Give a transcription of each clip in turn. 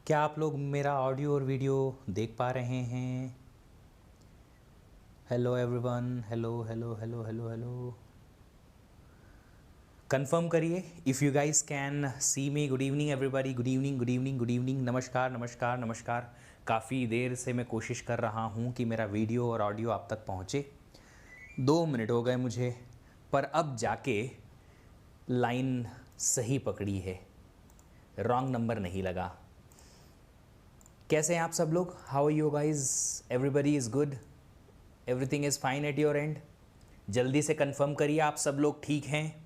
क्या आप लोग मेरा ऑडियो और वीडियो देख पा रहे हैं? Hello everyone, hello hello hello hello hello. Confirm करिए if you guys can see me. Good evening everybody, good evening good evening good evening, नमस्कार नमस्कार नमस्कार। काफ़ी देर से मैं कोशिश कर रहा हूँ कि मेरा वीडियो और ऑडियो आप तक पहुँचे। 2 मिनट हो गए मुझे, पर अब जाके लाइन सही पकड़ी है, रॉन्ग नंबर नहीं लगा। कैसे हैं आप सब लोग? How are you guys? Everybody is good, everything is fine at your end. जल्दी से कंफर्म करिए आप सब लोग ठीक हैं।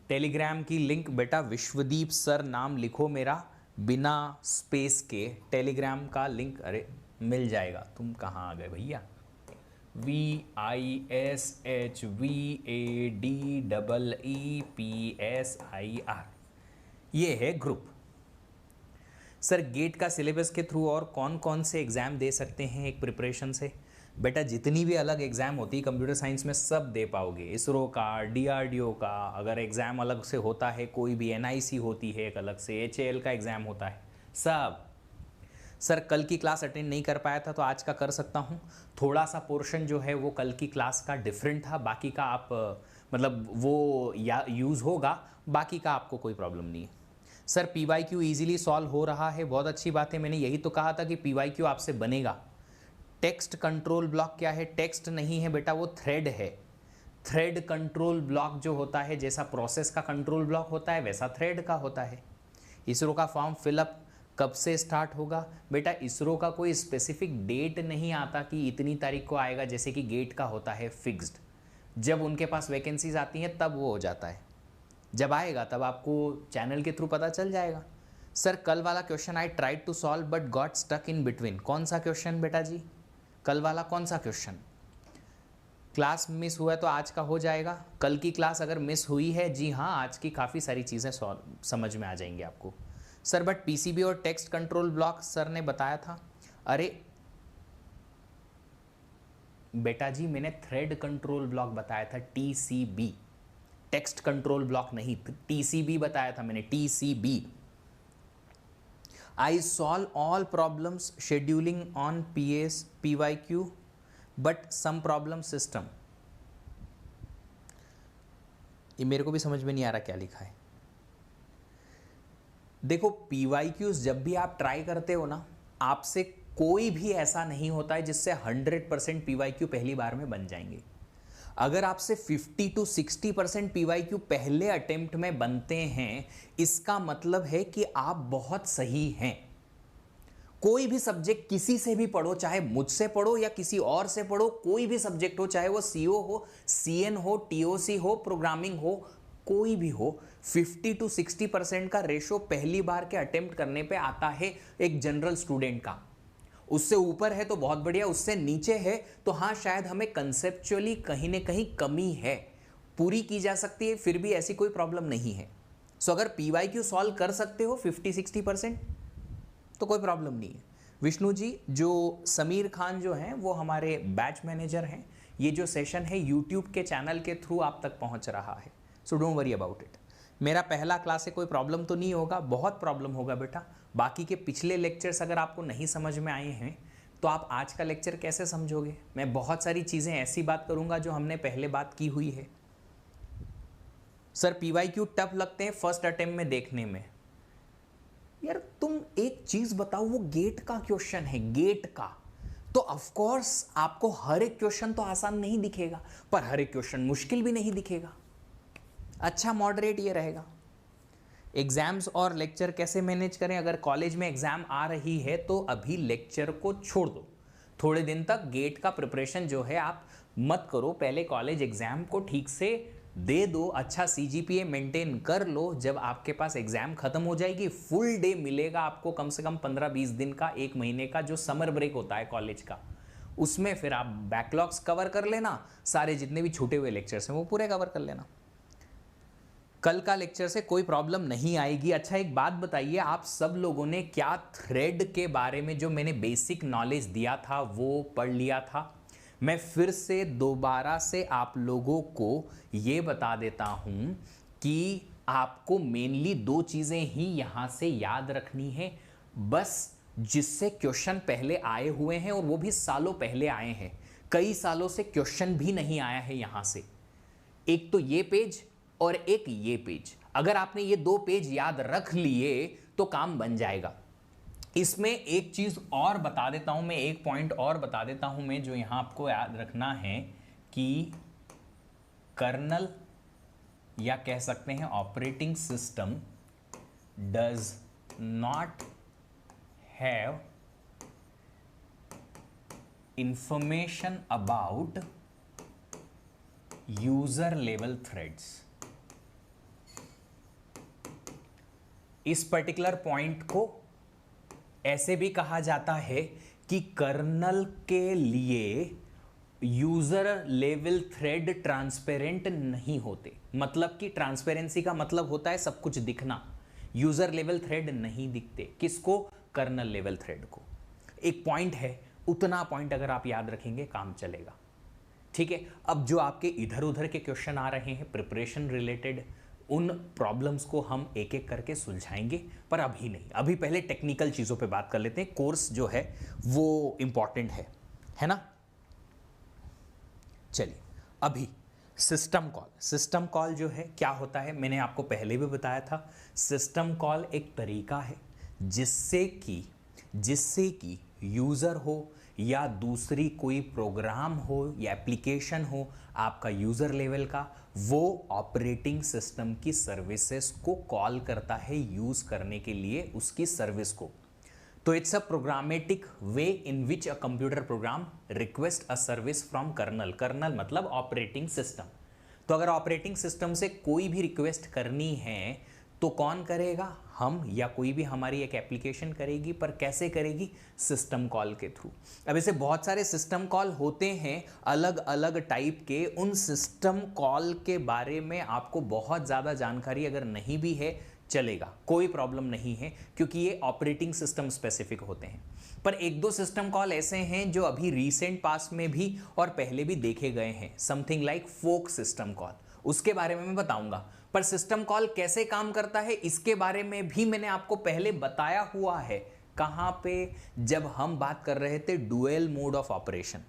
टेलीग्राम की लिंक बेटा विश्वदीप सर नाम लिखो मेरा, बिना स्पेस के टेलीग्राम का लिंक अरे मिल जाएगा। तुम कहाँ आ गए भैया? VISHVADEEPSIR, ये है ग्रुप। सर गेट का सिलेबस के थ्रू और कौन कौन से एग्ज़ाम दे सकते हैं एक प्रिपरेशन से? बेटा जितनी भी अलग एग्ज़ाम होती है कंप्यूटर साइंस में सब दे पाओगे। इसरो का, DRDO का अगर एग्ज़ाम अलग से होता है, कोई भी NIC होती है एक अलग से, HAL का एग्ज़ाम होता है, सब। सर कल की क्लास अटेंड नहीं कर पाया था तो आज का कर सकता हूँ। थोड़ा सा पोर्शन जो है वो कल की क्लास का डिफरेंट था, बाकी का आप मतलब वो या यूज़ होगा, बाकी का आपको कोई प्रॉब्लम नहीं है। सर PYQ ईजिली सॉल्व हो रहा है, बहुत अच्छी बात है। मैंने यही तो कहा था कि PYQ आपसे बनेगा। टेक्स्ट कंट्रोल ब्लॉक क्या है? टेक्स्ट नहीं है बेटा, वो थ्रेड है। थ्रेड कंट्रोल ब्लॉक जो होता है, जैसा प्रोसेस का कंट्रोल ब्लॉक होता है वैसा थ्रेड का होता है। इसरो का फॉर्म फिलअप कब से स्टार्ट होगा? बेटा इसरो का कोई स्पेसिफिक डेट नहीं आता कि इतनी तारीख को आएगा, जैसे कि गेट का होता है फिक्स्ड। जब उनके पास वैकेंसीज आती हैं तब वो हो जाता है, जब आएगा तब आपको चैनल के थ्रू पता चल जाएगा। सर कल वाला question I tried to solve but got stuck in between, कौन सा क्वेश्चन बेटा जी? कल वाला कौन सा क्वेश्चन? क्लास मिस हुआ है तो आज का हो जाएगा। कल की क्लास अगर मिस हुई है, जी हाँ, आज की काफ़ी सारी चीज़ें समझ में आ जाएंगी आपको। सर बट PCB और टेक्स्ट कंट्रोल ब्लॉक सर ने बताया था। अरे बेटा जी मैंने थ्रेड कंट्रोल ब्लॉक बताया था, TCB, टेक्स्ट कंट्रोल ब्लॉक नहीं, TCB बताया था मैंने, TCB। I solve all problems scheduling on PYQ but some problem system. ये मेरे को भी समझ में नहीं आ रहा क्या लिखा है। देखो PYQs जब भी आप ट्राई करते हो ना, आपसे कोई भी ऐसा नहीं होता है जिससे 100% PYQ पहली बार में बन जाएंगे। अगर आपसे 50 to 60% PYQ पहले अटेम्प्ट में बनते हैं, इसका मतलब है कि आप बहुत सही हैं। कोई भी सब्जेक्ट किसी से भी पढ़ो, चाहे मुझसे पढ़ो या किसी और से पढ़ो, कोई भी सब्जेक्ट हो, चाहे वो CO हो, CN हो, TOC हो, प्रोग्रामिंग हो, कोई भी हो, 50 to 60% का रेशो पहली बार के अटेम्प्ट करने पे आता है एक जनरल स्टूडेंट का। उससे ऊपर है तो बहुत बढ़िया, उससे नीचे है तो हाँ शायद हमें कंसेप्चुअली कहीं ना कहीं कमी है, पूरी की जा सकती है, फिर भी ऐसी कोई प्रॉब्लम नहीं है। सो अगर PYQ सॉल्व कर सकते हो 50-60% तो कोई प्रॉब्लम नहीं है। विष्णु जी, जो समीर खान जो हैं वो हमारे बैच मैनेजर हैं। ये जो सेशन है यूट्यूब के चैनल के थ्रू आप तक पहुंच रहा है, so don't worry about it. मेरा पहला क्लास है, कोई प्रॉब्लम तो नहीं होगा? बहुत प्रॉब्लम होगा बेटा। बाकी के पिछले लेक्चर्स अगर आपको नहीं समझ में आए हैं तो आप आज का लेक्चर कैसे समझोगे? मैं बहुत सारी चीज़ें ऐसी बात करूंगा जो हमने पहले बात की हुई है। सर PYQ टफ लगते हैं फर्स्ट अटेम्प्ट में देखने में। यार तुम एक चीज बताओ, वो गेट का क्वेश्चन है, गेट का, तो ऑफ कोर्स आपको हर एक क्वेश्चन तो आसान नहीं दिखेगा, पर हर एक क्वेश्चन मुश्किल भी नहीं दिखेगा। अच्छा मॉडरेट ये रहेगा। एग्जाम्स और लेक्चर कैसे मैनेज करें? अगर कॉलेज में एग्जाम आ रही है तो अभी लेक्चर को छोड़ दो, थोड़े दिन तक गेट का प्रिपरेशन जो है आप मत करो, पहले कॉलेज एग्जाम को ठीक से दे दो, अच्छा CGPA मेंटेन कर लो। जब आपके पास एग्जाम खत्म हो जाएगी, फुल डे मिलेगा आपको, कम से कम 15-20 दिन का, 1 महीने का जो समर ब्रेक होता है कॉलेज का, उसमें फिर आप बैकलॉग्स कवर कर लेना, सारे जितने भी छूटे हुए लेक्चर्स हैं वो पूरे कवर कर लेना। कल का लेक्चर से कोई प्रॉब्लम नहीं आएगी। अच्छा एक बात बताइए, आप सब लोगों ने क्या थ्रेड के बारे में जो मैंने बेसिक नॉलेज दिया था वो पढ़ लिया था? मैं फिर से दोबारा से आप लोगों को ये बता देता हूं कि आपको मेनली 2 चीज़ें ही यहाँ से याद रखनी है। बस जिससे क्वेश्चन पहले आए हुए हैं और वो भी सालों पहले आए हैं, कई सालों से क्वेश्चन भी नहीं आया है यहां से। एक तो ये पेज और एक ये पेज, अगर आपने ये दो पेज याद रख लिए तो काम बन जाएगा। इसमें एक चीज और बता देता हूं मैं, एक पॉइंट और बता देता हूं मैं जो यहां आपको याद रखना है कि कर्नल या कह सकते हैं operating system does not have information about user level threads. इस पर्टिकुलर पॉइंट को ऐसे भी कहा जाता है कि कर्नल के लिए यूजर लेवल थ्रेड ट्रांसपेरेंट नहीं होते। मतलब कि ट्रांसपेरेंसी का मतलब होता है सब कुछ दिखना, यूजर लेवल थ्रेड नहीं दिखते। किसको? कर्नल लेवल थ्रेड को। एक पॉइंट है, उतना पॉइंट अगर आप याद रखेंगे काम चलेगा। ठीक है, अब जो आपके इधर उधर के क्वेश्चन आ रहे हैं प्रिपरेशन रिलेटेड, उन प्रॉब्लम्स को हम एक एक करके सुलझाएंगे, पर अभी नहीं, अभी पहले टेक्निकल चीज़ों पे बात कर लेते हैं। कोर्स जो है वो इंपॉर्टेंट है ना। चलिए, अभी सिस्टम कॉल जो है क्या होता है, मैंने आपको पहले भी बताया था। सिस्टम कॉल एक तरीका है जिससे कि यूज़र हो या दूसरी कोई प्रोग्राम हो या एप्लीकेशन हो आपका यूज़र लेवल का, वो ऑपरेटिंग सिस्टम की सर्विसेज को कॉल करता है यूज़ करने के लिए उसकी सर्विस को। तो it's a programmatic way in which a computer program request a service from kernel. Kernel मतलब ऑपरेटिंग सिस्टम। तो अगर ऑपरेटिंग सिस्टम से कोई भी रिक्वेस्ट करनी है तो कौन करेगा? हम या कोई भी हमारी एक एप्लीकेशन करेगी, पर कैसे करेगी? सिस्टम कॉल के थ्रू। अब ऐसे बहुत सारे सिस्टम कॉल होते हैं अलग अलग टाइप के। उन सिस्टम कॉल के बारे में आपको बहुत ज़्यादा जानकारी अगर नहीं भी है चलेगा, कोई प्रॉब्लम नहीं है, क्योंकि ये ऑपरेटिंग सिस्टम स्पेसिफिक होते हैं। पर एक दो सिस्टम कॉल ऐसे हैं जो अभी रीसेंट पास में भी और पहले भी देखे गए हैं, समथिंग लाइक फोक सिस्टम कॉल, उसके बारे में मैं बताऊंगा। पर सिस्टम कॉल कैसे काम करता है इसके बारे में भी मैंने आपको पहले बताया हुआ है। कहां पे? जब हम बात कर रहे थे डुअल मोड ऑफ ऑपरेशन।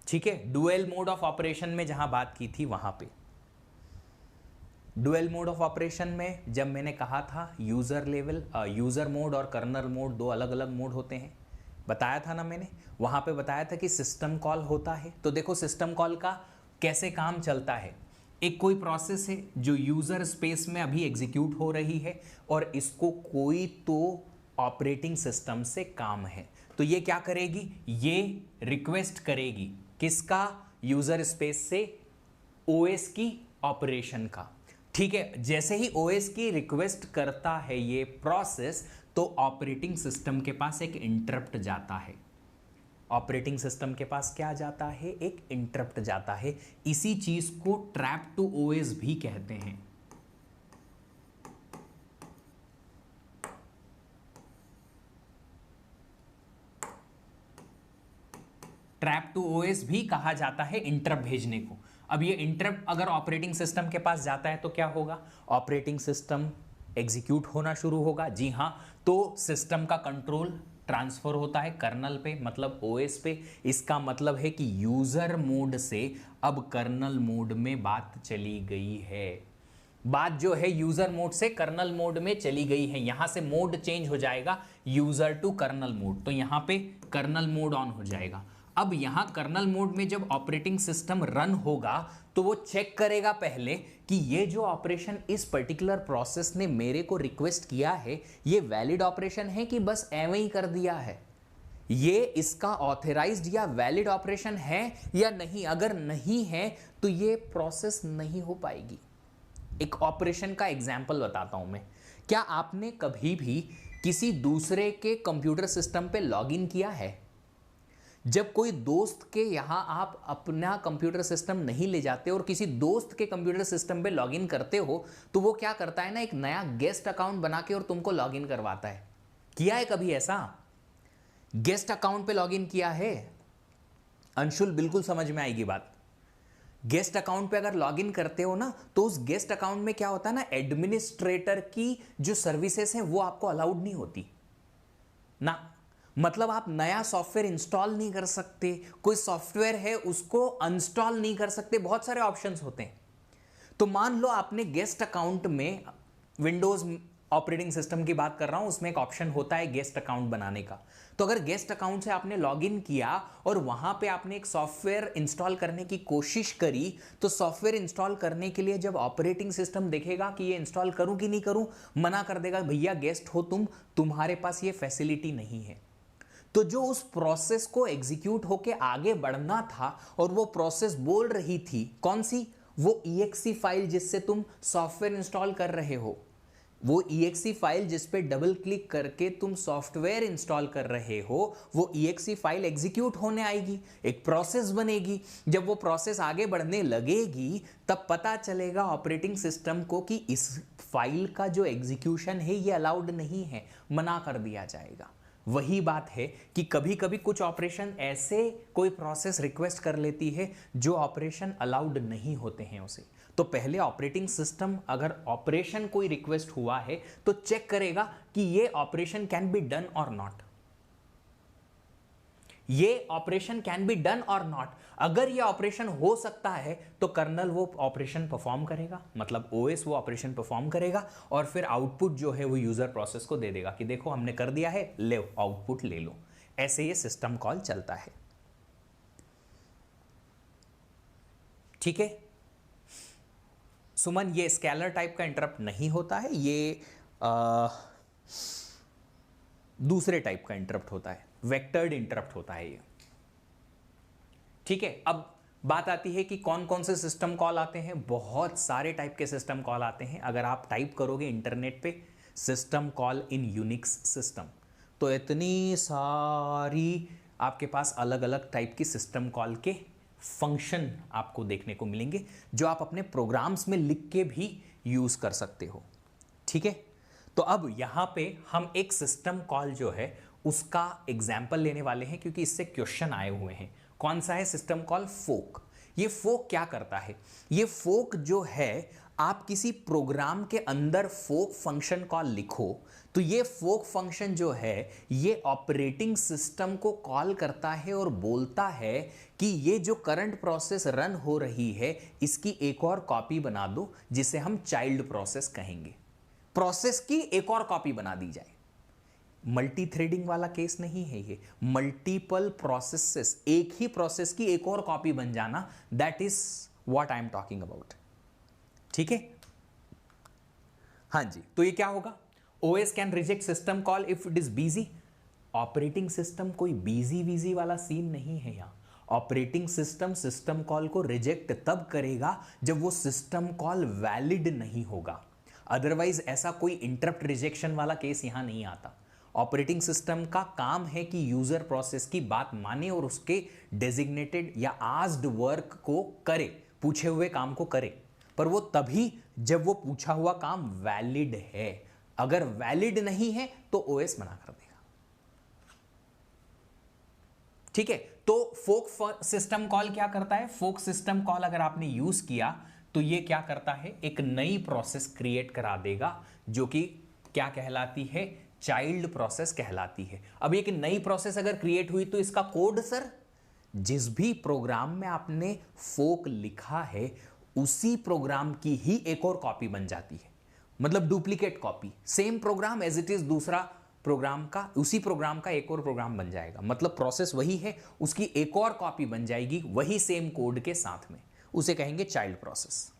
ठीक है, डुअल मोड ऑफ ऑपरेशन में जहां बात की थी वहां पे डुअल मोड ऑफ ऑपरेशन में जब मैंने कहा था यूजर मोड और कर्नल मोड दो अलग अलग मोड होते हैं, बताया था ना मैंने। वहां पे बताया था कि सिस्टम कॉल होता है। तो देखो सिस्टम कॉल का कैसे काम चलता है। एक कोई प्रोसेस है जो यूजर स्पेस में अभी एग्जीक्यूट हो रही है और इसको कोई तो ऑपरेटिंग सिस्टम से काम है, तो ये क्या करेगी? ये रिक्वेस्ट करेगी किसका? यूजर स्पेस से ओएस की ऑपरेशन का। ठीक है, जैसे ही ओएस की रिक्वेस्ट करता है ये प्रोसेस, तो ऑपरेटिंग सिस्टम के पास एक इंटरप्ट जाता है। ऑपरेटिंग सिस्टम के पास क्या जाता है? एक इंटरप्ट जाता है। इसी चीज को ट्रैप टू ओएस भी कहते हैं। ट्रैप टू ओएस भी कहा जाता है इंटरप्ट भेजने को। अब ये इंटरप्ट अगर ऑपरेटिंग सिस्टम के पास जाता है तो क्या होगा? ऑपरेटिंग सिस्टम एग्जीक्यूट होना शुरू होगा। जी हां, तो सिस्टम का कंट्रोल ट्रांसफर होता है कर्नल पे, मतलब ओएस पे। इसका मतलब है कि यूजर मोड से अब कर्नल मोड में बात चली गई है। बात जो है यूजर मोड से कर्नल मोड में चली गई है। यहां से मोड चेंज हो जाएगा यूजर टू कर्नल मोड, तो यहां पे कर्नल मोड ऑन हो जाएगा। अब यहां कर्नल मोड में जब ऑपरेटिंग सिस्टम रन होगा तो वो चेक करेगा पहले कि ये जो ऑपरेशन इस पर्टिकुलर प्रोसेस ने मेरे को रिक्वेस्ट किया है ये वैलिड ऑपरेशन है कि बस एवं ही कर दिया है, ये इसका ऑथराइज्ड या वैलिड ऑपरेशन है या नहीं। अगर नहीं है तो ये प्रोसेस नहीं हो पाएगी। एक ऑपरेशन का एग्जाम्पल बताता हूं मैं। क्या आपने कभी भी किसी दूसरे के कंप्यूटर सिस्टम पे लॉगिन किया है? जब कोई दोस्त के यहां आप अपना कंप्यूटर सिस्टम नहीं ले जाते और किसी दोस्त के कंप्यूटर सिस्टम पे लॉगिन करते हो तो वो क्या करता है ना, एक नया गेस्ट अकाउंट बना के और तुमको लॉगिन करवाता है। किया है कभी ऐसा? गेस्ट अकाउंट पे लॉगिन किया है? अंशुल बिल्कुल समझ में आएगी बात। गेस्ट अकाउंट पे अगर लॉगिन करते हो ना, तो उस गेस्ट अकाउंट में क्या होता है ना, एडमिनिस्ट्रेटर की जो सर्विसेज हैं वो आपको अलाउड नहीं होती ना। मतलब आप नया सॉफ्टवेयर इंस्टॉल नहीं कर सकते, कोई सॉफ्टवेयर है उसको अनस्टॉल नहीं कर सकते, बहुत सारे ऑप्शंस होते हैं। तो मान लो आपने गेस्ट अकाउंट में, विंडोज ऑपरेटिंग सिस्टम की बात कर रहा हूं, उसमें एक ऑप्शन होता है गेस्ट अकाउंट बनाने का। तो अगर गेस्ट अकाउंट से आपने लॉगिन किया और वहां पे आपने एक सॉफ्टवेयर इंस्टॉल करने की कोशिश करी, तो सॉफ्टवेयर इंस्टॉल करने के लिए जब ऑपरेटिंग सिस्टम देखेगा कि ये इंस्टॉल करूं कि नहीं करूं, मना कर देगा, भैया गेस्ट हो तुम, तुम्हारे पास ये फैसिलिटी नहीं है। तो जो उस प्रोसेस को एग्जीक्यूट होके आगे बढ़ना था और वो प्रोसेस बोल रही थी कौन सी, वो EXE फाइल जिससे तुम सॉफ्टवेयर इंस्टॉल कर रहे हो, वो EXE फाइल जिस पे डबल क्लिक करके तुम सॉफ्टवेयर इंस्टॉल कर रहे हो, वो EXE फाइल एग्जीक्यूट होने आएगी, एक प्रोसेस बनेगी। जब वो प्रोसेस आगे बढ़ने लगेगी तब पता चलेगा ऑपरेटिंग सिस्टम को कि इस फाइल का जो एग्जीक्यूशन है ये अलाउड नहीं है, मना कर दिया जाएगा। वही बात है कि कभी कभी कुछ ऑपरेशन ऐसे कोई प्रोसेस रिक्वेस्ट कर लेती है जो ऑपरेशन अलाउड नहीं होते हैं उसे। तो पहले ऑपरेटिंग सिस्टम अगर ऑपरेशन कोई रिक्वेस्ट हुआ है तो चेक करेगा कि ये ऑपरेशन कैन बी डन और नॉट, ये ऑपरेशन कैन बी डन और नॉट। अगर ये ऑपरेशन हो सकता है तो कर्नल वो ऑपरेशन परफॉर्म करेगा, मतलब OS वो ऑपरेशन परफॉर्म करेगा और फिर आउटपुट जो है वो यूजर प्रोसेस को दे देगा कि देखो हमने कर दिया है, ले आउटपुट ले लो। ऐसे ये सिस्टम कॉल चलता है। ठीक है सुमन, ये स्केलर टाइप का इंटरप्ट नहीं होता है, ये दूसरे टाइप का इंटरप्ट होता है, वेक्टर्ड इंटरप्ट होता है ये। ठीक है, अब बात आती है कि कौन कौन से सिस्टम कॉल आते हैं। बहुत सारे टाइप के सिस्टम कॉल आते हैं। अगर आप टाइप करोगे इंटरनेट पे system call in Unix system, तो इतनी सारी आपके पास अलग अलग टाइप की सिस्टम कॉल के फंक्शन आपको देखने को मिलेंगे जो आप अपने प्रोग्राम्स में लिख के भी यूज कर सकते हो। ठीक है, तो अब यहां पे हम एक सिस्टम कॉल जो है उसका एग्जाम्पल लेने वाले हैं क्योंकि इससे क्वेश्चन आए हुए हैं। कौन सा है सिस्टम कॉल? फोक। ये फोक क्या करता है? ये फोक जो है, आप किसी प्रोग्राम के अंदर फोक फंक्शन कॉल लिखो तो ये फोक फंक्शन जो है ये ऑपरेटिंग सिस्टम को कॉल करता है और बोलता है कि ये जो करंट प्रोसेस रन हो रही है इसकी एक और कॉपी बना दो जिसे हम चाइल्ड प्रोसेस कहेंगे। प्रोसेस की एक और कॉपी बना दी जाए। मल्टी थ्रेडिंग वाला केस नहीं है ये, मल्टीपल प्रोसेसेस, एक ही प्रोसेस की एक और कॉपी बन जाना, that is what I am talking about. ठीक है, हां जी, तो ये क्या होगा? OS can reject system call if it is busy. Operating system कोई बिजी वीजी वाला सीन नहीं है यहां। ऑपरेटिंग सिस्टम सिस्टम कॉल को रिजेक्ट तब करेगा जब वो सिस्टम कॉल वैलिड नहीं होगा, अदरवाइज ऐसा कोई इंटरप्ट रिजेक्शन वाला केस यहां नहीं आता। ऑपरेटिंग सिस्टम का काम है कि यूजर प्रोसेस की बात माने और उसके डेजिग्नेटेड या आस्क्ड वर्क को करे, पूछे हुए काम को करे, पर वो तभी जब वो पूछा हुआ काम वैलिड है। अगर वैलिड नहीं है तो OS मना कर देगा। ठीक है, तो फोक सिस्टम कॉल क्या करता है? फोक सिस्टम कॉल अगर आपने यूज किया तो ये क्या करता है? एक नई प्रोसेस क्रिएट करा देगा जो कि क्या कहलाती है? चाइल्ड प्रोसेस कहलाती है। अब एक नई प्रोसेस अगर क्रिएट हुई तो इसका कोड, सर जिस भी प्रोग्राम में आपने फोक लिखा है उसी प्रोग्राम की ही एक और कॉपी बन जाती है, मतलब duplicate copy. Same program as it is दूसरा प्रोग्राम का, उसी प्रोग्राम का एक और प्रोग्राम बन जाएगा, मतलब प्रोसेस वही है, उसकी एक और कॉपी बन जाएगी वही सेम कोड के साथ में, उसे कहेंगे चाइल्ड प्रोसेस।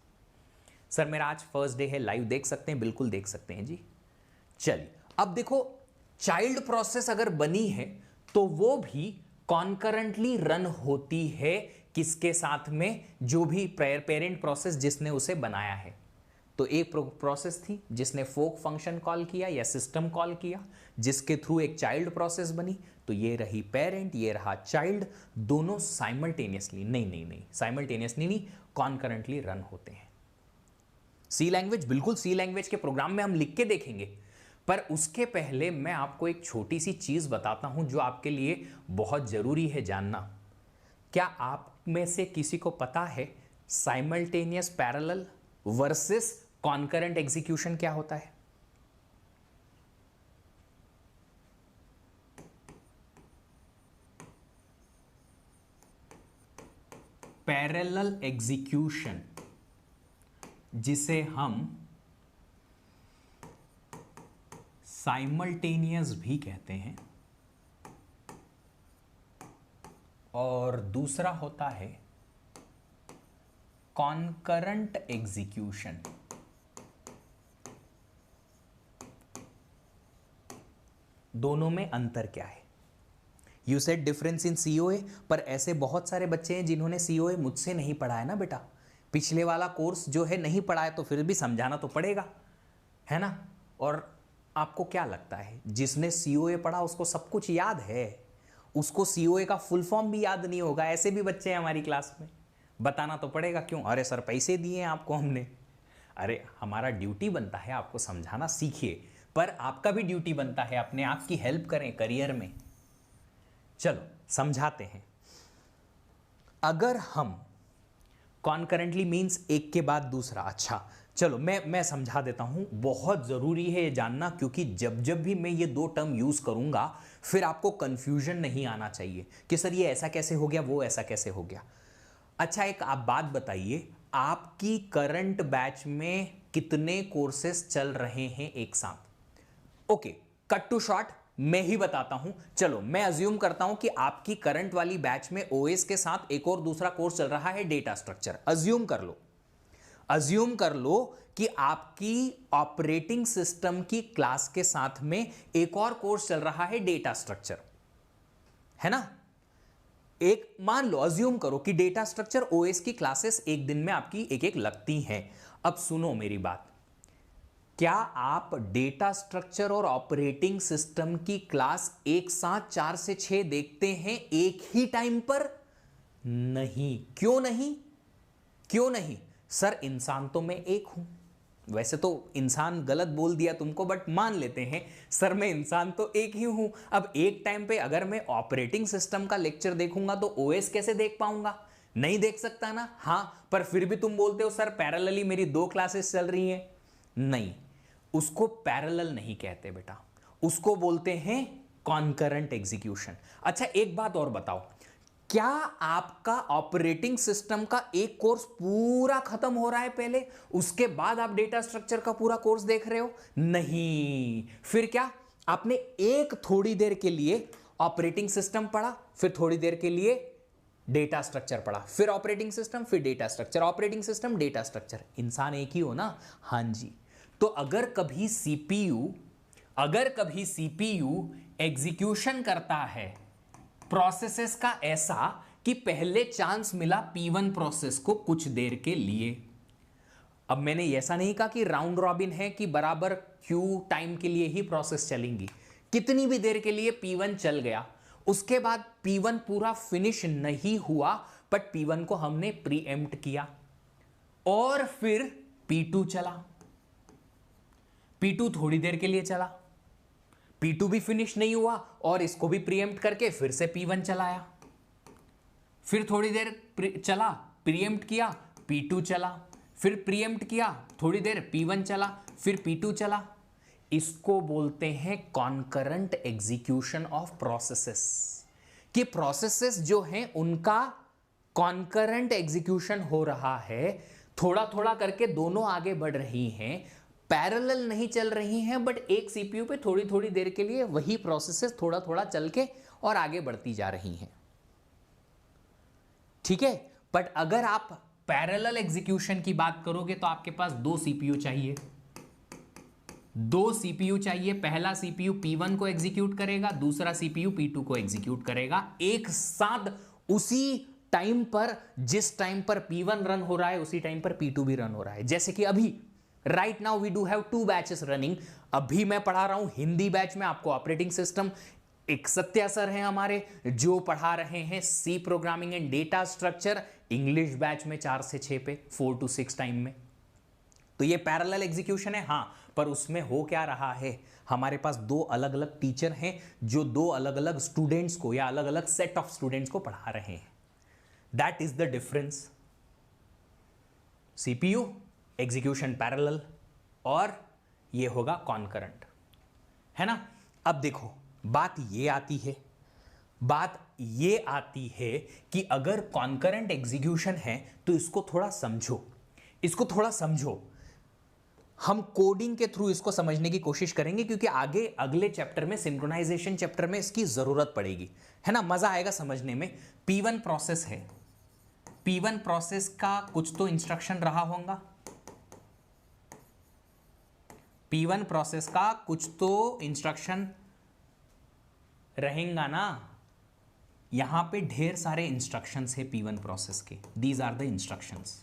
सर मेरा आज फर्स्ट डे है, लाइव देख सकते हैं? बिल्कुल देख सकते हैं जी। चलिए अब देखो, चाइल्ड प्रोसेस अगर बनी है तो वो भी कॉन्करेंटली रन होती है किसके साथ में? जो भी पेरेंट प्रोसेस जिसने उसे बनाया है। तो एक प्रोसेस थी जिसने फोक फंक्शन कॉल किया या सिस्टम कॉल किया, जिसके थ्रू एक चाइल्ड प्रोसेस बनी, तो ये रही पेरेंट, ये रहा चाइल्ड, दोनों साइमल्टेनियसली नहीं साइमल्टेनियसली नहीं, कॉन्करेंटली रन होते हैं। सी लैंग्वेज, बिल्कुल सी लैंग्वेज के प्रोग्राम में हम लिख के देखेंगे, पर उसके पहले मैं आपको एक छोटी सी चीज बताता हूं जो आपके लिए बहुत जरूरी है जानना। क्या आप में से किसी को पता है simultaneous parallel versus concurrent execution क्या होता है? पैरेलल एग्जीक्यूशन, जिसे हम साइमल्टेनियस भी कहते हैं, और दूसरा होता है कॉन्करेंट एग्जीक्यूशन। दोनों में अंतर क्या है? You said difference in COA, पर ऐसे बहुत सारे बच्चे हैं जिन्होंने सीओए मुझसे नहीं पढ़ा है ना बेटा। पिछले वाला कोर्स जो है नहीं पढ़ा है, तो फिर भी समझाना तो पड़ेगा, है ना। और आपको क्या लगता है, जिसने सीओए पढ़ा उसको सब कुछ याद है? उसको सीओए का फुल फॉर्म भी याद नहीं होगा। ऐसे भी बच्चे हैं हमारी क्लास में। बताना तो पड़ेगा। क्यों? अरे सर पैसे दिए हैं आपको हमने। अरे हमारा ड्यूटी बनता है आपको समझाना, सीखिए, पर आपका भी ड्यूटी बनता है अपने आप की हेल्प करें करियर में। चलो समझाते हैं। अगर हम कॉन्करेंटली मीन्स एक के बाद दूसरा, अच्छा चलो मैं समझा देता हूं। बहुत जरूरी है ये जानना, क्योंकि जब जब भी मैं ये दो टर्म यूज करूंगा फिर आपको कंफ्यूजन नहीं आना चाहिए कि सर ये ऐसा कैसे हो गया, वो ऐसा कैसे हो गया। अच्छा एक आप बात बताइए, आपकी करंट बैच में कितने कोर्सेस चल रहे हैं एक साथ? ओके, कट टू शॉर्ट, मैं ही बताता हूं। चलो मैं अज्यूम करता हूं कि आपकी करंट वाली बैच में ओएस के साथ एक और दूसरा कोर्स चल रहा है, डेटा स्ट्रक्चर। अज्यूम कर लो कि आपकी ऑपरेटिंग सिस्टम की क्लास के साथ में एक और कोर्स चल रहा है, डेटा स्ट्रक्चर, है ना। एक मान लो, अज्यूम करो कि डेटा स्ट्रक्चर ओएस की क्लासेस एक दिन में आपकी एक एक लगती हैं। अब सुनो मेरी बात, क्या आप डेटा स्ट्रक्चर और ऑपरेटिंग सिस्टम की क्लास एक साथ 4 से 6 देखते हैं एक ही टाइम पर? नहीं। क्यों नहीं? सर इंसान तो मैं एक हूं। वैसे तो इंसान गलत बोल दिया तुमको, बट मान लेते हैं सर मैं इंसान तो एक ही हूं। अब एक टाइम पे अगर मैं ऑपरेटिंग सिस्टम का लेक्चर देखूंगा तो ओएस कैसे देख पाऊंगा? नहीं देख सकता ना। हां, पर फिर भी तुम बोलते हो सर पैरेलली मेरी 2 क्लासेस चल रही हैं। नहीं, उसको पैरेलल नहीं कहते बेटा, उसको बोलते हैं कॉन्करेंट एग्जीक्यूशन। अच्छा एक बात और बताओ, क्या आपका ऑपरेटिंग सिस्टम का एक कोर्स पूरा खत्म हो रहा है पहले, उसके बाद आप डेटा स्ट्रक्चर का पूरा कोर्स देख रहे हो? नहीं। फिर क्या, आपने एक थोड़ी देर के लिए ऑपरेटिंग सिस्टम पढ़ा, फिर थोड़ी देर के लिए डेटा स्ट्रक्चर पढ़ा, फिर ऑपरेटिंग सिस्टम, फिर data structure, operating system, data structure. इंसान एक ही हो ना? हां जी। तो अगर कभी सीपीयू एग्जीक्यूशन करता है प्रोसेसेस का ऐसा कि पहले चांस मिला P1 प्रोसेस को कुछ देर के लिए। अब मैंने ऐसा नहीं कहा कि राउंड रॉबिन है कि बराबर Q टाइम के लिए ही प्रोसेस चलेंगी। कितनी भी देर के लिए P1 चल गया, उसके बाद P1 पूरा फिनिश नहीं हुआ, बट P1 को हमने प्रीएम्प्ट किया, और फिर P2 चला। P2 थोड़ी देर के लिए चला, P2 भी फिनिश नहीं हुआ, और इसको भी प्रीएम्प्ट करके फिर से P1 चलाया। फिर थोड़ी देर चला, प्रीएम्प्ट किया, P2 चला, फिर प्रीएम्प्ट किया, थोड़ी देर P1 चला, फिर P2 चला। इसको बोलते हैं कॉन्करेंट एग्जीक्यूशन ऑफ प्रोसेसेस, कि प्रोसेसेस जो हैं उनका कॉन्करेंट एग्जीक्यूशन हो रहा है, थोड़ा थोड़ा करके दोनों आगे बढ़ रही हैं, पैरेलल नहीं चल रही हैं, बट एक सीपीयू पे थोड़ी थोड़ी देर के लिए वही प्रोसेसेस थोड़ा थोड़ा चल के और आगे बढ़ती जा रही हैं। ठीक है। बट अगर आप पैरेलल एग्जीक्यूशन की बात करोगे तो आपके पास 2 सीपीयू चाहिए। 2 सीपीयू चाहिए। पहला सीपीयू P1 को एग्जीक्यूट करेगा, दूसरा सीपीयू P2 को एग्जीक्यूट करेगा एक साथ उसी टाइम पर। जिस टाइम पर P1 रन हो रहा है उसी टाइम पर P2 भी रन हो रहा है। जैसे कि अभी right now we do have 2 batches running. अभी मैं पढ़ा रहा हूं हिंदी बैच में आपको ऑपरेटिंग सिस्टम, एक सत्या सर हैं हमारे जो पढ़ा रहे हैं C programming and data structure, English batch में 4 से 6 पे 4 to 6 टाइम में। तो ये पैरेलल एग्जीक्यूशन है। हां, पर उसमें हो क्या रहा है, हमारे पास 2 अलग अलग टीचर हैं जो 2 अलग अलग स्टूडेंट्स को या अलग अलग सेट ऑफ स्टूडेंट्स को पढ़ा रहे हैं। That is the difference. CPU, execution parallel, और ये होगा कॉन्करेंट, है ना। अब देखो बात ये आती है कि अगर कॉन्करेंट एग्जीक्यूशन है तो इसको थोड़ा समझो। हम कोडिंग के थ्रू इसको समझने की कोशिश करेंगे, क्योंकि आगे अगले चैप्टर में, सिंक्रोनाइजेशन चैप्टर में इसकी जरूरत पड़ेगी, है ना, मजा आएगा समझने में। P1 प्रोसेस है, P1 प्रोसेस का कुछ तो इंस्ट्रक्शन रहा होगा, P1 प्रोसेस का कुछ तो इंस्ट्रक्शन रहेगा ना। यहां पे ढेर सारे इंस्ट्रक्शंस है P1 प्रोसेस के, दीज आर द इंस्ट्रक्शंस।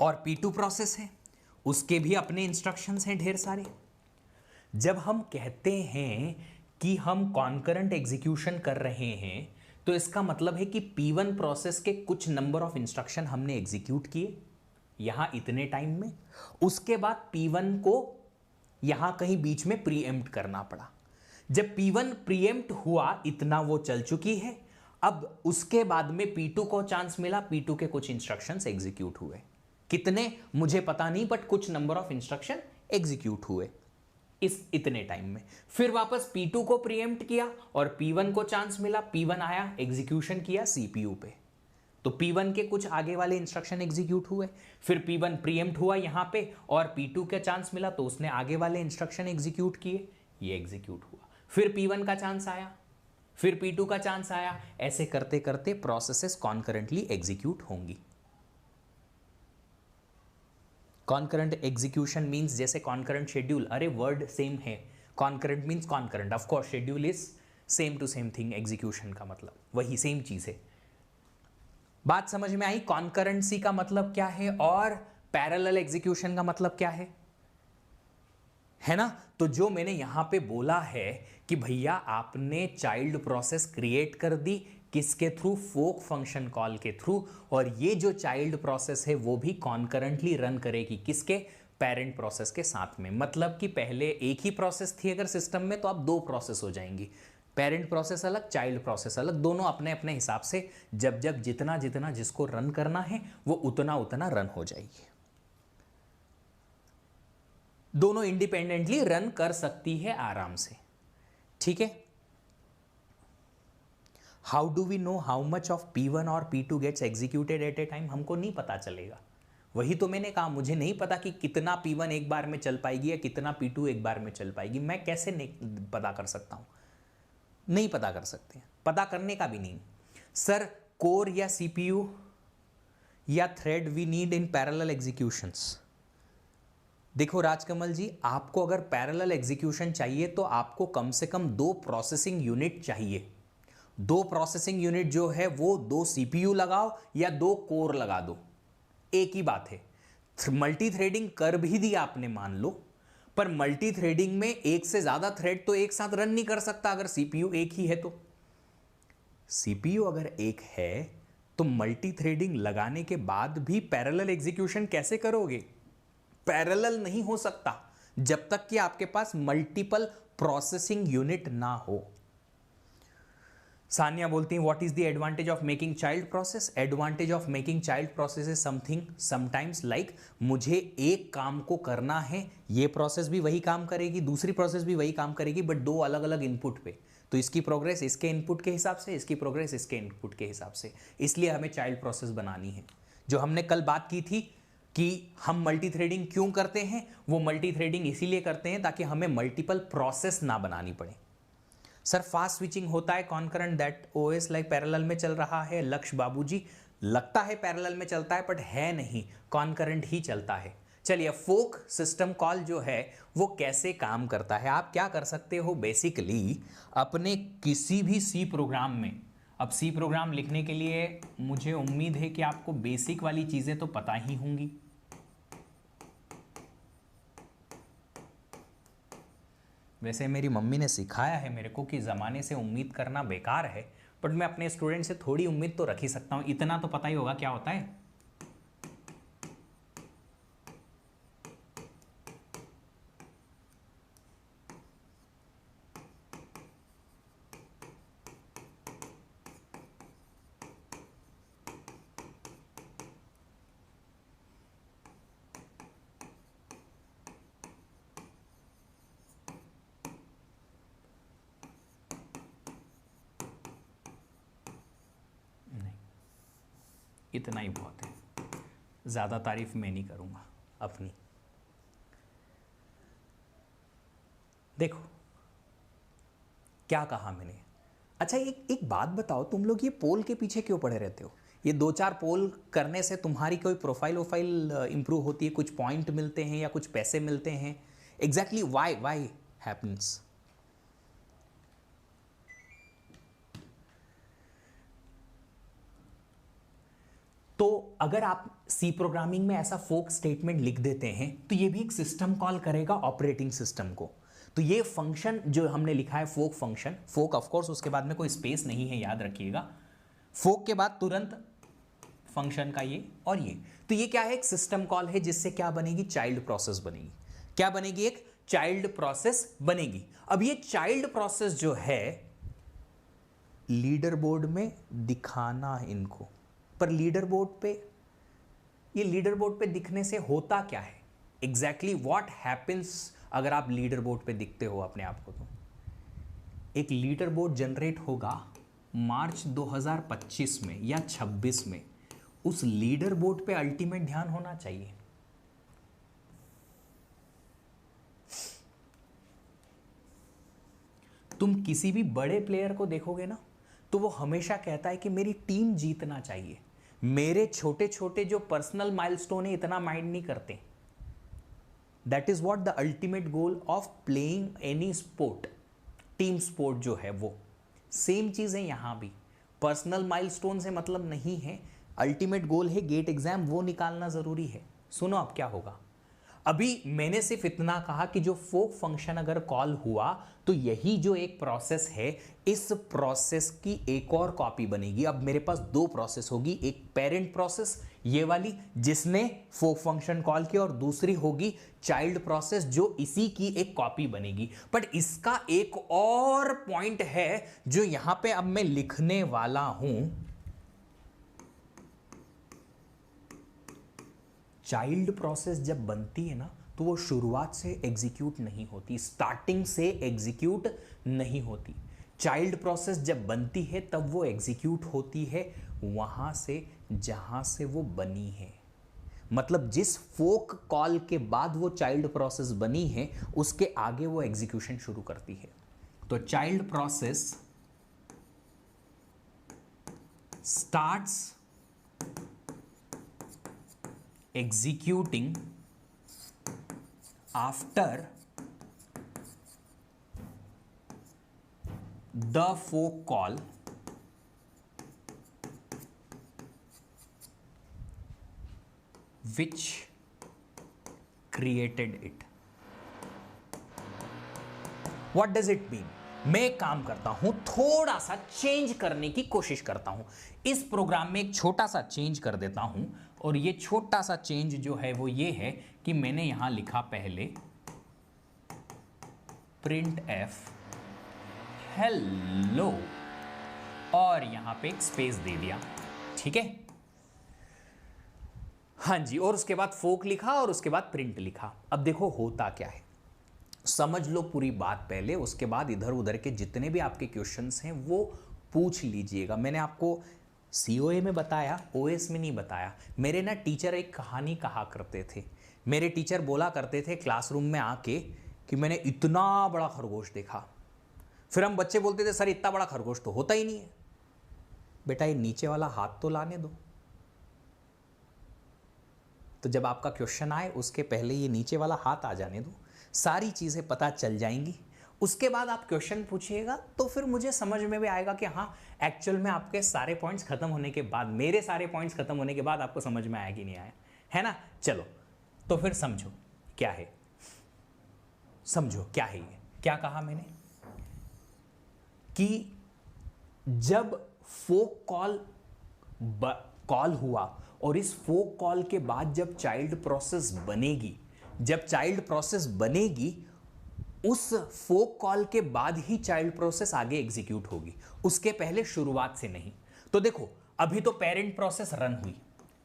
और P2 प्रोसेस है, उसके भी अपने इंस्ट्रक्शंस हैं ढेर सारे। जब हम कहते हैं कि हम कॉन्करेंट एग्जीक्यूशन कर रहे हैं, तो इसका मतलब है कि P1 प्रोसेस के कुछ नंबर ऑफ इंस्ट्रक्शन हमने एग्जीक्यूट किए यहां इतने टाइम में, उसके बाद P1 को यहां कहीं बीच में प्रीएम्प्ट करना पड़ा। जब P1 प्रीएम्प्ट हुआ, इतना वो चल चुकी है। अब उसके बाद में P2 को चांस मिला, P2 के कुछ इंस्ट्रक्शंस एग्जीक्यूट हुए, कितने मुझे पता नहीं, बट कुछ नंबर ऑफ इंस्ट्रक्शन एग्जीक्यूट हुए इतने टाइम में। फिर वापस P2 को प्रीएम्प्ट किया और P1 को चांस मिला, P1 आया, एग्जीक्यूशन किया CPU पे, तो P1 के कुछ आगे वाले इंस्ट्रक्शन एग्जीक्यूट हुए। फिर P1 प्रीएम्प्ट हुआ यहां पे और P2 के चांस मिला, तो उसने आगे वाले इंस्ट्रक्शन एग्जीक्यूट किए, ये एग्जीक्यूट हुआ। फिर P1 का चांस आया, फिर P2 का चांस आया, ऐसे करते करते प्रोसेसेस कॉन्करेंटली एग्जीक्यूट होंगी। कॉन्करेंट एग्जीक्यूशन मीन्स जैसे कॉन्करेंट शेड्यूल, अरे वर्ड सेम है, concurrent means concurrent, of course schedule is same to same thing, execution का मतलब वही सेम चीज है। बात समझ में आई? कॉन्करेंसी का मतलब क्या है और पैरेलल एग्जीक्यूशन का मतलब क्या है ना। तो जो मैंने यहां पे बोला है कि भैया आपने चाइल्ड प्रोसेस क्रिएट कर दी, किसके थ्रू? फोक फंक्शन कॉल के थ्रू, और ये जो चाइल्ड प्रोसेस है वो भी कॉन्करेंटली रन करेगी, किसके? पेरेंट प्रोसेस के साथ में। मतलब कि पहले एक ही प्रोसेस थी अगर सिस्टम में, तो अब दो प्रोसेस हो जाएंगी, पेरेंट प्रोसेस अलग, चाइल्ड प्रोसेस अलग, दोनों अपने अपने हिसाब से जब जब जितना जितना जिसको रन करना है वो उतना उतना रन हो जाएगी, दोनों इंडिपेंडेंटली रन कर सकती है आराम से, ठीक है। How do we know how much of P1 और P2 gets executed at a time? हमको नहीं पता चलेगा, वही तो मैंने कहा, मुझे नहीं पता कि कितना P1 एक बार में चल पाएगी या कितना P2 एक बार में चल पाएगी, मैं कैसे नहीं पता कर सकता हूं? नहीं पता कर सकते, पता करने का भी नहीं। सर कोर या CPU या thread we need in parallel executions? देखो राजकमल जी, आपको अगर पैरेलल एग्जीक्यूशन चाहिए तो आपको कम से कम 2 प्रोसेसिंग यूनिट चाहिए। 2 प्रोसेसिंग यूनिट जो है वो 2 CPU लगाओ या 2 कोर लगा दो, एक ही बात है। मल्टी थ्रेडिंग कर भी दी आपने मान लो, पर मल्टी थ्रेडिंग में एक से ज्यादा थ्रेड तो एक साथ रन नहीं कर सकता अगर CPU एक ही है तो। CPU अगर एक है तो मल्टी थ्रेडिंग लगाने के बाद भी पैरेलल एग्जीक्यूशन कैसे करोगे? पैरेलल नहीं हो सकता जब तक कि आपके पास मल्टीपल प्रोसेसिंग यूनिट ना हो। सानिया बोलती हैं what is the advantage of making child process? Advantage of making child process is something sometimes like, मुझे एक काम को करना है, ये प्रोसेस भी वही काम करेगी, दूसरी प्रोसेस भी वही काम करेगी, बट 2 अलग अलग इनपुट पे, तो इसकी प्रोग्रेस इसके इनपुट के हिसाब से, इसकी प्रोग्रेस इसके इनपुट के हिसाब से, इसलिए हमें चाइल्ड प्रोसेस बनानी है। जो हमने कल बात की थी कि हम मल्टी थ्रेडिंग क्यों करते हैं, वो मल्टी थ्रेडिंग इसीलिए करते हैं ताकि हमें मल्टीपल प्रोसेस ना बनानी पड़े। सर फास्ट स्विचिंग होता है concurrent that OS like parallel में चल रहा है? लक्ष्य बाबूजी, लगता है पैरेलल में चलता है बट है नहीं, कॉन्करेंट ही चलता है। चलिए फोक सिस्टम कॉल जो है वो कैसे काम करता है? आप क्या कर सकते हो बेसिकली, अपने किसी भी सी प्रोग्राम में, अब सी प्रोग्राम लिखने के लिए मुझे उम्मीद है कि आपको बेसिक वाली चीजें तो पता ही होंगी। वैसे मेरी मम्मी ने सिखाया है मेरे को कि ज़माने से उम्मीद करना बेकार है, बट मैं अपने स्टूडेंट से थोड़ी उम्मीद तो रख ही सकता हूँ, इतना तो पता ही होगा क्या होता है। इतना ही बहुत है, ज़्यादा तारीफ मैं नहीं करूँगा अपनी। देखो क्या कहा मैंने। अच्छा एक बात बताओ, तुम लोग ये पोल के पीछे क्यों पड़े रहते हो? ये 2-4 पोल करने से तुम्हारी कोई प्रोफाइल वोफाइल इंप्रूव होती है, कुछ पॉइंट मिलते हैं या कुछ पैसे मिलते हैं? Exactly Y happens? तो अगर आप सी प्रोग्रामिंग में ऐसा फोक स्टेटमेंट लिख देते हैं तो ये भी एक सिस्टम कॉल करेगा ऑपरेटिंग सिस्टम को। तो ये फंक्शन जो हमने लिखा है फोक फंक्शन, फोक ऑफ कोर्स उसके बाद में कोई स्पेस नहीं है, याद रखिएगा। फोक के बाद तुरंत फंक्शन का ये और ये, तो ये क्या है, एक सिस्टम कॉल है जिससे क्या बनेगी, चाइल्ड प्रोसेस बनेगी। क्या बनेगी? एक चाइल्ड प्रोसेस बनेगी। अब ये चाइल्ड प्रोसेस जो है लीडर बोर्ड में दिखाना है इनको, पर लीडर बोर्ड पे, ये लीडर बोर्ड पे दिखने से होता क्या है, एग्जैक्टली व्हाट हैपेंस अगर आप लीडर बोर्ड पे दिखते हो अपने आप को? तो एक लीडर बोर्ड जनरेट होगा मार्च 2025 में या 26 में। उस लीडर बोर्ड पे अल्टीमेट ध्यान होना चाहिए। तुम किसी भी बड़े प्लेयर को देखोगे ना तो वो हमेशा कहता है कि मेरी टीम जीतना चाहिए, मेरे छोटे छोटे जो पर्सनल माइलस्टोन है इतना माइंड नहीं करते। That is what the ultimate goal of playing any sport, team sport जो है वो। सेम चीज है यहां भी, पर्सनल माइलस्टोन से मतलब नहीं है, अल्टीमेट गोल है गेट एग्जाम, वो निकालना जरूरी है। सुनो अब क्या होगा। अभी मैंने सिर्फ इतना कहा कि जो फोक फंक्शन अगर कॉल हुआ तो यही जो एक प्रोसेस है, इस प्रोसेस की एक और कॉपी बनेगी। अब मेरे पास दो प्रोसेस होगी, एक पेरेंट प्रोसेस ये वाली जिसने फोक फंक्शन कॉल किया, और दूसरी होगी चाइल्ड प्रोसेस जो इसी की एक कॉपी बनेगी। बट इसका एक और पॉइंट है जो यहां पे अब मैं लिखने वाला हूं। चाइल्ड प्रोसेस जब बनती है ना तो वो शुरुआत से एग्जीक्यूट नहीं होती, स्टार्टिंग से एग्जीक्यूट नहीं होती। चाइल्ड प्रोसेस जब बनती है तब वो एग्जीक्यूट होती है वहां से जहां से वो बनी है। मतलब जिस फोक कॉल के बाद वो चाइल्ड प्रोसेस बनी है उसके आगे वो एग्जीक्यूशन शुरू करती है। तो child process starts executing after the fork call which created it. What does it mean? मैं एक काम करता हूं, थोड़ा सा चेंज करने की कोशिश करता हूं इस प्रोग्राम में, एक छोटा सा चेंज कर देता हूं। और ये छोटा सा चेंज जो है वो ये है कि मैंने यहां लिखा पहले प्रिंट एफ हेलो और यहां पे एक स्पेस दे दिया, ठीक है? हां जी, और उसके बाद फोक लिखा और उसके बाद प्रिंट लिखा। अब देखो होता क्या है, समझ लो पूरी बात पहले, उसके बाद इधर उधर के जितने भी आपके क्वेश्चंस हैं वो पूछ लीजिएगा। मैंने आपको सीओए में बताया, ओएस में नहीं बताया। मेरे ना टीचर एक कहानी कहा करते थे। मेरे टीचर बोला करते थे क्लासरूम में आके कि मैंने इतना बड़ा खरगोश देखा। फिर हम बच्चे बोलते थे सर इतना बड़ा खरगोश तो होता ही नहीं है। बेटा ये नीचे वाला हाथ तो लाने दो। तो जब आपका क्वेश्चन आए उसके पहले ये नीचे वाला हाथ आ जाने दो, सारी चीज़ें पता चल जाएंगी। उसके बाद आप क्वेश्चन पूछिएगा तो फिर मुझे समझ में भी आएगा कि हाँ एक्चुअल में आपके सारे पॉइंट्स खत्म होने के बाद, मेरे सारे पॉइंट्स खत्म होने के बाद आपको समझ में आया कि नहीं आया, है ना? चलो तो फिर समझो क्या है, समझो क्या है ये। क्या कहा मैंने कि जब फोक कॉल हुआ और इस फोक कॉल के बाद जब चाइल्ड प्रोसेस बनेगी, जब चाइल्ड प्रोसेस बनेगी उस फोक कॉल के बाद ही चाइल्ड प्रोसेस आगे एग्जीक्यूट होगी, उसके पहले शुरुआत से नहीं। तो देखो अभी तो पेरेंट प्रोसेस रन हुई,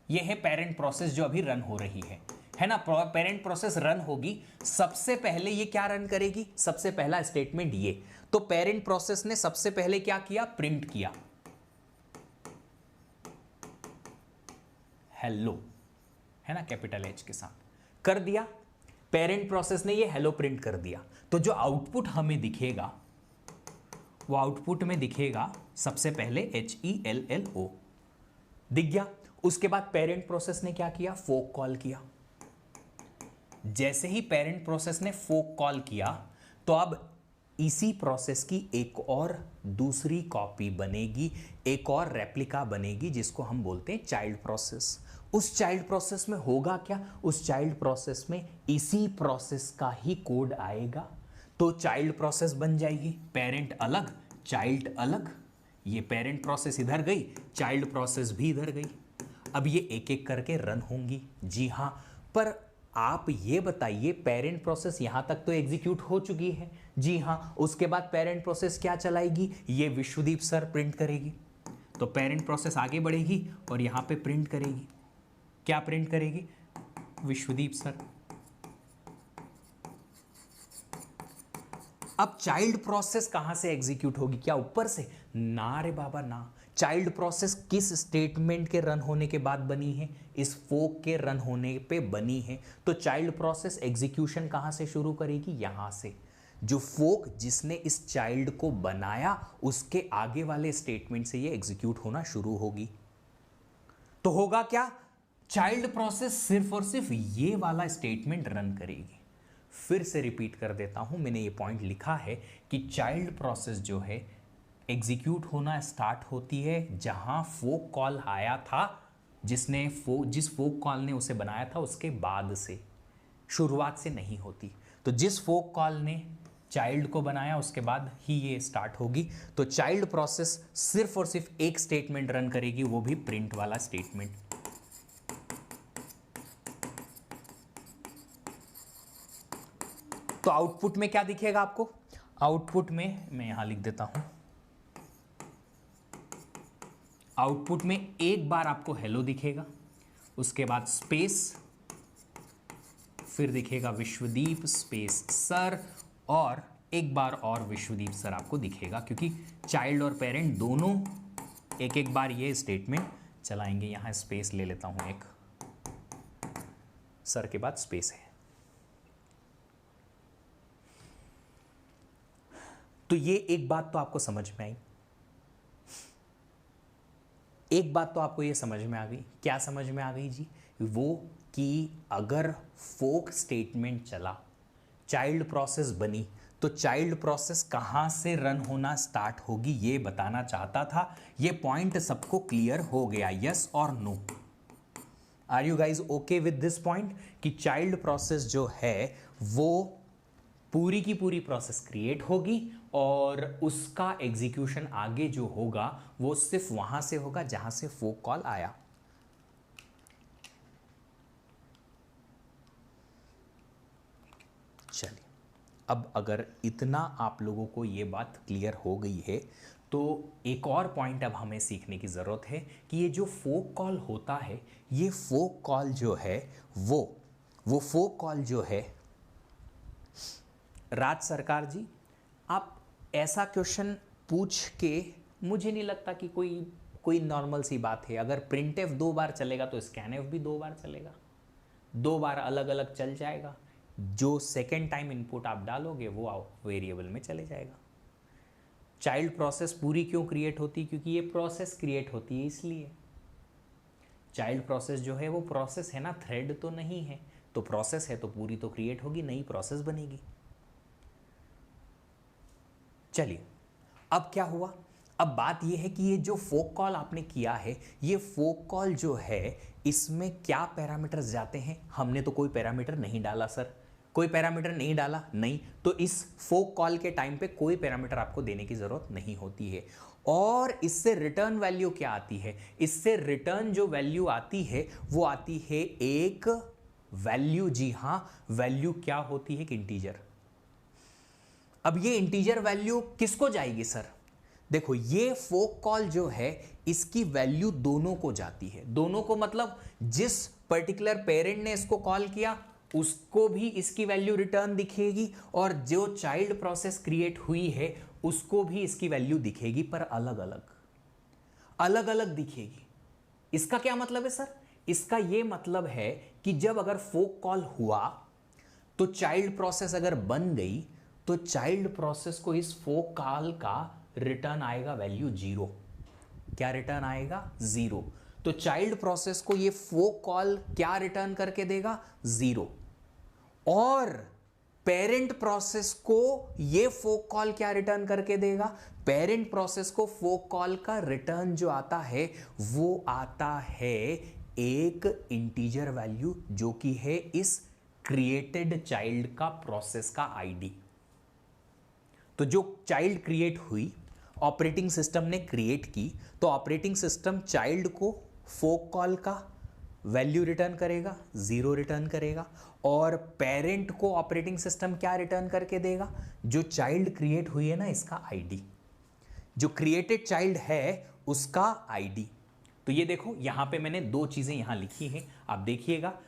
ये है पेरेंट प्रोसेस जो अभी रन हो रही है ना? पेरेंट प्रोसेस रन होगी, सबसे पहले ये क्या रन करेगी, सबसे पहला स्टेटमेंट ये। तो पेरेंट प्रोसेस ने सबसे पहले क्या किया, प्रिंट किया। हेलो, है ना, कैपिटल एच के साथ कर दिया। पेरेंट प्रोसेस ने ये हेलो प्रिंट कर दिया, तो जो आउटपुट हमें दिखेगा वो आउटपुट में दिखेगा सबसे पहले HELLO दिख गया। उसके बाद पेरेंट प्रोसेस ने क्या किया, फोक कॉल किया। जैसे ही पेरेंट प्रोसेस ने फोक कॉल किया तो अब इसी प्रोसेस की एक और दूसरी कॉपी बनेगी, एक और रेप्लिका बनेगी, जिसको हम बोलते हैं चाइल्ड प्रोसेस। उस चाइल्ड प्रोसेस में होगा क्या, उस चाइल्ड प्रोसेस में इसी प्रोसेस का ही कोड आएगा। तो चाइल्ड प्रोसेस बन जाएगी, पेरेंट अलग चाइल्ड अलग। ये पेरेंट प्रोसेस इधर गई, चाइल्ड प्रोसेस भी इधर गई। अब ये एक एक करके रन होंगी। जी हाँ, पर आप ये बताइए, पेरेंट प्रोसेस यहां तक तो एग्जीक्यूट हो चुकी है। जी हाँ, उसके बाद पेरेंट प्रोसेस क्या चलाएगी, ये विश्वदीप सर प्रिंट करेगी। तो पेरेंट प्रोसेस आगे बढ़ेगी और यहां पे प्रिंट करेगी, क्या प्रिंट करेगी, विश्वदीप सर। अब चाइल्ड प्रोसेस कहां से एग्जीक्यूट होगी, क्या ऊपर से, ना रे बाबा ना। चाइल्ड प्रोसेस किस स्टेटमेंट के रन होने के बाद बनी है, इस फोक के रन होने पे बनी है। तो चाइल्ड प्रोसेस एग्जीक्यूशन कहां से शुरू करेगी, यहां से। जो फोक जिसने इस चाइल्ड को बनाया उसके आगे वाले स्टेटमेंट से ये एग्जीक्यूट होना शुरू होगी। तो होगा क्या, चाइल्ड प्रोसेस सिर्फ और सिर्फ ये वाला स्टेटमेंट रन करेगी। फिर से रिपीट कर देता हूं, मैंने ये पॉइंट लिखा है कि चाइल्ड प्रोसेस जो है एग्जीक्यूट होना स्टार्ट होती है जहां फोक कॉल आया था, जिस फोक कॉल ने उसे बनाया था उसके बाद से, शुरुआत से नहीं होती। तो जिस फोक कॉल ने चाइल्ड को बनाया उसके बाद ही ये स्टार्ट होगी। तो चाइल्ड प्रोसेस सिर्फ और सिर्फ एक स्टेटमेंट रन करेगी, वो भी प्रिंट वाला स्टेटमेंट। तो आउटपुट में क्या दिखेगा आपको, आउटपुट में मैं यहां लिख देता हूं, आउटपुट में एक बार आपको हेलो दिखेगा, उसके बाद स्पेस, फिर दिखेगा विश्वदीप स्पेस सर, और एक बार और विश्वदीप सर आपको दिखेगा, क्योंकि चाइल्ड और पेरेंट दोनों एक एक बार ये स्टेटमेंट चलाएंगे। यहां स्पेस ले लेता हूं, एक सर के बाद स्पेस है। तो ये एक बात तो आपको समझ में आई, एक बात तो आपको ये समझ में आ गई। क्या समझ में आ गई जी, वो कि अगर फोक स्टेटमेंट चला, चाइल्ड प्रोसेस बनी, तो चाइल्ड प्रोसेस कहां से रन होना स्टार्ट होगी ये बताना चाहता था। ये पॉइंट सबको क्लियर हो गया, यस और no? Are you guys okay with this point कि चाइल्ड प्रोसेस जो है वो पूरी की पूरी प्रोसेस क्रिएट होगी और उसका एग्जीक्यूशन आगे जो होगा वो सिर्फ वहां से होगा जहां से फोक कॉल आया। चलिए, अब अगर इतना आप लोगों को ये बात क्लियर हो गई है तो एक और पॉइंट अब हमें सीखने की ज़रूरत है कि ये जो फोक कॉल होता है, ये फोक कॉल जो है वो फोक कॉल जो है, राज सरकार जी आप ऐसा क्वेश्चन पूछ के, मुझे नहीं लगता कि कोई नॉर्मल सी बात है। अगर प्रिंटएफ 2 बार चलेगा तो स्कैनएफ भी 2 बार चलेगा, 2 बार अलग अलग चल जाएगा। जो सेकेंड टाइम इनपुट आप डालोगे वो वेरिएबल में चले जाएगा। चाइल्ड प्रोसेस पूरी क्यों क्रिएट होती है, क्योंकि ये प्रोसेस क्रिएट होती है, इसलिए चाइल्ड प्रोसेस जो है वो प्रोसेस है ना, थ्रेड तो नहीं है। तो प्रोसेस है तो पूरी तो क्रिएट होगी, नई प्रोसेस बनेगी। चलिए, अब क्या हुआ, अब बात यह है कि ये जो फोक कॉल आपने किया है, ये फोक कॉल जो है इसमें क्या पैरामीटर्स जाते हैं। हमने तो कोई पैरामीटर नहीं डाला सर, कोई पैरामीटर नहीं डाला, नहीं। तो इस फोक कॉल के टाइम पे कोई पैरामीटर आपको देने की जरूरत नहीं होती है। और इससे रिटर्न वैल्यू क्या आती है, इससे रिटर्न जो वैल्यू आती है वो आती है एक वैल्यू। जी हां, वैल्यू क्या होती है, एक इंटीजर। अब ये इंटीजर वैल्यू किसको जाएगी सर, देखो ये फोक कॉल जो है इसकी वैल्यू दोनों को जाती है। दोनों को मतलब जिस पर्टिकुलर पेरेंट ने इसको कॉल किया उसको भी इसकी वैल्यू रिटर्न दिखेगी, और जो चाइल्ड प्रोसेस क्रिएट हुई है उसको भी इसकी वैल्यू दिखेगी, पर अलग अलग दिखेगी। इसका क्या मतलब है सर इसका ये मतलब है कि जब अगर फोक कॉल हुआ तो चाइल्ड प्रोसेस अगर बन गई तो चाइल्ड प्रोसेस को इस फोक कॉल का रिटर्न आएगा वैल्यू 0। क्या रिटर्न आएगा? 0। तो चाइल्ड प्रोसेस को ये फोक कॉल क्या रिटर्न करके देगा? 0। और पेरेंट प्रोसेस को ये फोक कॉल क्या रिटर्न करके देगा? पेरेंट प्रोसेस को फोक कॉल का रिटर्न जो आता है वो आता है एक इंटीजर वैल्यू जो कि है इस क्रिएटेड चाइल्ड का प्रोसेस का आईडी। तो जो चाइल्ड क्रिएट हुई, ऑपरेटिंग सिस्टम ने क्रिएट की, तो ऑपरेटिंग सिस्टम चाइल्ड को फोक कॉल का वैल्यू रिटर्न करेगा, 0 रिटर्न करेगा। और पेरेंट को ऑपरेटिंग सिस्टम क्या रिटर्न करके देगा? जो चाइल्ड क्रिएट हुई है ना, इसका आईडी, जो क्रिएटेड चाइल्ड है उसका आईडी। तो ये देखो यहां पे मैंने दो चीजें यहां लिखी हैं, आप देखिएगा।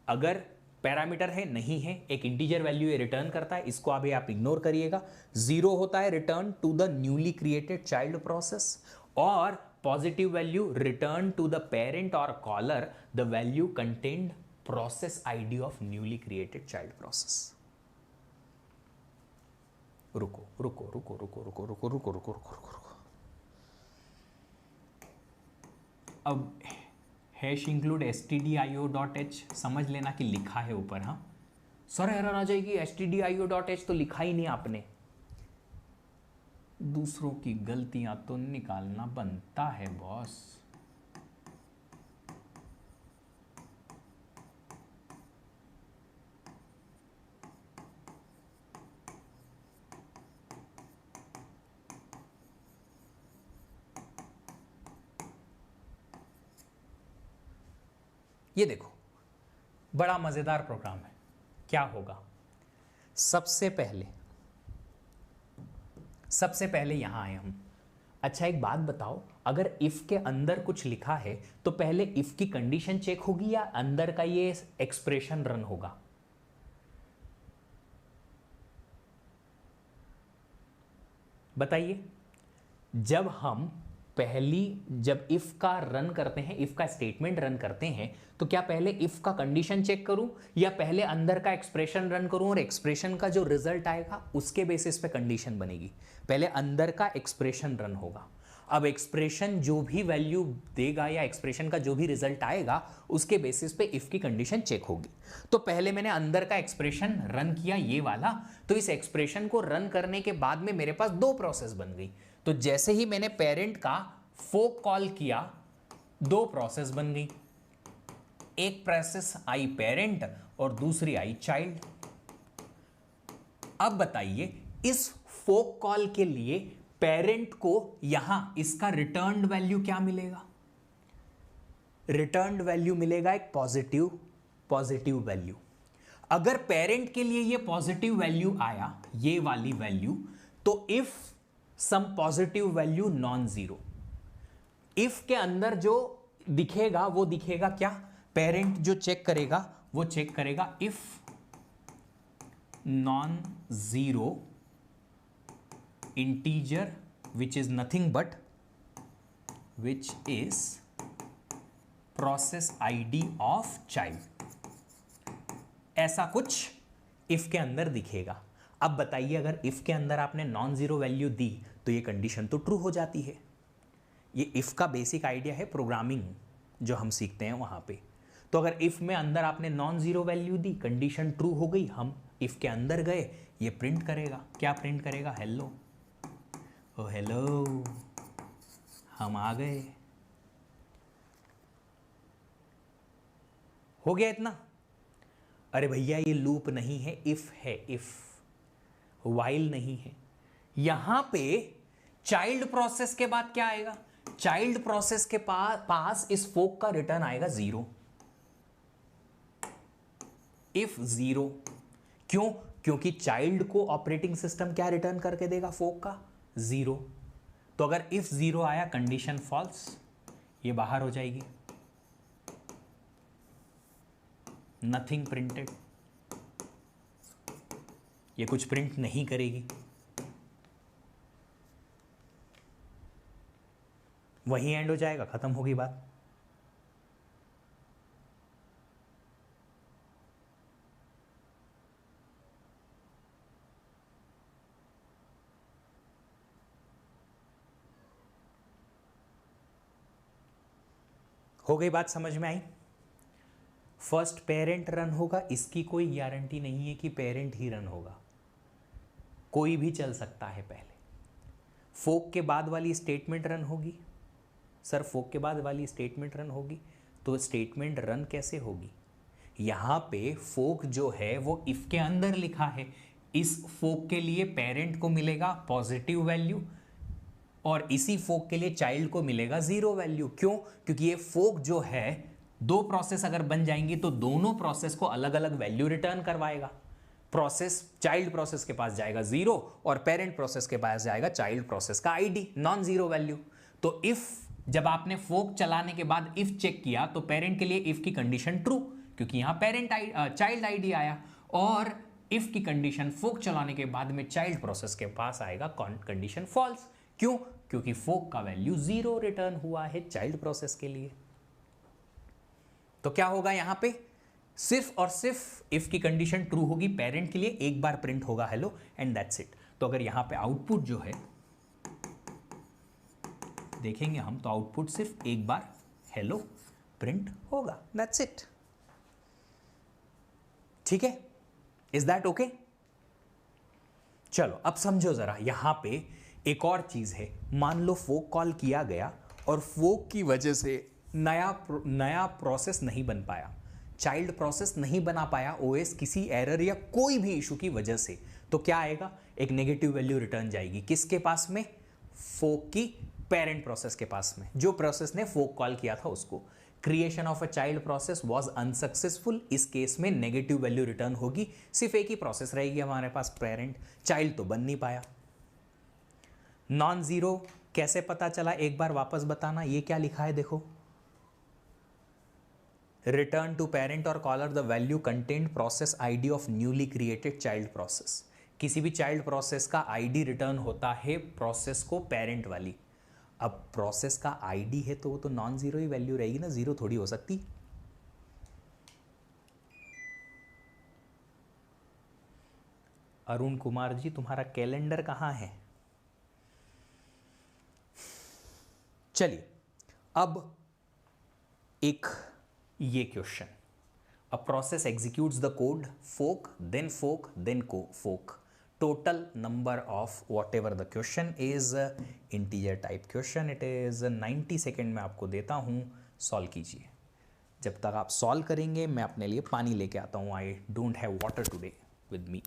अगर पैरामीटर है, नहीं है, एक इंटीजर वैल्यू ये रिटर्न करता है, इसको अभी आप इग्नोर करिएगा। 0 होता है return to the newly created child process, और positive value return to the parent और caller the value contained process ID of newly created child process. रुको रुको रुको रुको रुको रुको रुको रुको रुको रुको रुको। अब हैश इंक्लूड stdio.h समझ लेना कि लिखा है ऊपर। हाँ सर एरर आ जाएगी, stdio.h तो लिखा ही नहीं आपने। दूसरों की गलतियां तो निकालना बनता है बॉस। ये देखो बड़ा मजेदार प्रोग्राम है। क्या होगा? सबसे पहले यहां आए हम। अच्छा एक बात बताओ, अगर इफ के अंदर कुछ लिखा है तो पहले इफ की कंडीशन चेक होगी या अंदर का ये एक्सप्रेशन रन होगा? बताइए। जब इफ का रन करते हैं, इफ का स्टेटमेंट रन करते हैं, तो क्या पहले इफ का कंडीशन चेक करूं या पहले अंदर का एक्सप्रेशन रन करूं और एक्सप्रेशन का जो रिजल्ट आएगा उसके बेसिस पे कंडीशन बनेगी? पहले अंदर का एक्सप्रेशन रन होगा। अब एक्सप्रेशन जो भी वैल्यू देगा या एक्सप्रेशन का जो भी रिजल्ट आएगा उसके बेसिस पे इफ की कंडीशन चेक होगी। तो पहले मैंने अंदर का एक्सप्रेशन रन किया, ये वाला। तो इस एक्सप्रेशन को रन करने के बाद में मेरे पास दो प्रोसेस बन गई। तो जैसे ही मैंने पेरेंट का फोक कॉल किया, दो प्रोसेस बन गई। एक प्रोसेस आई पेरेंट और दूसरी आई चाइल्ड। अब बताइए इस फोक कॉल के लिए पेरेंट को यहां इसका रिटर्न्ड वैल्यू क्या मिलेगा? रिटर्न्ड वैल्यू मिलेगा एक पॉजिटिव वैल्यू। अगर पेरेंट के लिए ये पॉजिटिव वैल्यू आया, ये वाली वैल्यू, तो if some positive value non zero, if के अंदर जो दिखेगा वो दिखेगा क्या? पेरेंट जो चेक करेगा वो चेक करेगा if non zero integer which is nothing but which is process ID of child. ऐसा कुछ इफ के अंदर दिखेगा। अब बताइए अगर इफ के अंदर आपने नॉन जीरो वैल्यू दी तो ये कंडीशन तो ट्रू हो जाती है। ये इफ का बेसिक आइडिया है प्रोग्रामिंग जो हम सीखते हैं वहां पे। तो अगर इफ में अंदर आपने नॉन जीरो वैल्यू दी, कंडीशन ट्रू हो गई, हम इफ के अंदर गए, ये प्रिंट करेगा। क्या प्रिंट करेगा? हेलो। ओ हेलो, हम आ गए। हो गया इतना? अरे भैया ये लूप नहीं है, इफ है, इफ, वाइल नहीं है। यहां पे चाइल्ड प्रोसेस के बाद क्या आएगा? चाइल्ड प्रोसेस के पास इस फोक का रिटर्न आएगा 0। इफ 0, क्यों? क्योंकि चाइल्ड को ऑपरेटिंग सिस्टम क्या रिटर्न करके देगा? फोक का 0। तो अगर इफ 0 आया, कंडीशन फॉल्स, ये बाहर हो जाएगी, नथिंग प्रिंटेड, ये कुछ प्रिंट नहीं करेगी। वहीं एंड हो जाएगा, खत्म होगी बात। हो गई बात समझ में आई? फर्स्ट पेरेंट रन होगा, इसकी कोई गारंटी नहीं है कि पेरेंट ही रन होगा, कोई भी चल सकता है पहले। फोक के बाद वाली स्टेटमेंट रन होगी, सर फोक के बाद वाली स्टेटमेंट रन होगी, तो स्टेटमेंट रन कैसे होगी? यहां पे फोक जो है वो इफ के अंदर लिखा है, इस फोक के लिए पेरेंट को मिलेगा पॉजिटिव वैल्यू और इसी फोक के लिए चाइल्ड को मिलेगा 0 वैल्यू। क्यों? क्योंकि ये फोक जो है, दो प्रोसेस अगर बन जाएंगी तो दोनों प्रोसेस को अलग अलग वैल्यू रिटर्न करवाएगा। प्रोसेस चाइल्ड प्रोसेस के पास जाएगा 0 और पेरेंट प्रोसेस के पास जाएगा चाइल्ड प्रोसेस का आईडी, नॉन जीरो वैल्यू। तो इफ जब आपने फोक चलाने के बाद इफ चेक किया तो पेरेंट के लिए इफ की कंडीशन ट्रू, क्योंकि यहां पेरेंट चाइल्ड आईडी आया, और इफ की कंडीशन फोक चलाने के बाद में चाइल्ड प्रोसेस के पास आएगा कंडीशन फॉल्स। क्यों? क्योंकि फोक का वैल्यू 0 रिटर्न हुआ है चाइल्ड प्रोसेस के लिए। तो क्या होगा यहां पे? सिर्फ और सिर्फ इफ की कंडीशन ट्रू होगी पेरेंट के लिए, एक बार प्रिंट होगा हेलो एंड दैट्स इट। तो अगर यहां पे आउटपुट जो है देखेंगे हम, तो आउटपुट सिर्फ एक बार हेलो प्रिंट होगा, दैट्स इट। ठीक है? Is that okay? चलो अब समझो जरा, यहां पे एक और चीज है। मान लो फोक कॉल किया गया और फोक की वजह से नया प्रोसेस नहीं बन पाया, चाइल्ड प्रोसेस नहीं बना पाया ओएस किसी एरर या कोई भी इशू की वजह से, तो क्या आएगा? एक नेगेटिव वैल्यू रिटर्न जाएगी। किसके पास में? फोक की पेरेंट प्रोसेस के पास में, जो प्रोसेस ने फोक कॉल किया था उसको। Creation of a child process was unsuccessful, इस केस में नेगेटिव वैल्यू रिटर्न होगी। सिर्फ एक ही प्रोसेस रहेगी हमारे पास पेरेंट, चाइल्ड तो बन नहीं पाया। नॉन जीरो कैसे पता चला? एक बार वापस बताना, ये क्या लिखा है देखो। रिटर्न टू पेरेंट और caller the value content process ID of newly created child process. किसी भी चाइल्ड प्रोसेस का आईडी रिटर्न होता है प्रोसेस को पेरेंट वाली। अब प्रोसेस का आईडी है तो वो तो नॉन जीरो ही वैल्यू रहेगी ना, जीरो थोड़ी हो सकती। अरुण कुमार जी, तुम्हारा कैलेंडर कहां है? चलिए अब एक ये question. A process executes the code fork then fork, total number of whatever the question is integer type question, it is 90 second में आपको देता हूं, सॉल्व कीजिए। जब तक आप सॉल्व करेंगे मैं अपने लिए पानी लेके आता हूं, I don't have water today with me.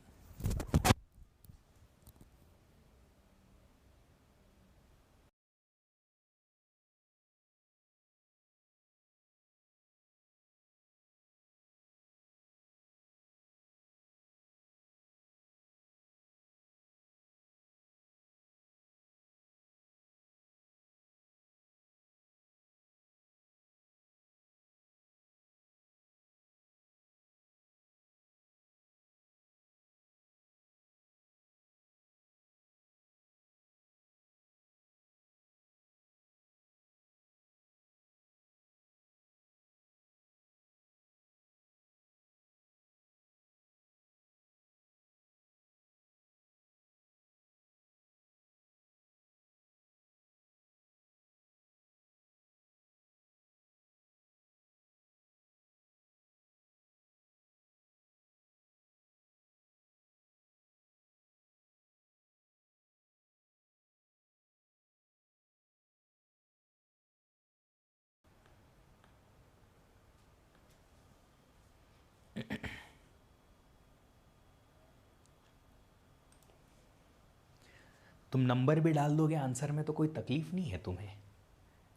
तुम नंबर भी डाल दोगे आंसर में तो कोई तकलीफ नहीं है तुम्हें,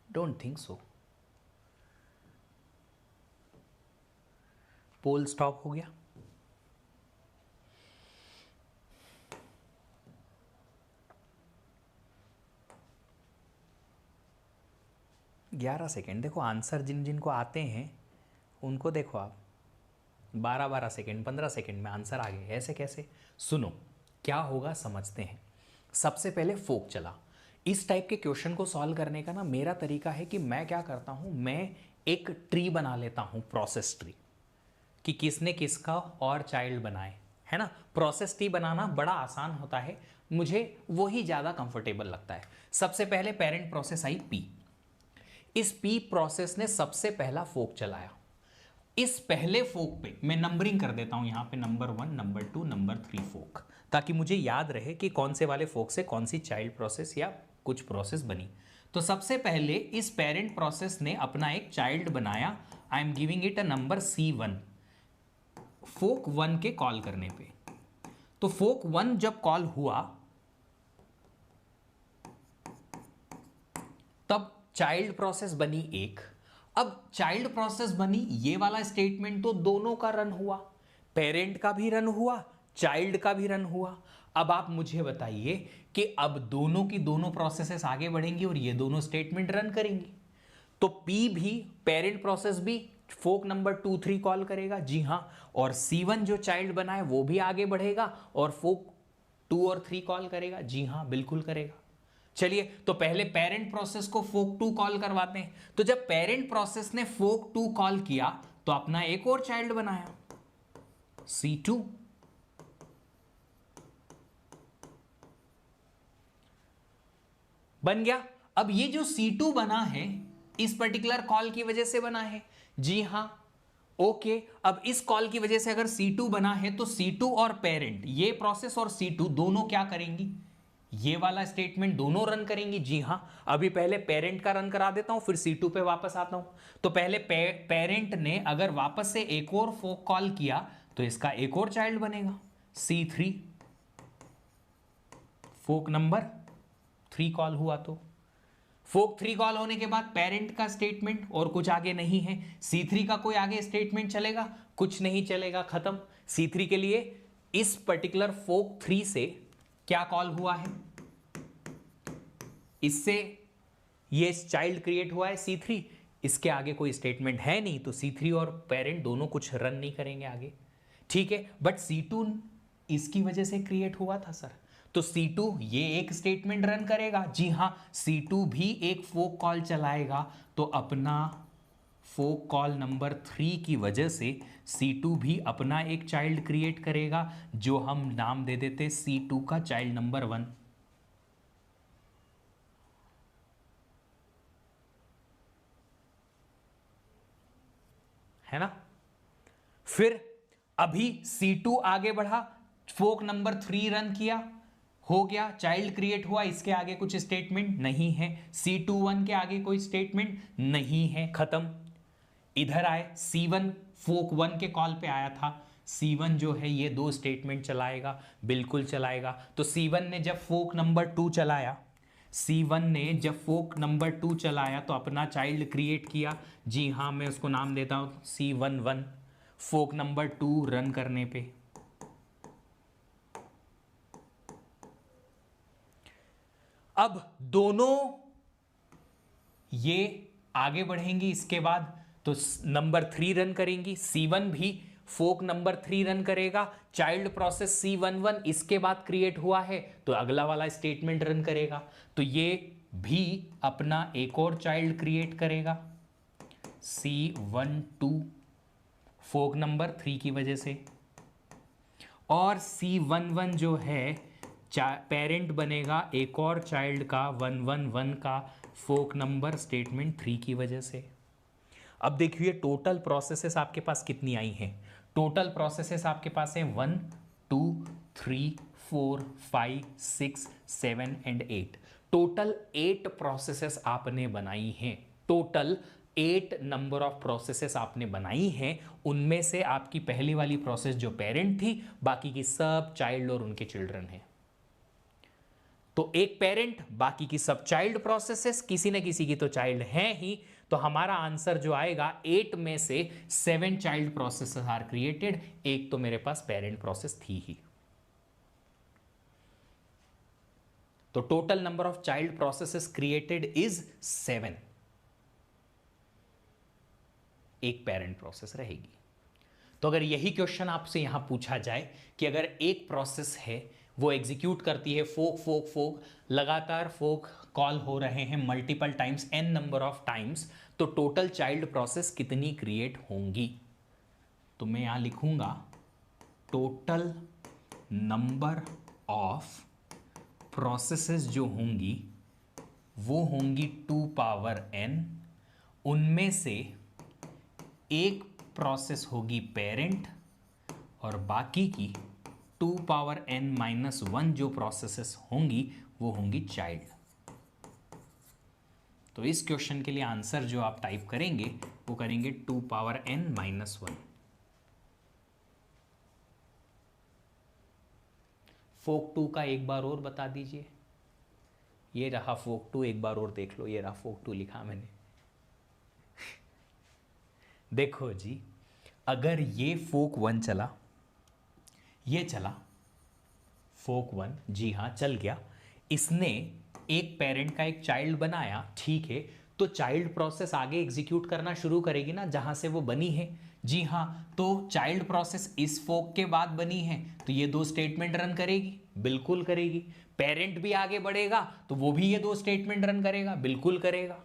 don't think so. Poll stop हो गया। ग्यारह सेकेंड। देखो आंसर जिन जिन को आते हैं उनको देखो आप, 12-12 सेकेंड 15 सेकेंड में आंसर आ गए। ऐसे कैसे? सुनो क्या होगा समझते हैं। सबसे पहले फोक चला। इस टाइप के क्वेश्चन को सॉल्व करने का ना मेरा तरीका है कि मैं क्या करता हूं, मैं एक ट्री बना लेता हूं, प्रोसेस ट्री, कि किसने किसका और चाइल्ड बनाए, है ना। प्रोसेस ट्री बनाना बड़ा आसान होता है, मुझे वही ज़्यादा कंफर्टेबल लगता है। सबसे पहले पेरेंट प्रोसेस आई पी, इस पी प्रोसेस ने सबसे पहला फोक चलाया। इस पहले फोक पे मैं नंबरिंग कर देता हूं यहां पे, नंबर 1, नंबर 2, नंबर 3 फोक, ताकि मुझे याद रहे कि कौन से वाले फोक से कौन सी चाइल्ड प्रोसेस या कुछ प्रोसेस बनी। तो सबसे पहले इस पेरेंट प्रोसेस ने अपना एक चाइल्ड बनाया, I am giving it a number C1, फोक 1 के कॉल करने पे। तो फोक 1 जब कॉल हुआ तब चाइल्ड प्रोसेस बनी एक। अब चाइल्ड प्रोसेस बनी, ये वाला स्टेटमेंट तो दोनों का रन हुआ, पेरेंट का भी रन हुआ, चाइल्ड का भी रन हुआ। अब आप मुझे बताइए कि अब दोनों की दोनों प्रोसेसेस आगे बढ़ेंगी और ये दोनों स्टेटमेंट रन करेंगी। तो पी भी, पेरेंट प्रोसेस भी फोक नंबर 2, 3 कॉल करेगा, जी हां, और C1 जो चाइल्ड बना है वो भी आगे बढ़ेगा और फोक 2 और 3 कॉल करेगा, जी हां बिल्कुल करेगा। चलिए, तो पहले पेरेंट प्रोसेस को फोक 2 कॉल करवाते हैं। तो जब पेरेंट प्रोसेस ने फोक 2 कॉल किया तो अपना एक और चाइल्ड बनाया, C2। बन गया। अब ये जो C2 बना है इस पर्टिकुलर कॉल की वजह से बना है, जी हां, ओके। अब इस कॉल की वजह से अगर C2 बना है तो C2 और पेरेंट, ये प्रोसेस और C2 दोनों क्या करेंगी, ये वाला स्टेटमेंट दोनों रन करेंगी, जी हां। अभी पहले पेरेंट का रन करा देता हूं, फिर C2 पे वापस आता हूं। तो पहले पेरेंट ने अगर वापस से एक और फोक कॉल किया तो इसका एक और चाइल्ड बनेगा, C3, फोक नंबर 3 कॉल हुआ। तो फोक 3 कॉल होने के बाद पेरेंट का स्टेटमेंट और कुछ आगे नहीं है, C3 का कोई आगे स्टेटमेंट चलेगा, कुछ नहीं चलेगा, खत्म। C3 के लिए इस पर्टिकुलर फोक 3 से क्या कॉल हुआ है, इससे ये चाइल्ड क्रिएट हुआ है C3, इसके आगे कोई स्टेटमेंट है नहीं, तो C3 और पेरेंट दोनों कुछ रन नहीं करेंगे आगे, ठीक है। बट C2 इसकी वजह से क्रिएट हुआ था सर, तो C2 ये एक स्टेटमेंट रन करेगा, जी हां, C2 भी एक फोक कॉल चलाएगा। तो अपना फोक कॉल नंबर 3 की वजह से C2 भी अपना एक चाइल्ड क्रिएट करेगा, जो हम नाम दे देते C2 का चाइल्ड नंबर 1। है ना। फिर अभी C2 आगे बढ़ा, फोक नंबर 3 रन किया, हो गया, चाइल्ड क्रिएट हुआ, इसके आगे कुछ स्टेटमेंट नहीं है, C21 के आगे कोई स्टेटमेंट नहीं है, खत्म। इधर आए, C1 फोक 1 के कॉल पे आया था, C1 जो है ये 2 स्टेटमेंट चलाएगा, बिल्कुल चलाएगा। तो C1 ने जब फोक नंबर 2 चलाया, C1 ने जब फोक नंबर 2 चलाया तो अपना चाइल्ड क्रिएट किया, जी हां, मैं उसको नाम देता हूं C11, फोक नंबर 2 रन करने पे। अब दोनों ये आगे बढ़ेंगी, इसके बाद तो नंबर 3 रन करेंगी, C1 भी फोक नंबर 3 रन करेगा, चाइल्ड प्रोसेस C11 इसके बाद क्रिएट हुआ है तो अगला वाला स्टेटमेंट रन करेगा, तो ये भी अपना एक और चाइल्ड क्रिएट करेगा, C12, फोक नंबर 3 की वजह से। और C11 जो है पेरेंट बनेगा एक और चाइल्ड का 111 का, फोक नंबर स्टेटमेंट 3 की वजह से। अब देखिए टोटल प्रोसेसेस आपके पास कितनी आई हैं। टोटल प्रोसेसेस आपके पास हैं 1, 2, 3, 4, 5, 6, 7 एंड 8। टोटल 8 प्रोसेसेस आपने बनाई हैं। टोटल 8 नंबर ऑफ प्रोसेसेस आपने बनाई हैं। उनमें से आपकी पहली वाली प्रोसेस जो पेरेंट थी, बाकी की सब चाइल्ड और उनके चिल्ड्रन हैं। तो एक पेरेंट, बाकी की सब चाइल्ड प्रोसेसेस, किसी न किसी की तो चाइल्ड है ही। तो हमारा आंसर जो आएगा 8 में से 7 चाइल्ड प्रोसेसेस आर क्रिएटेड, एक तो मेरे पास पेरेंट प्रोसेस थी ही। तो total number of child processes created is 7, एक पेरेंट प्रोसेस रहेगी। तो अगर यही क्वेश्चन आपसे यहां पूछा जाए कि अगर एक प्रोसेस है वो एग्जीक्यूट करती है फोक फोक फोक, लगातार फोक कॉल हो रहे हैं multiple times, n number of times, तो टोटल चाइल्ड प्रोसेस कितनी क्रिएट होंगी। तो मैं यहां लिखूंगा टोटल नंबर ऑफ प्रोसेसेस जो होंगी वो होंगी 2 पावर n उनमें से एक प्रोसेस होगी पेरेंट और बाकी की 2n-1 जो प्रोसेसेस होंगी वो होंगी चाइल्ड। तो इस क्वेश्चन के लिए आंसर जो आप टाइप करेंगे वो करेंगे 2n-1। फोक 2 का एक बार और बता दीजिए। ये रहा फोक 2, एक बार और देख लो, ये रहा फोक 2 लिखा मैंने। देखो जी, अगर ये फोक 1 चला, ये चला फोक 1, जी हाँ चल गया, इसने एक पेरेंट का एक चाइल्ड बनाया, ठीक है, तो चाइल्ड प्रोसेस आगे एग्जीक्यूट करना शुरू करेगी ना जहां से वो बनी है। जी हाँ, तो चाइल्ड प्रोसेस इस फोक के बाद बनी है तो ये 2 स्टेटमेंट रन करेगी, बिल्कुल करेगी। पेरेंट भी आगे बढ़ेगा तो वो भी ये 2 स्टेटमेंट रन करेगा, बिल्कुल करेगा।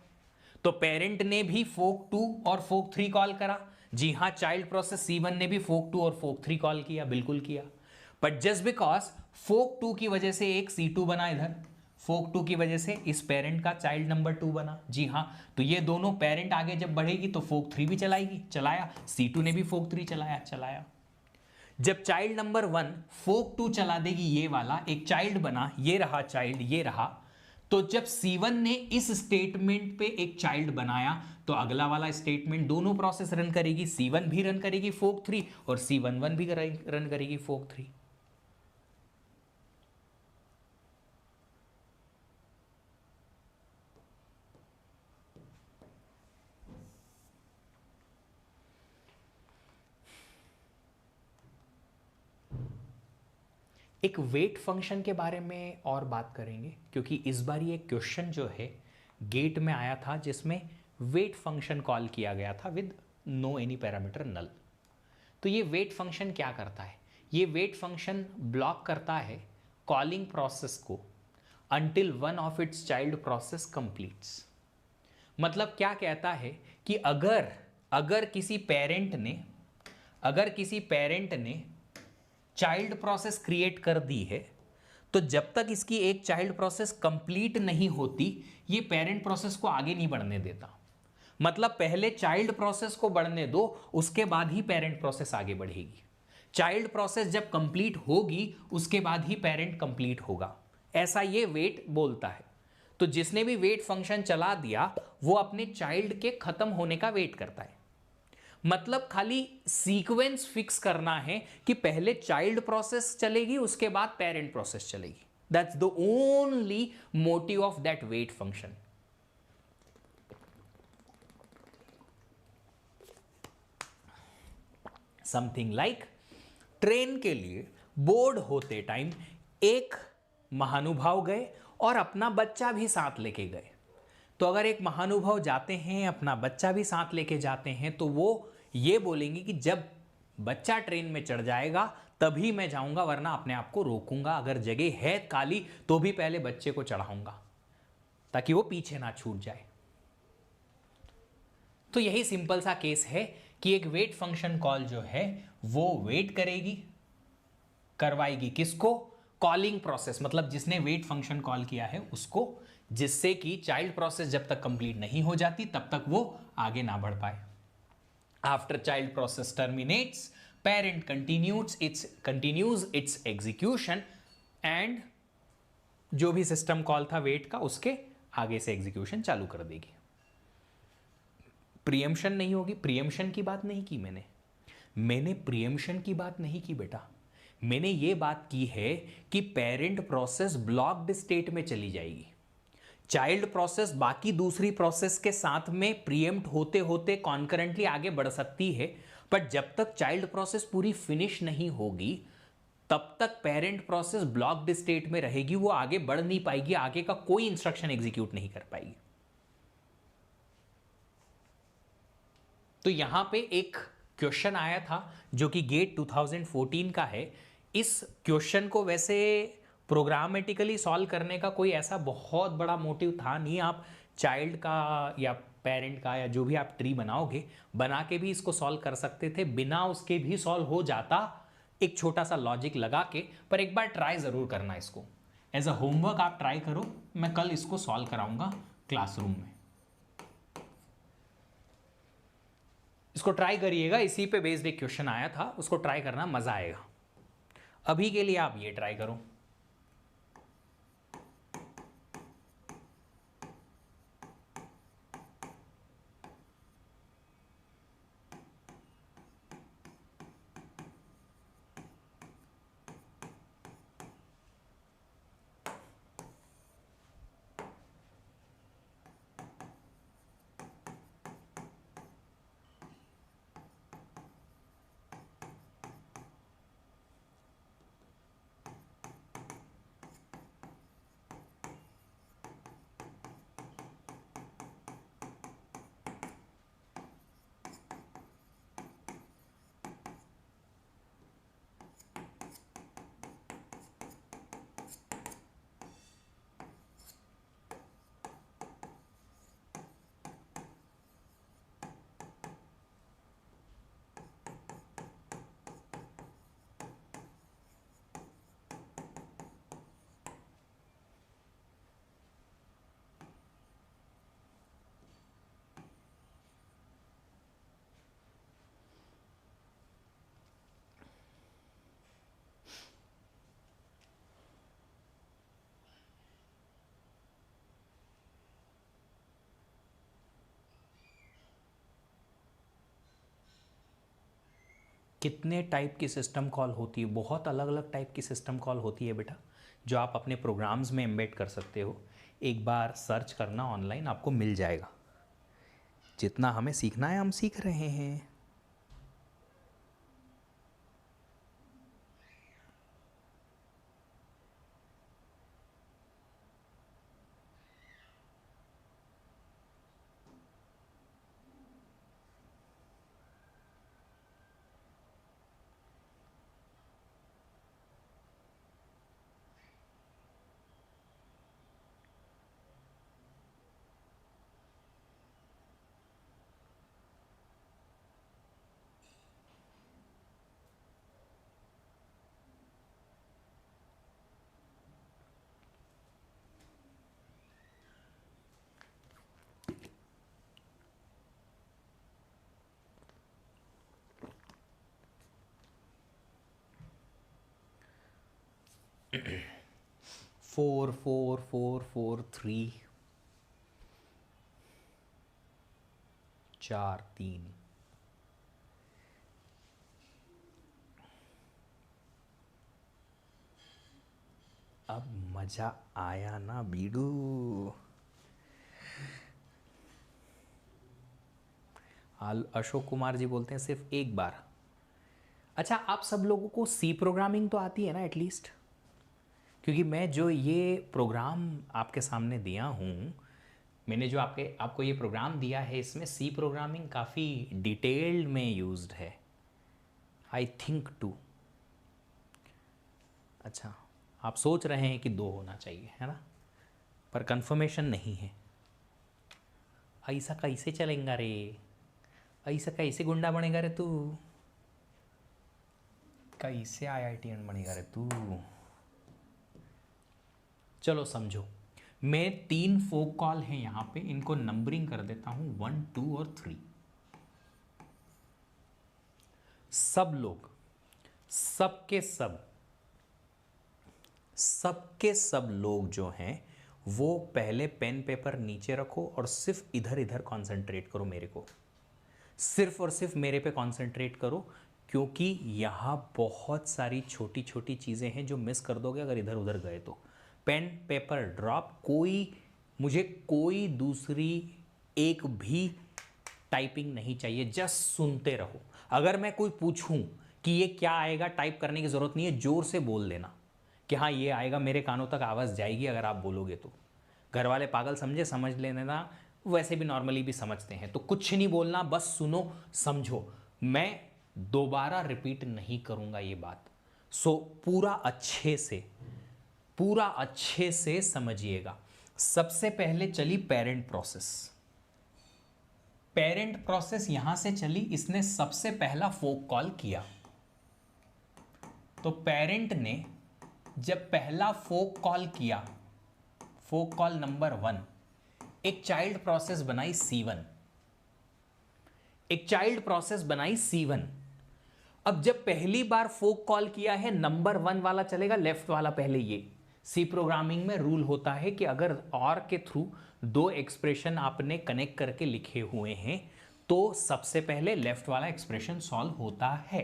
तो पेरेंट ने भी फोक 2 और फोक 3 कॉल करा, जी हाँ, चाइल्ड प्रोसेस C1 ने भी फोक 2 और फोक 3 कॉल किया, बिल्कुल किया। बट जस्ट बिकॉज फोक 2 की वजह से एक C2 बना, इधर फोक 2 की वजह से इस पेरेंट का चाइल्ड नंबर 2 बना, जी हाँ, तो ये दोनों पेरेंट आगे जब बढ़ेगी तो फोक 3 भी चलाएगी, चलाया, C2 ने भी फोक 3 चलाया, चलाया। जब चाइल्ड नंबर 1 फोक 2 चला देगी, ये वाला एक चाइल्ड बना, ये रहा चाइल्ड, ये रहा, तो जब C1 ने इस स्टेटमेंट पे एक चाइल्ड बनाया तो अगला वाला स्टेटमेंट दोनों प्रोसेस रन करेगी, C1 भी रन करेगी फोक 3 और C11 भी रन करेगी फोक 3। एक वेट फंक्शन के बारे में और बात करेंगे, क्योंकि इस बार ये क्वेश्चन जो है गेट में आया था जिसमें वेट फंक्शन कॉल किया गया था विद नो एनी पैरामीटर नल। तो ये वेट फंक्शन क्या करता है? ये वेट फंक्शन ब्लॉक करता है कॉलिंग प्रोसेस को until one of its child process completes. मतलब क्या कहता है कि अगर किसी पेरेंट ने चाइल्ड प्रोसेस क्रिएट कर दी है तो जब तक इसकी एक चाइल्ड प्रोसेस कंप्लीट नहीं होती ये पेरेंट प्रोसेस को आगे नहीं बढ़ने देता। मतलब पहले चाइल्ड प्रोसेस को बढ़ने दो, उसके बाद ही पेरेंट प्रोसेस आगे बढ़ेगी। चाइल्ड प्रोसेस जब कंप्लीट होगी उसके बाद ही पेरेंट कंप्लीट होगा, ऐसा ये वेट बोलता है। तो जिसने भी वेट फंक्शन चला दिया वो अपने चाइल्ड के खत्म होने का वेट करता है। मतलब खाली सीक्वेंस फिक्स करना है कि पहले चाइल्ड प्रोसेस चलेगी उसके बाद पेरेंट प्रोसेस चलेगी। That's the only motive of that wait function. Something like train के लिए बोर्ड होते टाइम एक महानुभाव गए और अपना बच्चा भी साथ लेके गए। तो अगर एक महानुभाव जाते हैं अपना बच्चा भी साथ लेके जाते हैं तो वो ये बोलेंगे कि जब बच्चा ट्रेन में चढ़ जाएगा तभी मैं जाऊंगा, वरना अपने आप को रोकूंगा, अगर जगह है खाली तो भी पहले बच्चे को चढ़ाऊंगा ताकि वो पीछे ना छूट जाए। तो यही सिंपल सा केस है कि एक वेट फंक्शन कॉल जो है वो वेट करेगी, करवाएगी किसको? कॉलिंग प्रोसेस, मतलब जिसने वेट फंक्शन कॉल किया है उसको, जिससे कि चाइल्ड प्रोसेस जब तक कंप्लीट नहीं हो जाती तब तक वो आगे ना बढ़ पाए। After child process terminates, parent continues it's execution and जो भी सिस्टम कॉल था वेट का उसके आगे से एग्जीक्यूशन चालू कर देगी। प्रीएम्पशन नहीं होगी। प्रीएम्पशन की बात नहीं की मैंने प्रीएम्पशन की बात नहीं की बेटा। मैंने ये बात की है कि पेरेंट प्रोसेस ब्लॉक्ड स्टेट में चली जाएगी, चाइल्ड प्रोसेस बाकी दूसरी प्रोसेस के साथ में प्रीएम्प्ट होते होते कॉन्करेंटली आगे बढ़ सकती है, बट जब तक चाइल्ड प्रोसेस पूरी फिनिश नहीं होगी तब तक पेरेंट प्रोसेस ब्लॉक्ड स्टेट में रहेगी, वो आगे बढ़ नहीं पाएगी, आगे का कोई इंस्ट्रक्शन एग्जीक्यूट नहीं कर पाएगी। तो यहां पे एक क्वेश्चन आया था जो कि गेट 2014 का है। इस क्वेश्चन को वैसे प्रोग्रामेटिकली सॉल्व करने का कोई ऐसा बहुत बड़ा मोटिव था नहीं। आप चाइल्ड का या पेरेंट का या जो भी आप ट्री बनाओगे बना के भी इसको सॉल्व कर सकते थे, बिना उसके भी सॉल्व हो जाता एक छोटा सा लॉजिक लगा के। पर एक बार ट्राई ज़रूर करना इसको, एज अ होमवर्क आप ट्राई करो। मैं कल इसको सॉल्व कराऊंगा क्लासरूम में। इसको ट्राई करिएगा, इसी पे बेस्ड एक क्वेश्चन आया था, उसको ट्राई करना, मजा आएगा। अभी के लिए आप ये ट्राई करो। कितने टाइप की सिस्टम कॉल होती है? बहुत अलग अलग टाइप की सिस्टम कॉल होती है बेटा, जो आप अपने प्रोग्राम्स में एम्बेड कर सकते हो। एक बार सर्च करना ऑनलाइन, आपको मिल जाएगा। जितना हमें सीखना है हम सीख रहे हैं। Four four four four three, 4 3। अब मजा आया ना बीडू? अशोक कुमार जी बोलते हैं सिर्फ एक बार। अच्छा, आप सब लोगों को सी प्रोग्रामिंग तो आती है ना एटलीस्ट? क्योंकि मैं जो ये प्रोग्राम आपके सामने दिया हूँ, मैंने जो आपको ये प्रोग्राम दिया है, इसमें सी प्रोग्रामिंग काफ़ी डिटेल्ड में यूज्ड है, आई थिंक टू। अच्छा, आप सोच रहे हैं कि 2 होना चाहिए, है ना? पर कंफर्मेशन नहीं है। ऐसा कैसे चलेगा रे? ऐसा कैसे गुंडा बनेगा रे तू? कैसे IITN बनेगा रे तू? चलो समझो, मैं 3 फोक कॉल हैं यहाँ पे, इनको नंबरिंग कर देता हूँ 1 2 और 3। सब लोग, सबके सब लोग जो हैं वो पहले पेन पेपर नीचे रखो और सिर्फ इधर इधर कंसंट्रेट करो मेरे को, सिर्फ और सिर्फ मेरे पे कंसंट्रेट करो, क्योंकि यहाँ बहुत सारी छोटी छोटी चीज़ें हैं जो मिस कर दोगे अगर इधर उधर गए तो। पेन पेपर ड्रॉप, मुझे कोई दूसरी एक भी टाइपिंग नहीं चाहिए, जस्ट सुनते रहो। अगर मैं कोई पूछूं कि ये क्या आएगा, टाइप करने की ज़रूरत नहीं है, ज़ोर से बोल देना कि हाँ ये आएगा, मेरे कानों तक आवाज़ जाएगी अगर आप बोलोगे तो। घर वाले पागल समझ लेने ना, वैसे भी नॉर्मली भी समझते हैं, तो कुछ नहीं बोलना, बस सुनो समझो। मैं दोबारा रिपीट नहीं करूँगा ये बात, सो पूरा अच्छे से समझिएगा। सबसे पहले चली पेरेंट प्रोसेस यहां से चली, इसने सबसे पहला फोक कॉल किया। तो पेरेंट ने जब पहला फोक कॉल किया, फोक कॉल नंबर 1, एक चाइल्ड प्रोसेस बनाई C1। एक चाइल्ड प्रोसेस बनाई C1। अब जब पहली बार फोक कॉल किया है, नंबर 1 वाला चलेगा, लेफ्ट वाला पहले। ये सी प्रोग्रामिंग में रूल होता है कि अगर और के थ्रू दो एक्सप्रेशन आपने कनेक्ट करके लिखे हुए हैं तो सबसे पहले लेफ्ट वाला एक्सप्रेशन सॉल्व होता है।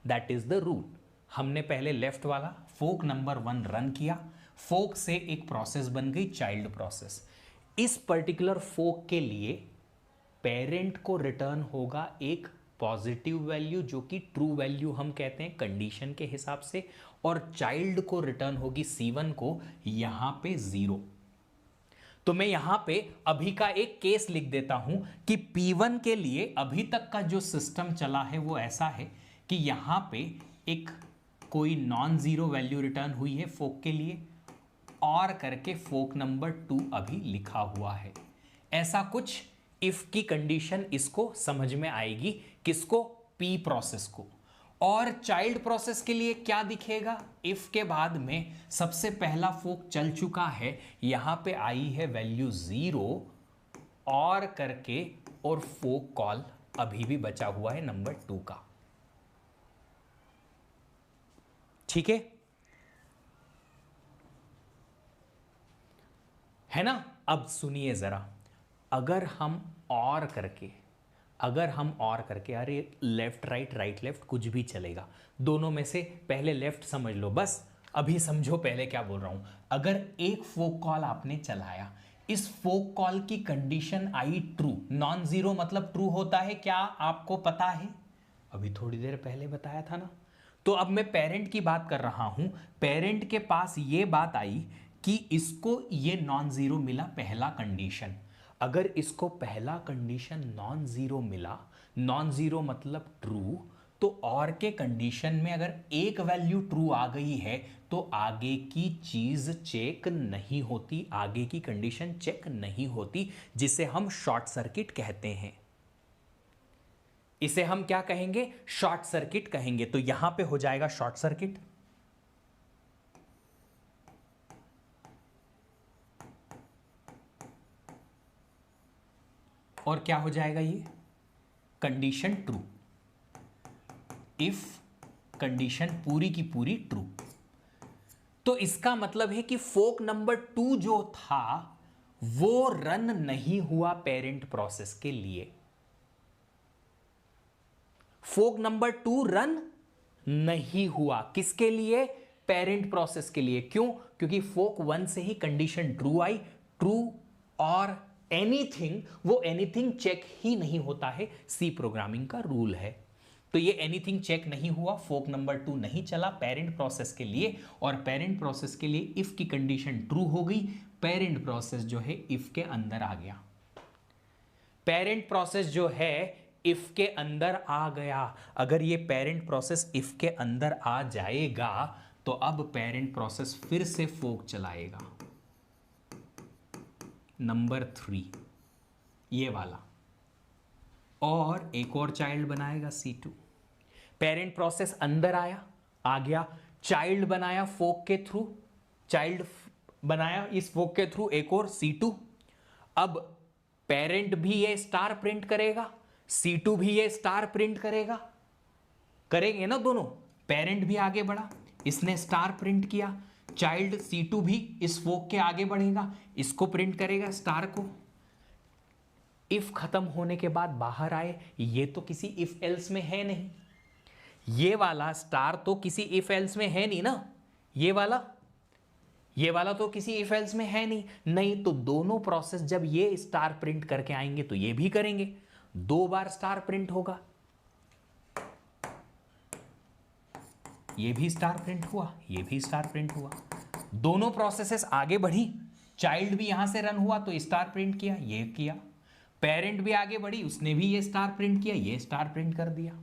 That is the rule. हमने पहले लेफ्ट वाला फोक नंबर 1 रन किया, फोक से एक प्रोसेस बन गई चाइल्ड प्रोसेस। इस पर्टिकुलर फोक के लिए पेरेंट को रिटर्न होगा एक पॉजिटिव वैल्यू जो कि ट्रू वैल्यू हम कहते हैं कंडीशन के हिसाब से, और चाइल्ड को रिटर्न होगी C1 को यहां पे 0। तो मैं यहां पे अभी का एक केस लिख देता हूं कि P1 के लिए अभी तक का जो सिस्टम चला है वो ऐसा है कि यहां पे एक कोई नॉन जीरो वैल्यू रिटर्न हुई है फोक के लिए, और करके फोक नंबर 2 अभी लिखा हुआ है। ऐसा कुछ इफ की कंडीशन इसको समझ में आएगी, किसको? P प्रोसेस को। और चाइल्ड प्रोसेस के लिए क्या दिखेगा? इफ के बाद में सबसे पहला फोक चल चुका है, यहां पे आई है वैल्यू 0 और करके, और फोक कॉल अभी भी बचा हुआ है नंबर 2 का। ठीक है ना? अब सुनिए जरा, अगर हम और करके, अरे लेफ्ट राइट राइट लेफ्ट कुछ भी चलेगा, दोनों में से पहले लेफ्ट समझ लो बस। अभी समझो पहले क्या बोल रहा हूं। अगर एक फोक कॉल आपने चलाया, इस फोक कॉल की कंडीशन आई ट्रू, नॉन जीरो मतलब ट्रू होता है, क्या आपको पता है? अभी थोड़ी देर पहले बताया था ना। तो अब मैं पेरेंट की बात कर रहा हूं। पेरेंट के पास ये बात आई कि इसको ये नॉन जीरो मिला, पहला कंडीशन। अगर इसको पहला कंडीशन नॉन जीरो मिला, नॉन जीरो मतलब ट्रू, तो और के कंडीशन में अगर एक वैल्यू ट्रू आ गई है तो आगे की चीज चेक नहीं होती, आगे की कंडीशन चेक नहीं होती, जिसे हम शॉर्ट सर्किट कहते हैं। इसे हम क्या कहेंगे? शॉर्ट सर्किट कहेंगे। तो यहां पे हो जाएगा शॉर्ट सर्किट, और क्या हो जाएगा? ये कंडीशन ट्रू, इफ कंडीशन पूरी की पूरी ट्रू। तो इसका मतलब है कि फोक नंबर 2 जो था वो रन नहीं हुआ पेरेंट प्रोसेस के लिए। फोक नंबर 2 रन नहीं हुआ, किसके लिए? पेरेंट प्रोसेस के लिए। क्यों? क्योंकि फोक 1 से ही कंडीशन ट्रू आई, ट्रू और एनीथिंग, वो एनीथिंग चेक ही नहीं होता है, सी प्रोग्रामिंग का रूल है। तो ये एनीथिंग चेक नहीं हुआ, फोक नंबर 2 नहीं चला पेरेंट प्रोसेस के लिए, और पेरेंट प्रोसेस के लिए इफ की कंडीशन ट्रू हो गई, पेरेंट प्रोसेस जो है इफ के अंदर आ गया। पेरेंट प्रोसेस जो है इफ के अंदर आ गया। अगर ये पेरेंट प्रोसेस इफ के अंदर आ जाएगा तो अब पेरेंट प्रोसेस फिर से फोक चलाएगा नंबर 3, ये वाला, और एक और चाइल्ड बनाएगा C2। पेरेंट प्रोसेस अंदर आ गया, चाइल्ड बनाया फोक के थ्रू, चाइल्ड बनाया इस फोक के थ्रू एक और C2। अब पेरेंट भी ये स्टार प्रिंट करेगा, C2 भी ये स्टार प्रिंट करेगा, करेंगे ना दोनों। पेरेंट भी आगे बढ़ा, इसने स्टार प्रिंट किया, चाइल्ड C2 भी इस फोक के आगे बढ़ेगा, इसको प्रिंट करेगा स्टार को। इफ खत्म होने के बाद बाहर आए, ये तो किसी इफ एल्स में है नहीं, ये वाला स्टार तो किसी इफ एल्स में है नहीं ना, ये वाला तो किसी इफ एल्स में है नहीं। तो दोनों प्रोसेस जब ये स्टार प्रिंट करके आएंगे तो ये भी करेंगे, 2 बार स्टार प्रिंट होगा, ये भी स्टार प्रिंट हुआ, ये भी स्टार प्रिंट हुआ। दोनों प्रोसेसेस आगे बढ़ी, चाइल्ड भी यहां से रन हुआ तो स्टार प्रिंट किया, ये किया, पेरेंट भी आगे बढ़ी, उसने भी ये स्टार प्रिंट किया, ये स्टार प्रिंट कर दिया।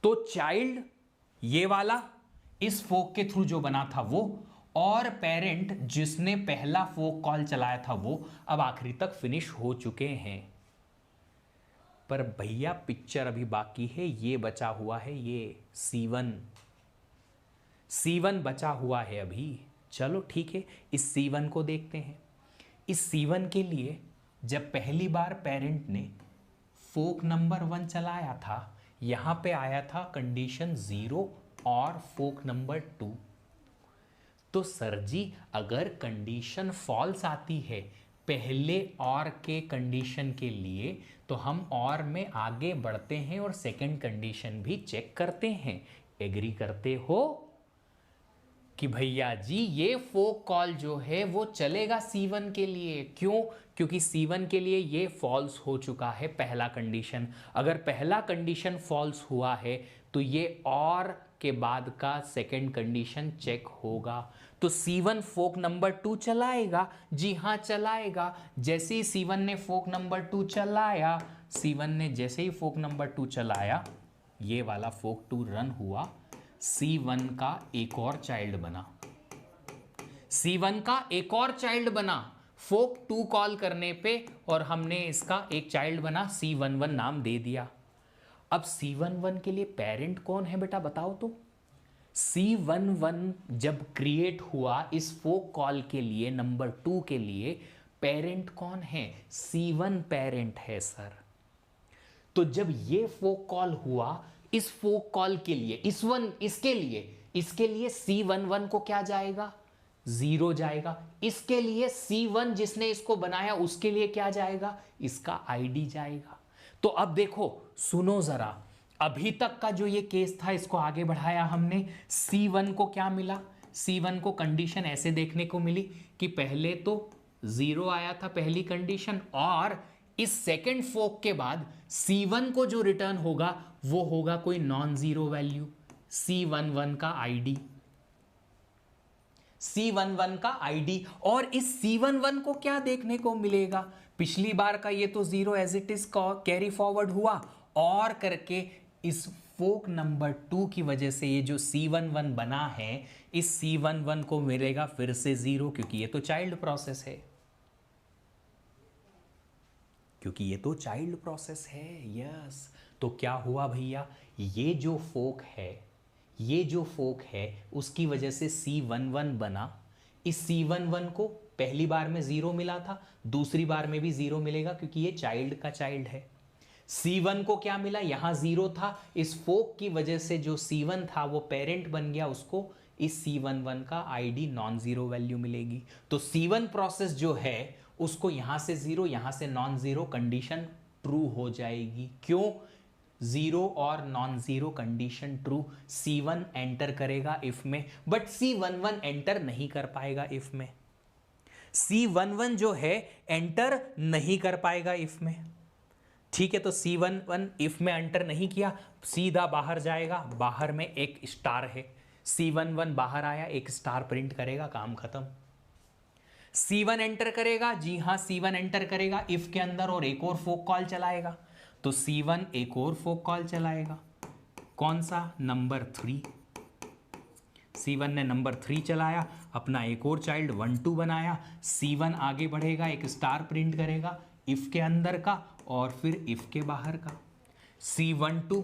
तो चाइल्ड ये वाला इस फोक के थ्रू जो बना था वो, और पेरेंट जिसने पहला फोक कॉल चलाया था वो, अब आखिरी तक फिनिश हो चुके हैं। पर भैया पिक्चर अभी बाकी है, ये बचा हुआ है, ये C1 बचा हुआ है अभी। चलो ठीक है, इस C1 को देखते हैं। इस C1 के लिए जब पहली बार पेरेंट ने फोक नंबर 1 चलाया था, यहां पे आया था कंडीशन 0 और फोक नंबर 2। तो सर जी अगर कंडीशन फॉल्स आती है पहले और के कंडीशन के लिए, तो हम और में आगे बढ़ते हैं और सेकंड कंडीशन भी चेक करते हैं। एग्री करते हो कि भैया जी ये फोक कॉल जो है वो चलेगा C1 के लिए? क्यों? क्योंकि C1 के लिए ये फॉल्स हो चुका है पहला कंडीशन। अगर पहला कंडीशन फॉल्स हुआ है तो ये और के बाद का सेकंड कंडीशन चेक होगा। तो C1 फोक नंबर 2 चलाएगा। जी हाँ चलाएगा। जैसे ही C1 ने फोक नंबर 2 चलाया, C1 ने जैसे ही फोक नंबर 2 चलाया, ये वाला फोक 2 रन हुआ, C1 का एक और चाइल्ड बना। C1 का एक और चाइल्ड बना फोक 2 कॉल करने पे, और हमने इसका एक चाइल्ड बना C11 नाम दे दिया। अब C11 के लिए पेरेंट कौन है बेटा बताओ तो? C11 जब क्रिएट हुआ इस फोक कॉल के लिए नंबर 2 के लिए, पेरेंट कौन है? C1 पेरेंट है सर। तो जब ये फोक कॉल हुआ, इस फोक कॉल के लिए इसके लिए C11 को क्या जाएगा? 0 जाएगा। इसके लिए C1 जिसने इसको बनाया उसके लिए क्या जाएगा? इसका ID जाएगा। तो अब देखो सुनो जरा, अभी तक का जो ये केस था इसको आगे बढ़ाया हमने। C1 को क्या मिला? C1 को कंडीशन ऐसे देखने को मिली कि पहले तो 0 आया था पहली कंडीशन, और इस सेकेंड फोक के बाद C1 को जो रिटर्न होगा वो होगा कोई नॉन जीरो वैल्यू, C11 का आईडी। C11 का आईडी, और इस C11 को क्या देखने को मिलेगा? पिछली बार का ये तो 0 as it is carry forward हुआ, और करके इस फोक नंबर 2 की वजह से ये जो C11 बना है, इस C11 को मिलेगा फिर से 0, क्योंकि ये तो चाइल्ड प्रोसेस है। क्योंकि ये तो चाइल्ड प्रोसेस है। यस। तो क्या हुआ भैया, ये जो फोक है उसकी वजह से C11 बना। इस C11 को पहली बार में 0 मिला था, दूसरी बार में भी 0 मिलेगा क्योंकि ये चाइल्ड का चाइल्ड है। C1 को क्या मिला? यहां 0 था, इस फोक की वजह से जो C1 था वो पेरेंट बन गया, उसको इस C11 का आईडी नॉन जीरो वैल्यू मिलेगी। तो C1 प्रोसेस जो है उसको यहां से 0 यहां से नॉन जीरो, कंडीशन ट्रू हो जाएगी। क्यों? 0 और non zero condition true. C1 enter करेगा इफ में, बट C11 एंटर नहीं कर पाएगा इफ में। C11 जो है एंटर नहीं कर पाएगा इफ में। ठीक है, तो C11 इफ में एंटर नहीं किया, सीधा बाहर जाएगा। बाहर में एक स्टार है, C11 बाहर आया, एक स्टार प्रिंट करेगा, काम खत्म। C1 एंटर करेगा। जी हां C1 एंटर करेगा इफ के अंदर, और एक और फोक कॉल चलाएगा। तो C1 एक और फोक कॉल चलाएगा। कौन सा? नंबर 3। C1 ने नंबर 3 चलाया, अपना एक और चाइल्ड 1 2 बनाया। C1 आगे बढ़ेगा, एक स्टार प्रिंट करेगा इफ के अंदर का और फिर इफ के बाहर का। C12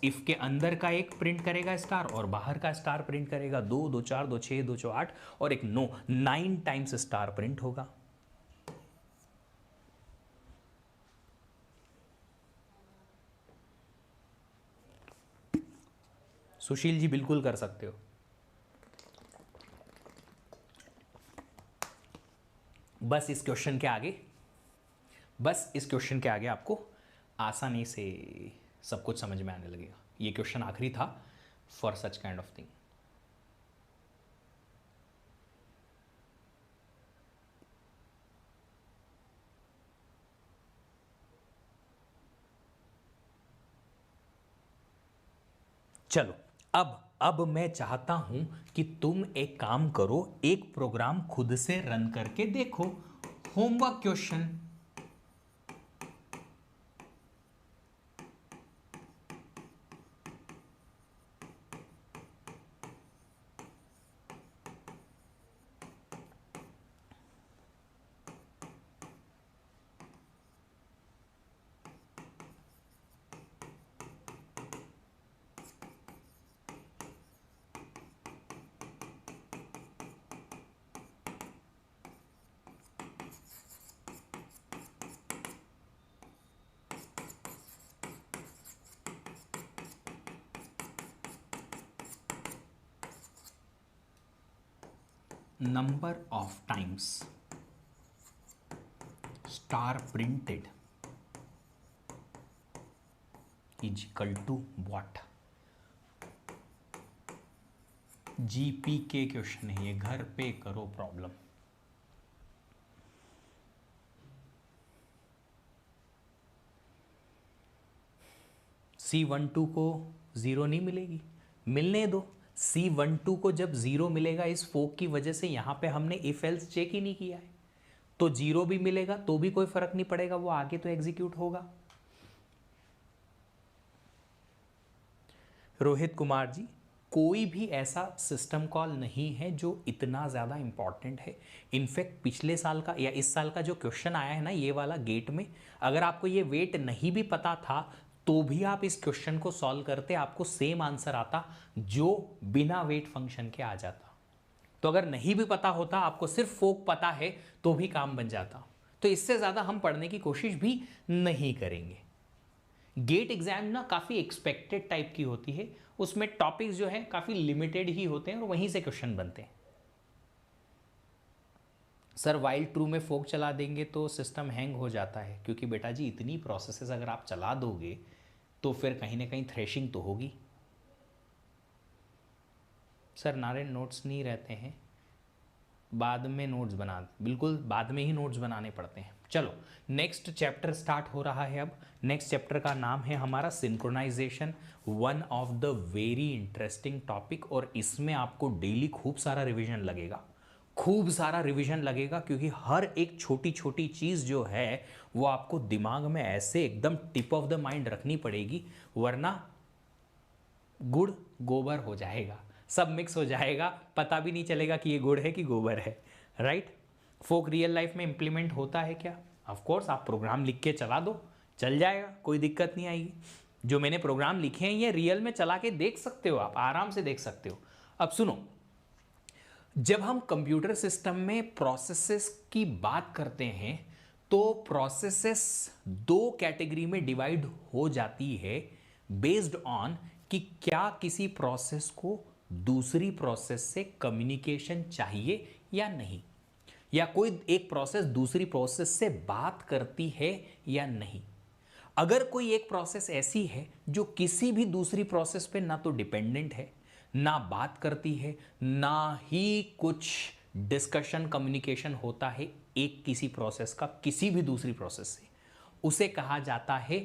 इफ के अंदर का एक प्रिंट करेगा स्टार, और बाहर का स्टार प्रिंट करेगा। 2 2 4 2 6 2 4 8 और एक 9, 9 टाइम्स स्टार प्रिंट होगा। सुशील जी बिल्कुल कर सकते हो। बस इस क्वेश्चन के आगे आपको आसानी से सब कुछ समझ में आने लगेगा। ये क्वेश्चन आखिरी था for such kind of thing. चलो, अब मैं चाहता हूं कि तुम एक काम करो, एक प्रोग्राम खुद से रन करके देखो। Homework question. Number of times star printed is equal to what. जीपीके क्वेश्चन है ये, घर पे करो प्रॉब्लम। C12 को जीरो नहीं मिलेगी, मिलने दो। C12 को जब जीरो मिलेगा इस फोक की वजह से, यहां पे हमने इफ एल्स चेक ही नहीं किया है, तो जीरो भी मिलेगा तो भी कोई फर्क नहीं पड़ेगा, वो आगे तो एग्जीक्यूट होगा। रोहित कुमार जी, कोई भी ऐसा सिस्टम कॉल नहीं है जो इतना ज़्यादा इंपॉर्टेंट है। इनफैक्ट पिछले साल का या इस साल का जो क्वेश्चन आया है ना ये वाला गेट में, अगर आपको ये वेट नहीं भी पता था तो भी आप इस क्वेश्चन को सॉल्व करते, आपको सेम आंसर आता जो बिना वेट फंक्शन के आ जाता। तो अगर नहीं भी पता होता, आपको सिर्फ फोक पता है तो भी काम बन जाता। तो इससे ज़्यादा हम पढ़ने की कोशिश भी नहीं करेंगे। गेट एग्जाम ना काफ़ी एक्सपेक्टेड टाइप की होती है, उसमें टॉपिक्स जो है काफ़ी लिमिटेड ही होते हैं और वहीं से क्वेश्चन बनते हैं। सर वाइल ट्रू में फोक चला देंगे तो सिस्टम हैंग हो जाता है, क्योंकि बेटा जी इतनी प्रोसेसेस अगर आप चला दोगे तो फिर कहीं ना कहीं थ्रेशिंग तो होगी। सर नारायण नोट्स नहीं रहते हैं, बाद में नोट्स बना, बिल्कुल बाद में ही नोट्स बनाने पड़ते हैं। चलो नेक्स्ट चैप्टर स्टार्ट हो रहा है। अब नेक्स्ट चैप्टर का नाम है हमारा synchronization, one of the very interesting topic, और इसमें आपको डेली खूब सारा रिवीजन लगेगा, खूब सारा रिवीजन लगेगा, क्योंकि हर एक छोटी छोटी चीज़ जो है वो आपको दिमाग में ऐसे एकदम टिप ऑफ द माइंड रखनी पड़ेगी, वरना गुड़ गोबर हो जाएगा, सब मिक्स हो जाएगा, पता भी नहीं चलेगा कि ये गुड़ है कि गोबर है। राइट। फोक रियल लाइफ में इंप्लीमेंट होता है क्या? ऑफ कोर्स, आप प्रोग्राम लिख के चला दो, चल जाएगा, कोई दिक्कत नहीं आएगी। जो मैंने प्रोग्राम लिखे हैं ये रियल में चला के देख सकते हो, आप आराम से देख सकते हो। अब सुनो, जब हम कंप्यूटर सिस्टम में प्रोसेसेस की बात करते हैं तो प्रोसेसेस दो कैटेगरी में डिवाइड हो जाती है बेस्ड ऑन कि क्या किसी प्रोसेस को दूसरी प्रोसेस से कम्युनिकेशन चाहिए या नहीं, या कोई एक प्रोसेस दूसरी प्रोसेस से बात करती है या नहीं। अगर कोई एक प्रोसेस ऐसी है जो किसी भी दूसरी प्रोसेस पे ना तो डिपेंडेंट है, ना बात करती है, ना ही कुछ डिस्कशन कम्युनिकेशन होता है एक किसी प्रोसेस का किसी भी दूसरी प्रोसेस से, उसे कहा जाता है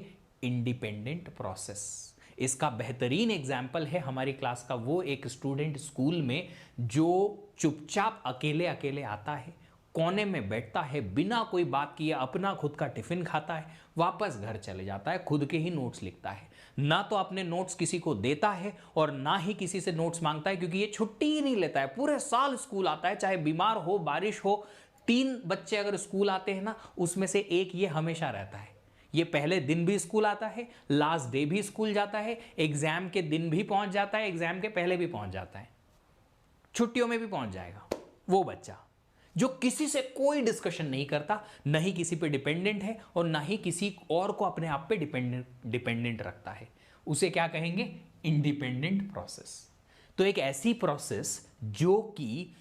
इंडिपेंडेंट प्रोसेस। इसका बेहतरीन एग्जाम्पल है हमारी क्लास का वो एक स्टूडेंट स्कूल में जो चुपचाप अकेले अकेले आता है, कोने में बैठता है, बिना कोई बात किए अपना खुद का टिफिन खाता है, वापस घर चले जाता है, खुद के ही नोट्स लिखता है, ना तो अपने नोट्स किसी को देता है और ना ही किसी से नोट्स मांगता है, क्योंकि ये छुट्टी ही नहीं लेता है, पूरे साल स्कूल आता है, चाहे बीमार हो बारिश हो। 3 बच्चे अगर स्कूल आते हैं ना, उसमें से एक ये हमेशा रहता है, ये पहले दिन भी स्कूल आता है, लास्ट डे भी स्कूल जाता है, एग्जाम के दिन भी पहुंच जाता है, एग्जाम के पहले भी पहुंच जाता है, छुट्टियों में भी पहुंच जाएगा। वो बच्चा जो किसी से कोई डिस्कशन नहीं करता, ना ही किसी पे डिपेंडेंट है और ना ही किसी और को अपने आप पे डिपेंडेंट रखता है, उसे क्या कहेंगे? Independent process. तो एक ऐसी प्रोसेस जो कि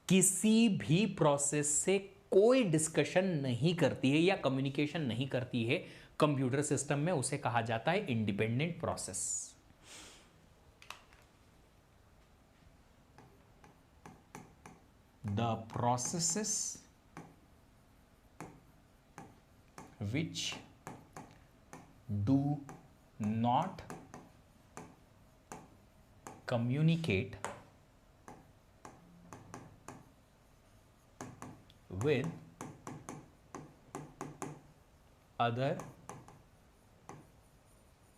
किसी भी प्रोसेस से कोई डिस्कशन नहीं करती है या कम्युनिकेशन नहीं करती है कंप्यूटर सिस्टम में, उसे कहा जाता है independent process. The processes which do not communicate with other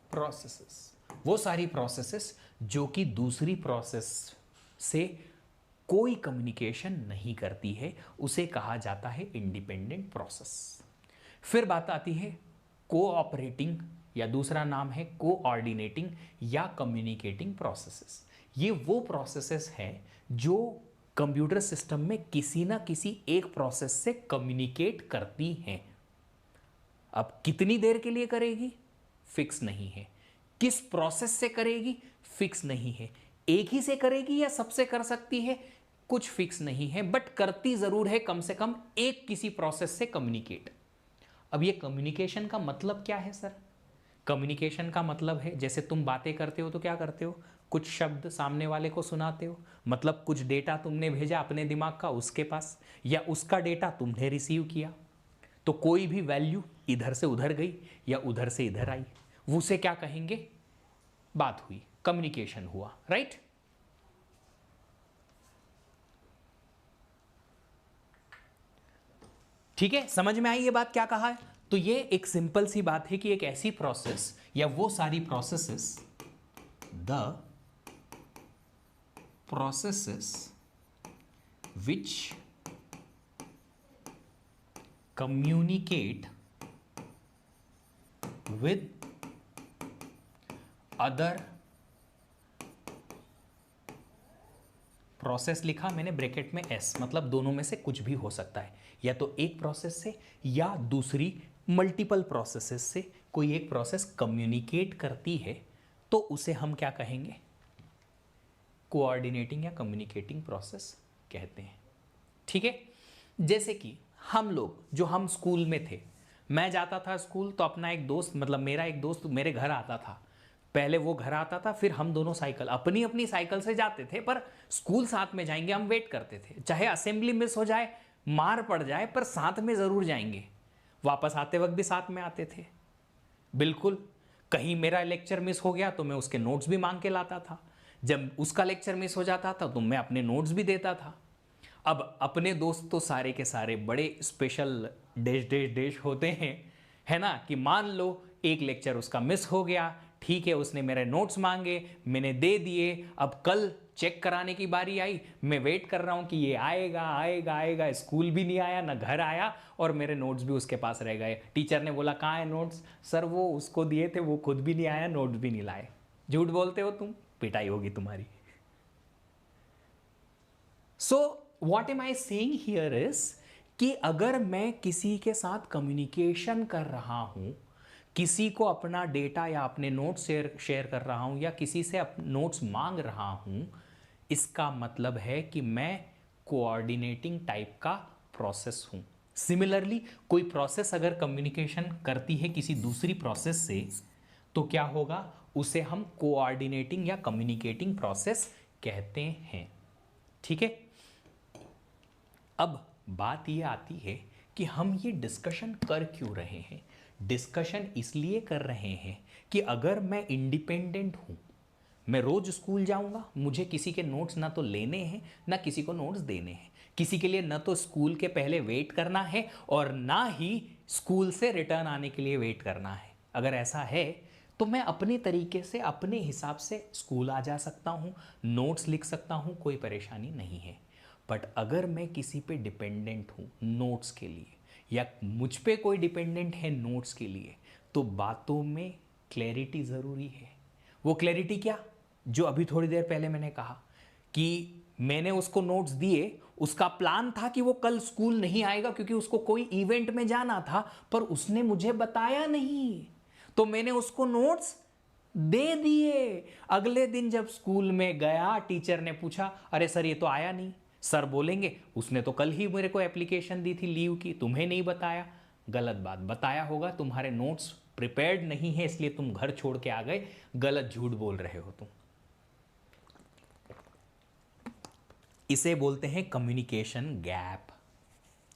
processes, वो सारी प्रोसेसेस जो कि दूसरी प्रोसेस से कोई कम्युनिकेशन नहीं करती है, उसे कहा जाता है इंडिपेंडेंट प्रोसेस। फिर बात आती है कोऑपरेटिंग, या दूसरा नाम है कोऑर्डिनेटिंग या कम्युनिकेटिंग प्रोसेसेस। ये वो प्रोसेसेस हैं जो कंप्यूटर सिस्टम में किसी ना किसी एक प्रोसेस से कम्युनिकेट करती हैं। अब कितनी देर के लिए करेगी फिक्स नहीं है, किस प्रोसेस से करेगी फिक्स नहीं है, एक ही से करेगी या सबसे कर सकती है कुछ फिक्स नहीं है, बट करती जरूर है कम से कम एक किसी प्रोसेस से कम्युनिकेट। अब ये कम्युनिकेशन का मतलब क्या है सर? कम्युनिकेशन का मतलब है जैसे तुम बातें करते हो तो क्या करते हो, कुछ शब्द सामने वाले को सुनाते हो, मतलब कुछ डेटा तुमने भेजा अपने दिमाग का उसके पास, या उसका डेटा तुमने रिसीव किया, तो कोई भी वैल्यू इधर से उधर गई या उधर से इधर आई, उसे क्या कहेंगे? बात हुई, कम्युनिकेशन हुआ, राइट? ठीक है, समझ में आई ये बात क्या कहा है? तो ये एक सिंपल सी बात है कि एक ऐसी प्रोसेस या वो सारी processes, the processes which communicate with other process लिखा मैंने ब्रैकेट में एस, मतलब दोनों में से कुछ भी हो सकता है, या तो एक प्रोसेस से या दूसरी मल्टीपल प्रोसेसेस से कोई एक प्रोसेस कम्युनिकेट करती है, तो उसे हम क्या कहेंगे? कोऑर्डिनेटिंग या कम्युनिकेटिंग प्रोसेस कहते हैं। ठीक है, जैसे कि हम लोग जो हम स्कूल में थे, मैं जाता था स्कूल तो अपना एक दोस्त, मतलब मेरा एक दोस्त मेरे घर आता था, पहले वो घर आता था, फिर हम दोनों साइकिल अपनी अपनी साइकिल से जाते थे, पर स्कूल साथ में जाएंगे, हम वेट करते थे, चाहे असेंबली मिस हो जाए, मार पड़ जाए, पर साथ में ज़रूर जाएंगे, वापस आते वक्त भी साथ में आते थे। बिल्कुल, कहीं मेरा लेक्चर मिस हो गया तो मैं उसके नोट्स भी मांग के लाता था, जब उसका लेक्चर मिस हो जाता था तो मैं अपने नोट्स भी देता था। अब अपने दोस्त तो सारे के सारे बड़े स्पेशल डैश डैश डैश होते हैं, है ना, कि मान लो एक लेक्चर उसका मिस हो गया, ठीक है, उसने मेरे नोट्स मांगे, मैंने दे दिए, अब कल चेक कराने की बारी आई, मैं वेट कर रहा हूं कि ये आएगा आएगा आएगा, स्कूल भी नहीं आया, ना घर आया, और मेरे नोट्स भी उसके पास रह गए। टीचर ने बोला कहाँ है नोट्स? सर वो उसको दिए थे, वो खुद भी नहीं आया, नोट्स भी नहीं लाए। झूठ बोलते हो तुम, पिटाई होगी तुम्हारी। So what am I saying here is कि अगर मैं किसी के साथ कम्युनिकेशन कर रहा हूं, किसी को अपना डेटा या अपने नोट्स शेयर कर रहा हूं, या किसी से नोट्स मांग रहा हूं, इसका मतलब है कि मैं कोऑर्डिनेटिंग टाइप का प्रोसेस हूं। सिमिलरली कोई प्रोसेस अगर कम्युनिकेशन करती है किसी दूसरी प्रोसेस से, तो क्या होगा? उसे हम कोऑर्डिनेटिंग या कम्युनिकेटिंग प्रोसेस कहते हैं। ठीक है, अब बात यह आती है कि हम ये डिस्कशन कर क्यों रहे हैं? डिस्कशन इसलिए कर रहे हैं कि अगर मैं इंडिपेंडेंट हूं, मैं रोज स्कूल जाऊंगा, मुझे किसी के नोट्स ना तो लेने हैं ना किसी को नोट्स देने हैं, किसी के लिए ना तो स्कूल के पहले वेट करना है और ना ही स्कूल से रिटर्न आने के लिए वेट करना है। अगर ऐसा है तो मैं अपने तरीके से अपने हिसाब से स्कूल आ जा सकता हूं, नोट्स लिख सकता हूं, कोई परेशानी नहीं है। बट अगर मैं किसी पे डिपेंडेंट हूं नोट्स के लिए, या मुझ पे कोई डिपेंडेंट है नोट्स के लिए, तो बातों में क्लैरिटी ज़रूरी है। वो क्लैरिटी क्या? जो अभी थोड़ी देर पहले मैंने कहा कि मैंने उसको नोट्स दिए, उसका प्लान था कि वो कल स्कूल नहीं आएगा क्योंकि उसको कोई इवेंट में जाना था, पर उसने मुझे बताया नहीं, तो मैंने उसको नोट्स दे दिए। अगले दिन जब स्कूल में गया, टीचर ने पूछा, अरे सर ये तो आया नहीं। सर बोलेंगे उसने तो कल ही मेरे को एप्लीकेशन दी थी लीव की, तुम्हें नहीं बताया। गलत बात, बताया होगा, तुम्हारे नोट्स प्रिपेयर्ड नहीं है इसलिए तुम घर छोड़ के आ गए, गलत झूठ बोल रहे हो तुम। इसे बोलते हैं कम्युनिकेशन गैप।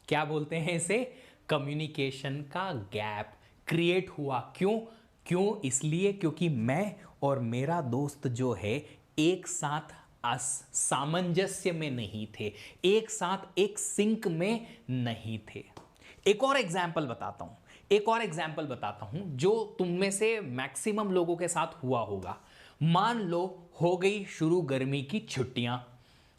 क्या बोलते हैं इसे? कम्युनिकेशन का गैप क्रिएट हुआ। क्यों? इसलिए क्योंकि मैं और मेरा दोस्त जो है एक साथ सामंजस्य में नहीं थे, एक साथ एक सिंक में नहीं थे। एक और एग्जाम्पल बताता हूं जो तुम में से मैक्सिमम लोगों के साथ हुआ होगा। मान लो हो गई शुरू गर्मी की छुट्टियां,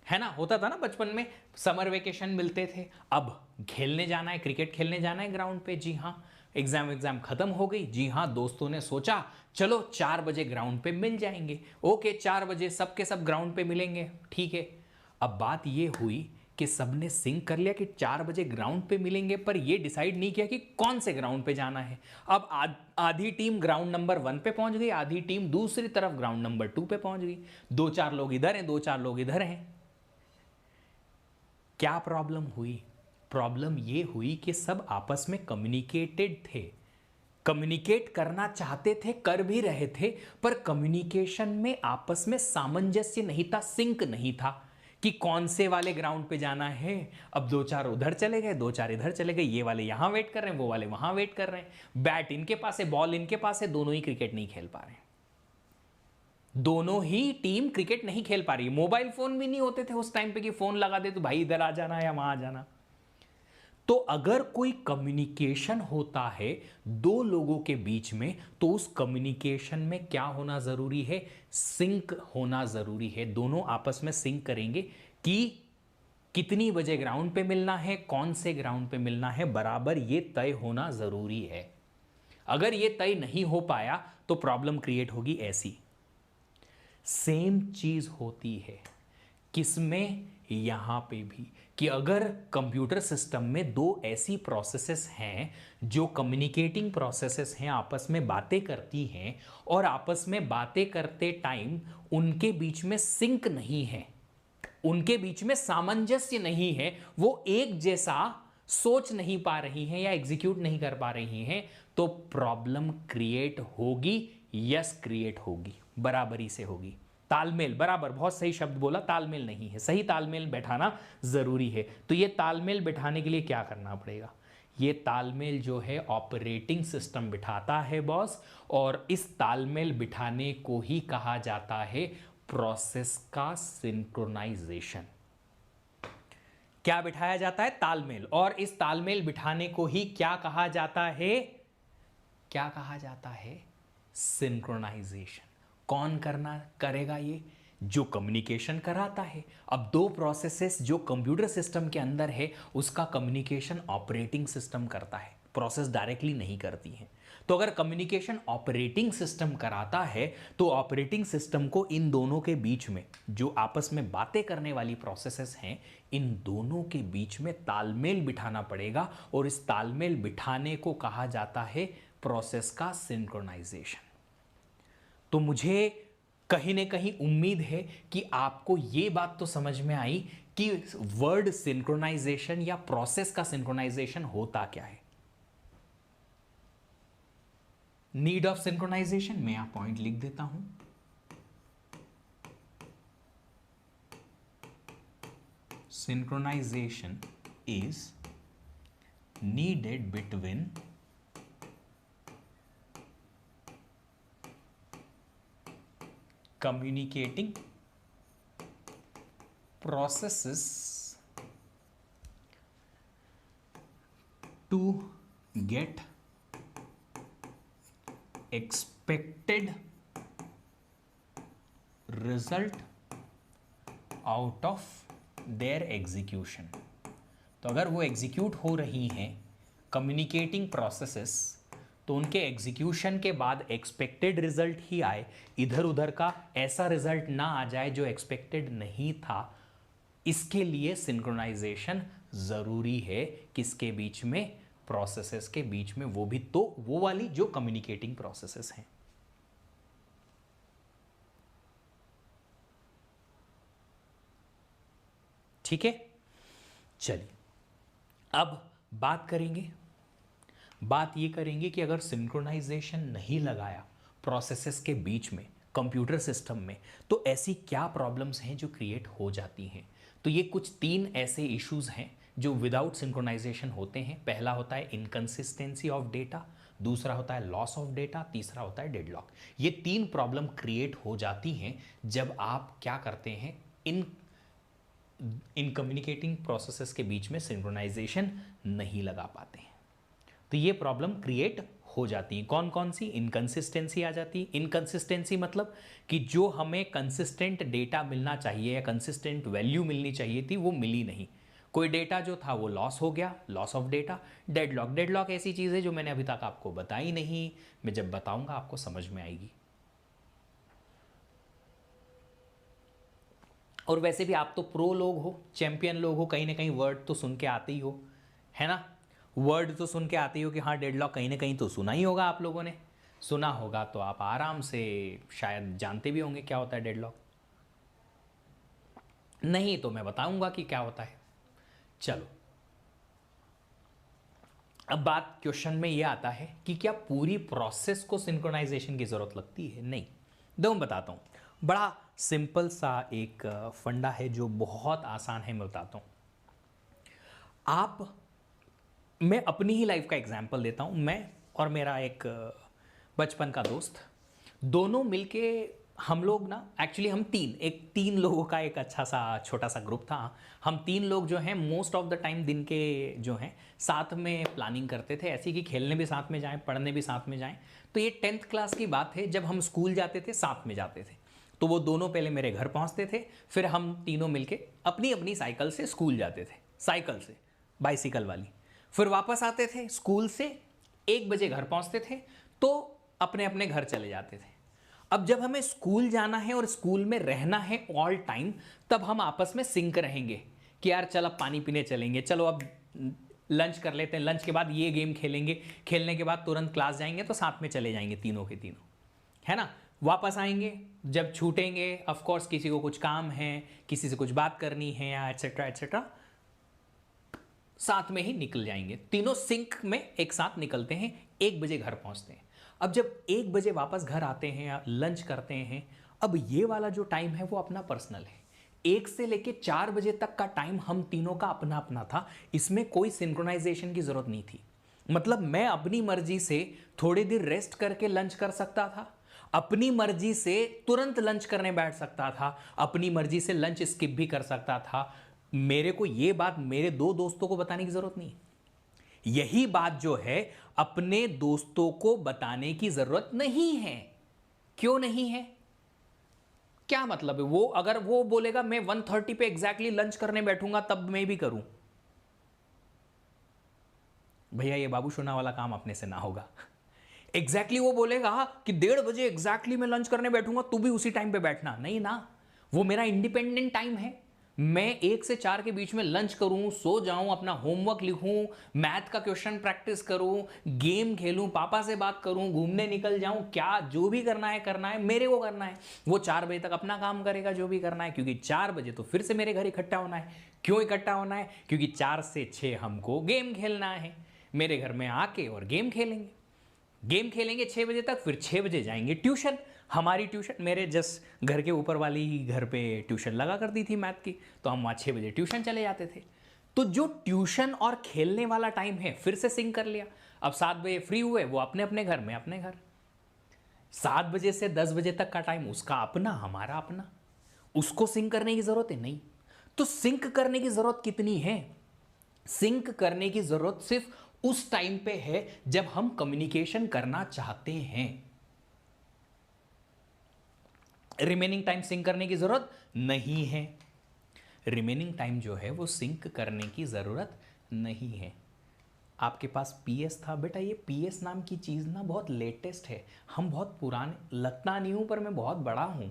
है ना, होता था ना बचपन में, समर वेकेशन मिलते थे, अब खेलने जाना है, क्रिकेट खेलने जाना है ग्राउंड पे। जी हाँ, एग्जाम खत्म हो गई। जी हाँ, दोस्तों ने सोचा चलो 4 बजे ग्राउंड पे मिल जाएंगे। ओके, 4 बजे सबके सब ग्राउंड पे मिलेंगे, ठीक है। अब बात ये हुई कि सबने सिंक कर लिया कि 4 बजे ग्राउंड पे मिलेंगे, पर ये डिसाइड नहीं किया कि कौन से ग्राउंड पे जाना है। अब आधी टीम ग्राउंड नंबर 1 पे पहुंच गई, आधी टीम दूसरी तरफ ग्राउंड नंबर 2 पे पहुंच गई। 2-4 लोग इधर हैं, 2-4 लोग इधर हैं। क्या प्रॉब्लम हुई? प्रॉब्लम ये हुई कि सब आपस में कम्युनिकेटेड थे, कम्युनिकेट करना चाहते थे, कर भी रहे थे, पर कम्युनिकेशन में आपस में सामंजस्य नहीं था, सिंक नहीं था कि कौन से वाले ग्राउंड पे जाना है। अब दो चार उधर चले गए, दो चार इधर चले गए, ये वाले यहां वेट कर रहे हैं, वो वाले वहां वेट कर रहे हैं, बैट इनके पास है, बॉल इनके पास है, दोनों ही क्रिकेट नहीं खेल पा रहे हैं, दोनों ही टीम क्रिकेट नहीं खेल पा रही। मोबाइल फोन भी नहीं होते थे उस टाइम पे कि फोन लगा दे तो भाई इधर आ जाना या वहां आ जाना। तो अगर कोई कम्युनिकेशन होता है दो लोगों के बीच में, तो उस कम्युनिकेशन में क्या होना जरूरी है? सिंक होना जरूरी है। दोनों आपस में सिंक करेंगे कि कितनी बजे ग्राउंड पे मिलना है, कौन से ग्राउंड पे मिलना है, बराबर ये तय होना जरूरी है। अगर ये तय नहीं हो पाया तो प्रॉब्लम क्रिएट होगी ऐसी। सेम चीज होती है किसमें? यहां पे भी, कि अगर कंप्यूटर सिस्टम में दो ऐसी प्रोसेसेस हैं जो कम्युनिकेटिंग प्रोसेसेस हैं, आपस में बातें करती हैं, और आपस में बातें करते टाइम उनके बीच में सिंक नहीं है, उनके बीच में सामंजस्य नहीं है, वो एक जैसा सोच नहीं पा रही हैं या एग्जीक्यूट नहीं कर पा रही हैं, तो प्रॉब्लम क्रिएट होगी। यस, क्रिएट होगी, बराबरी से होगी। तालमेल, बराबर, बहुत सही शब्द बोला, तालमेल नहीं है, सही तालमेल बैठाना जरूरी है। तो ये तालमेल बैठाने के लिए क्या करना पड़ेगा? ये तालमेल जो है ऑपरेटिंग सिस्टम बिठाता है बॉस, और इस तालमेल बिठाने को ही कहा जाता है प्रोसेस का सिंक्रोनाइजेशन। क्या बिठाया जाता है? तालमेल। और इस तालमेल बिठाने को ही क्या कहा जाता है? क्या कहा जाता है? सिंक्रोनाइजेशन। कौन करेगा ये? जो कम्युनिकेशन कराता है। अब दो प्रोसेसेस जो कंप्यूटर सिस्टम के अंदर है, उसका कम्युनिकेशन ऑपरेटिंग सिस्टम करता है, प्रोसेस डायरेक्टली नहीं करती है। तो अगर कम्युनिकेशन ऑपरेटिंग सिस्टम कराता है, तो ऑपरेटिंग सिस्टम को इन दोनों के बीच में जो आपस में बातें करने वाली प्रोसेसेस हैं, इन दोनों के बीच में तालमेल बिठाना पड़ेगा, और इस तालमेल बिठाने को कहा जाता है प्रोसेस का सिंक्रोनाइजेशन। तो मुझे कहीं ना कहीं उम्मीद है कि आपको यह बात तो समझ में आई कि वर्ड सिंक्रोनाइजेशन या प्रोसेस का सिंक्रोनाइजेशन होता क्या है। नीड ऑफ सिंक्रोनाइजेशन मैं यहां पॉइंट लिख देता हूं। Synchronization is needed between communicating processes to get expected result out of their execution। तो अगर वो एग्जीक्यूट हो रही हैं कम्युनिकेटिंग प्रोसेसेस, तो उनके एग्जीक्यूशन के बाद एक्सपेक्टेड रिजल्ट ही आए, इधर उधर का ऐसा रिजल्ट ना आ जाए जो एक्सपेक्टेड नहीं था। इसके लिए सिंक्रोनाइजेशन जरूरी है। किसके बीच में? प्रोसेसेस के बीच में, वो भी तो वो वाली जो कम्युनिकेटिंग प्रोसेसेस हैं। ठीक है, चलिए अब बात ये करेंगे कि अगर सिंक्रोनाइजेशन नहीं लगाया प्रोसेसेस के बीच में कंप्यूटर सिस्टम में, तो ऐसी क्या प्रॉब्लम्स हैं जो क्रिएट हो जाती हैं। तो ये कुछ 3 ऐसे इश्यूज हैं जो विदाउट सिंक्रोनाइजेशन होते हैं। पहला होता है इनकंसिस्टेंसी ऑफ डेटा, दूसरा होता है लॉस ऑफ डेटा, तीसरा होता है डेडलॉक। ये 3 प्रॉब्लम क्रिएट हो जाती हैं जब आप क्या करते हैं, इन कम्युनिकेटिंग प्रोसेसेस के बीच में सिंक्रोनाइजेशन नहीं लगा पाते हैं। तो ये प्रॉब्लम क्रिएट हो जाती है। कौन कौन सी? इनकंसिस्टेंसी आ जाती है। इनकंसिस्टेंसी मतलब कि जो हमें कंसिस्टेंट डेटा मिलना चाहिए या कंसिस्टेंट वैल्यू मिलनी चाहिए थी, वो मिली नहीं। कोई डेटा जो था वो लॉस हो गया, लॉस ऑफ डेटा। डेडलॉक ऐसी चीज़ है जो मैंने अभी तक आपको बताई नहीं, मैं जब बताऊंगा आपको समझ में आएगी। और वैसे भी आप तो प्रो लोग हो, चैंपियन लोग हो, कहीं ना कहीं वर्ड तो सुन के आते ही हो, है ना? वर्ड तो सुन के आते ही हो कि हाँ डेडलॉक कहीं ना कहीं तो सुना ही होगा, आप लोगों ने सुना होगा, तो आप आराम से शायद जानते भी होंगे क्या होता है डेडलॉक। नहीं तो मैं बताऊंगा कि क्या होता है। चलो, अब बात क्वेश्चन में यह आता है कि क्या पूरी प्रोसेस को सिंक्रोनाइजेशन की जरूरत लगती है? नहीं। दो मैं बताता हूं, बड़ा सिंपल सा एक फंडा है जो बहुत आसान है, मैं बताता हूं। मैं अपनी ही लाइफ का एग्जाम्पल देता हूं। मैं और मेरा एक बचपन का दोस्त, दोनों मिलके हम लोग ना, एक्चुअली हम तीन लोगों का एक अच्छा सा छोटा सा ग्रुप था। हम तीन लोग जो हैं मोस्ट ऑफ द टाइम दिन के जो हैं साथ में प्लानिंग करते थे, ऐसी कि खेलने भी साथ में जाएं, पढ़ने भी साथ में जाएं। तो ये 10th क्लास की बात है, जब हम स्कूल जाते थे साथ में जाते थे। तो वो दोनों पहले मेरे घर पहुंचते थे, फिर हम तीनों मिलके अपनी अपनी साइकिल से स्कूल जाते थे, साइकिल से, बाइसिकल वाली। फिर वापस आते थे स्कूल से, 1 बजे घर पहुंचते थे, तो अपने अपने घर चले जाते थे। अब जब हमें स्कूल जाना है और स्कूल में रहना है ऑल टाइम, तब हम आपस में सिंक रहेंगे कि यार चल अब पानी पीने चलेंगे, चलो अब लंच कर लेते हैं, लंच के बाद ये गेम खेलेंगे, खेलने के बाद तुरंत क्लास जाएंगे, तो साथ में चले जाएंगे तीनों के तीनों, है ना। वापस आएंगे, जब छूटेंगे ऑफ कोर्स किसी को कुछ काम है, किसी से कुछ बात करनी है या एटसेट्रा एटसेट्रा, साथ में ही निकल जाएंगे, तीनों सिंक में एक साथ निकलते हैं, 1 बजे घर पहुंचते हैं। अब जब 1 बजे वापस घर आते हैं या लंच करते हैं, अब ये वाला जो टाइम है वो अपना पर्सनल है। 1 से लेके 4 बजे तक का टाइम हम तीनों का अपना अपना था, इसमें कोई सिंक्रोनाइजेशन की जरूरत नहीं थी। मतलब मैं अपनी मर्जी से थोड़ी देर रेस्ट करके लंच कर सकता था, अपनी मर्जी से तुरंत लंच करने बैठ सकता था, अपनी मर्जी से लंच स्किप भी कर सकता था। मेरे को ये बात मेरे 2 दोस्तों को बताने की जरूरत नहीं। यही बात जो है अपने दोस्तों को बताने की जरूरत नहीं है। क्यों नहीं है? क्या मतलब है? वो अगर वो बोलेगा मैं 1:30 पे एग्जैक्टली लंच करने बैठूंगा, तब मैं भी करूं। भैया ये बाबू सोना वाला काम अपने से ना होगा। एग्जैक्टली वो बोलेगा कि 1:30 बजे एग्जैक्टली मैं लंच करने बैठूंगा, तू भी उसी टाइम पे बैठना। नहीं ना, वो मेरा इंडिपेंडेंट टाइम है। मैं 1 से 4 के बीच में लंच करूं, सो जाऊं, अपना होमवर्क लिखूं, मैथ का क्वेश्चन प्रैक्टिस करूं, गेम खेलूं, पापा से बात करूं, घूमने निकल जाऊं, क्या जो भी करना है मेरे को करना है। वो 4 बजे तक अपना काम करेगा जो भी करना है, क्योंकि 4 बजे तो फिर से मेरे घर इकट्ठा होना है। क्यों इकट्ठा होना है? क्योंकि 4 से 6 हमको गेम खेलना है। मेरे घर में आके और गेम खेलेंगे 6 बजे तक, फिर 6 बजे जाएंगे ट्यूशन। हमारी ट्यूशन मेरे जस्ट घर के ऊपर वाली ही घर पे ट्यूशन लगा करती थी मैथ की, तो हम वहाँ 6 बजे ट्यूशन चले जाते थे। तो जो ट्यूशन और खेलने वाला टाइम है फिर से सिंक कर लिया। अब 7 बजे फ्री हुए, वो अपने अपने घर में अपने घर। 7 बजे से 10 बजे तक का टाइम उसका अपना, हमारा अपना। उसको सिंक करने की जरूरत है नहीं। तो सिंक करने की जरूरत कितनी है? सिंक करने की जरूरत सिर्फ उस टाइम पे है जब हम कम्युनिकेशन करना चाहते हैं। रिमेनिंग टाइम सिंक करने की जरूरत नहीं है। रिमेनिंग टाइम जो है वो सिंक करने की जरूरत नहीं है। आपके पास पीएस था बेटा, ये पीएस नाम की चीज ना बहुत लेटेस्ट है। हम बहुत पुराने, लगता नहीं हूं पर मैं बहुत बड़ा हूं।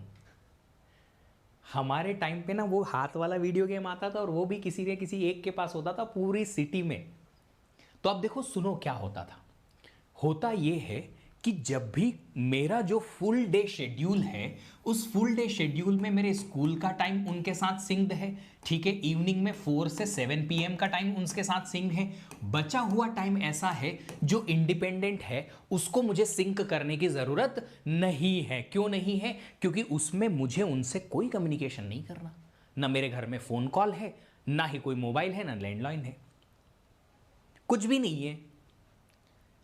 हमारे टाइम पे ना वो हाथ वाला वीडियो गेम आता था, और वो भी किसी ने किसी एक के पास होता था पूरी सिटी में। तो अब देखो, सुनो क्या होता था। होता ये है कि जब भी मेरा जो फुल डे शेड्यूल है, उस फुल डे शेड्यूल में मेरे स्कूल का टाइम उनके साथ सिंक्ड है, ठीक है, इवनिंग में 4 से 7 PM का टाइम उनके साथ सिंक्ड है, बचा हुआ टाइम ऐसा है जो इंडिपेंडेंट है, उसको मुझे सिंक करने की जरूरत नहीं है। क्यों नहीं है? क्योंकि उसमें मुझे उनसे कोई कम्युनिकेशन नहीं करना। ना मेरे घर में फोन कॉल है, ना ही कोई मोबाइल है, ना लैंडलाइन है, कुछ भी नहीं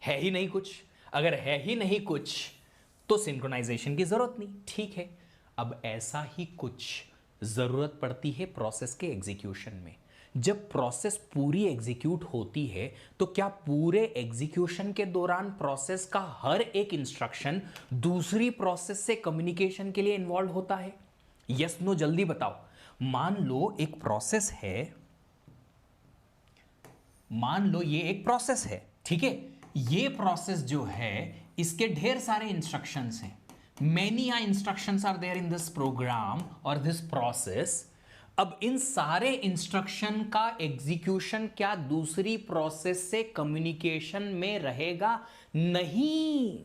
है ही नहीं कुछ। अगर है ही नहीं कुछ तो सिंक्रोनाइजेशन की जरूरत नहीं, ठीक है। अब ऐसा ही कुछ जरूरत पड़ती है प्रोसेस के एग्जीक्यूशन में। जब प्रोसेस पूरी एग्जीक्यूट होती है, तो क्या पूरे एग्जीक्यूशन के दौरान प्रोसेस का हर एक इंस्ट्रक्शन दूसरी प्रोसेस से कम्युनिकेशन के लिए इन्वॉल्व होता है? यस नो, जल्दी बताओ। मान लो एक प्रोसेस है, मान लो ये एक प्रोसेस है, ठीक है। ये प्रोसेस जो है इसके ढेर सारे इंस्ट्रक्शंस हैं। Many instructions are there in this program और दिस प्रोसेस। अब इन सारे इंस्ट्रक्शन का एग्जीक्यूशन क्या दूसरी प्रोसेस से कम्युनिकेशन में रहेगा? नहीं।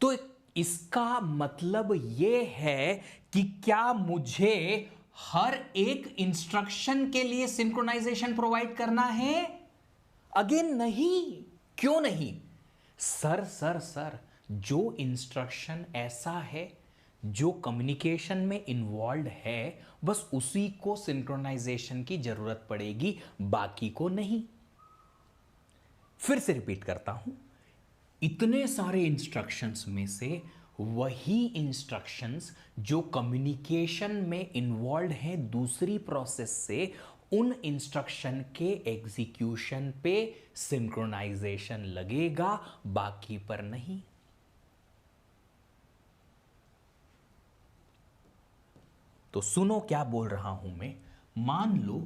तो इसका मतलब यह है कि क्या मुझे हर एक इंस्ट्रक्शन के लिए सिंक्रोनाइजेशन प्रोवाइड करना है? अगेन नहीं। क्यों नहीं? सर जो इंस्ट्रक्शन ऐसा है जो कम्युनिकेशन में इन्वॉल्व है, बस उसी को सिंक्रोनाइजेशन की जरूरत पड़ेगी, बाकी को नहीं। फिर से रिपीट करता हूं, इतने सारे इंस्ट्रक्शंस में से वही इंस्ट्रक्शंस जो कम्युनिकेशन में इन्वॉल्व हैं दूसरी प्रोसेस से, उन इंस्ट्रक्शन के एग्जीक्यूशन पे सिंक्रोनाइजेशन लगेगा, बाकी पर नहीं। तो सुनो क्या बोल रहा हूं मैं। मान लो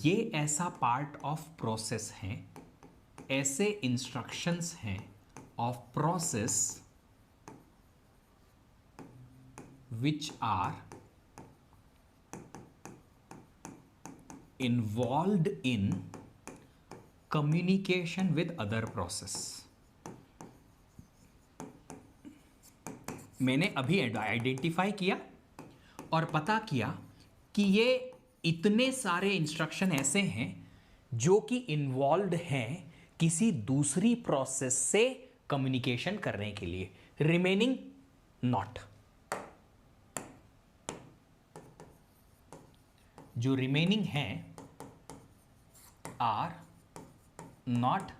ये ऐसा पार्ट ऑफ प्रोसेस है, ऐसे इंस्ट्रक्शंस हैं of process which are involved in communication with other process। मैंने अभी आइडेंटिफाई किया और पता किया कि ये इतने सारे इंस्ट्रक्शन ऐसे हैं जो कि इन्वॉल्व हैं किसी दूसरी प्रोसेस से कम्युनिकेशन करने के लिए, रिमेनिंग नॉट। जो रिमेनिंग हैं are not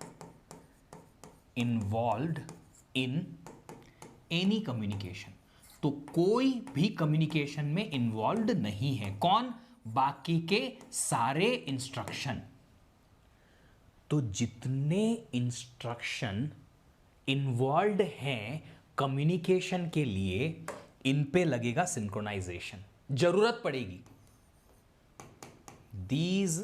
involved in any communication. तो कोई भी कम्युनिकेशन में इन्वॉल्व्ड नहीं है। कौन? बाकी के सारे इंस्ट्रक्शन। तो जितने इंस्ट्रक्शन इन्वॉल्व्ड हैं कम्युनिकेशन के लिए, इन पे लगेगा सिंक्रोनाइजेशन, जरूरत पड़ेगी। These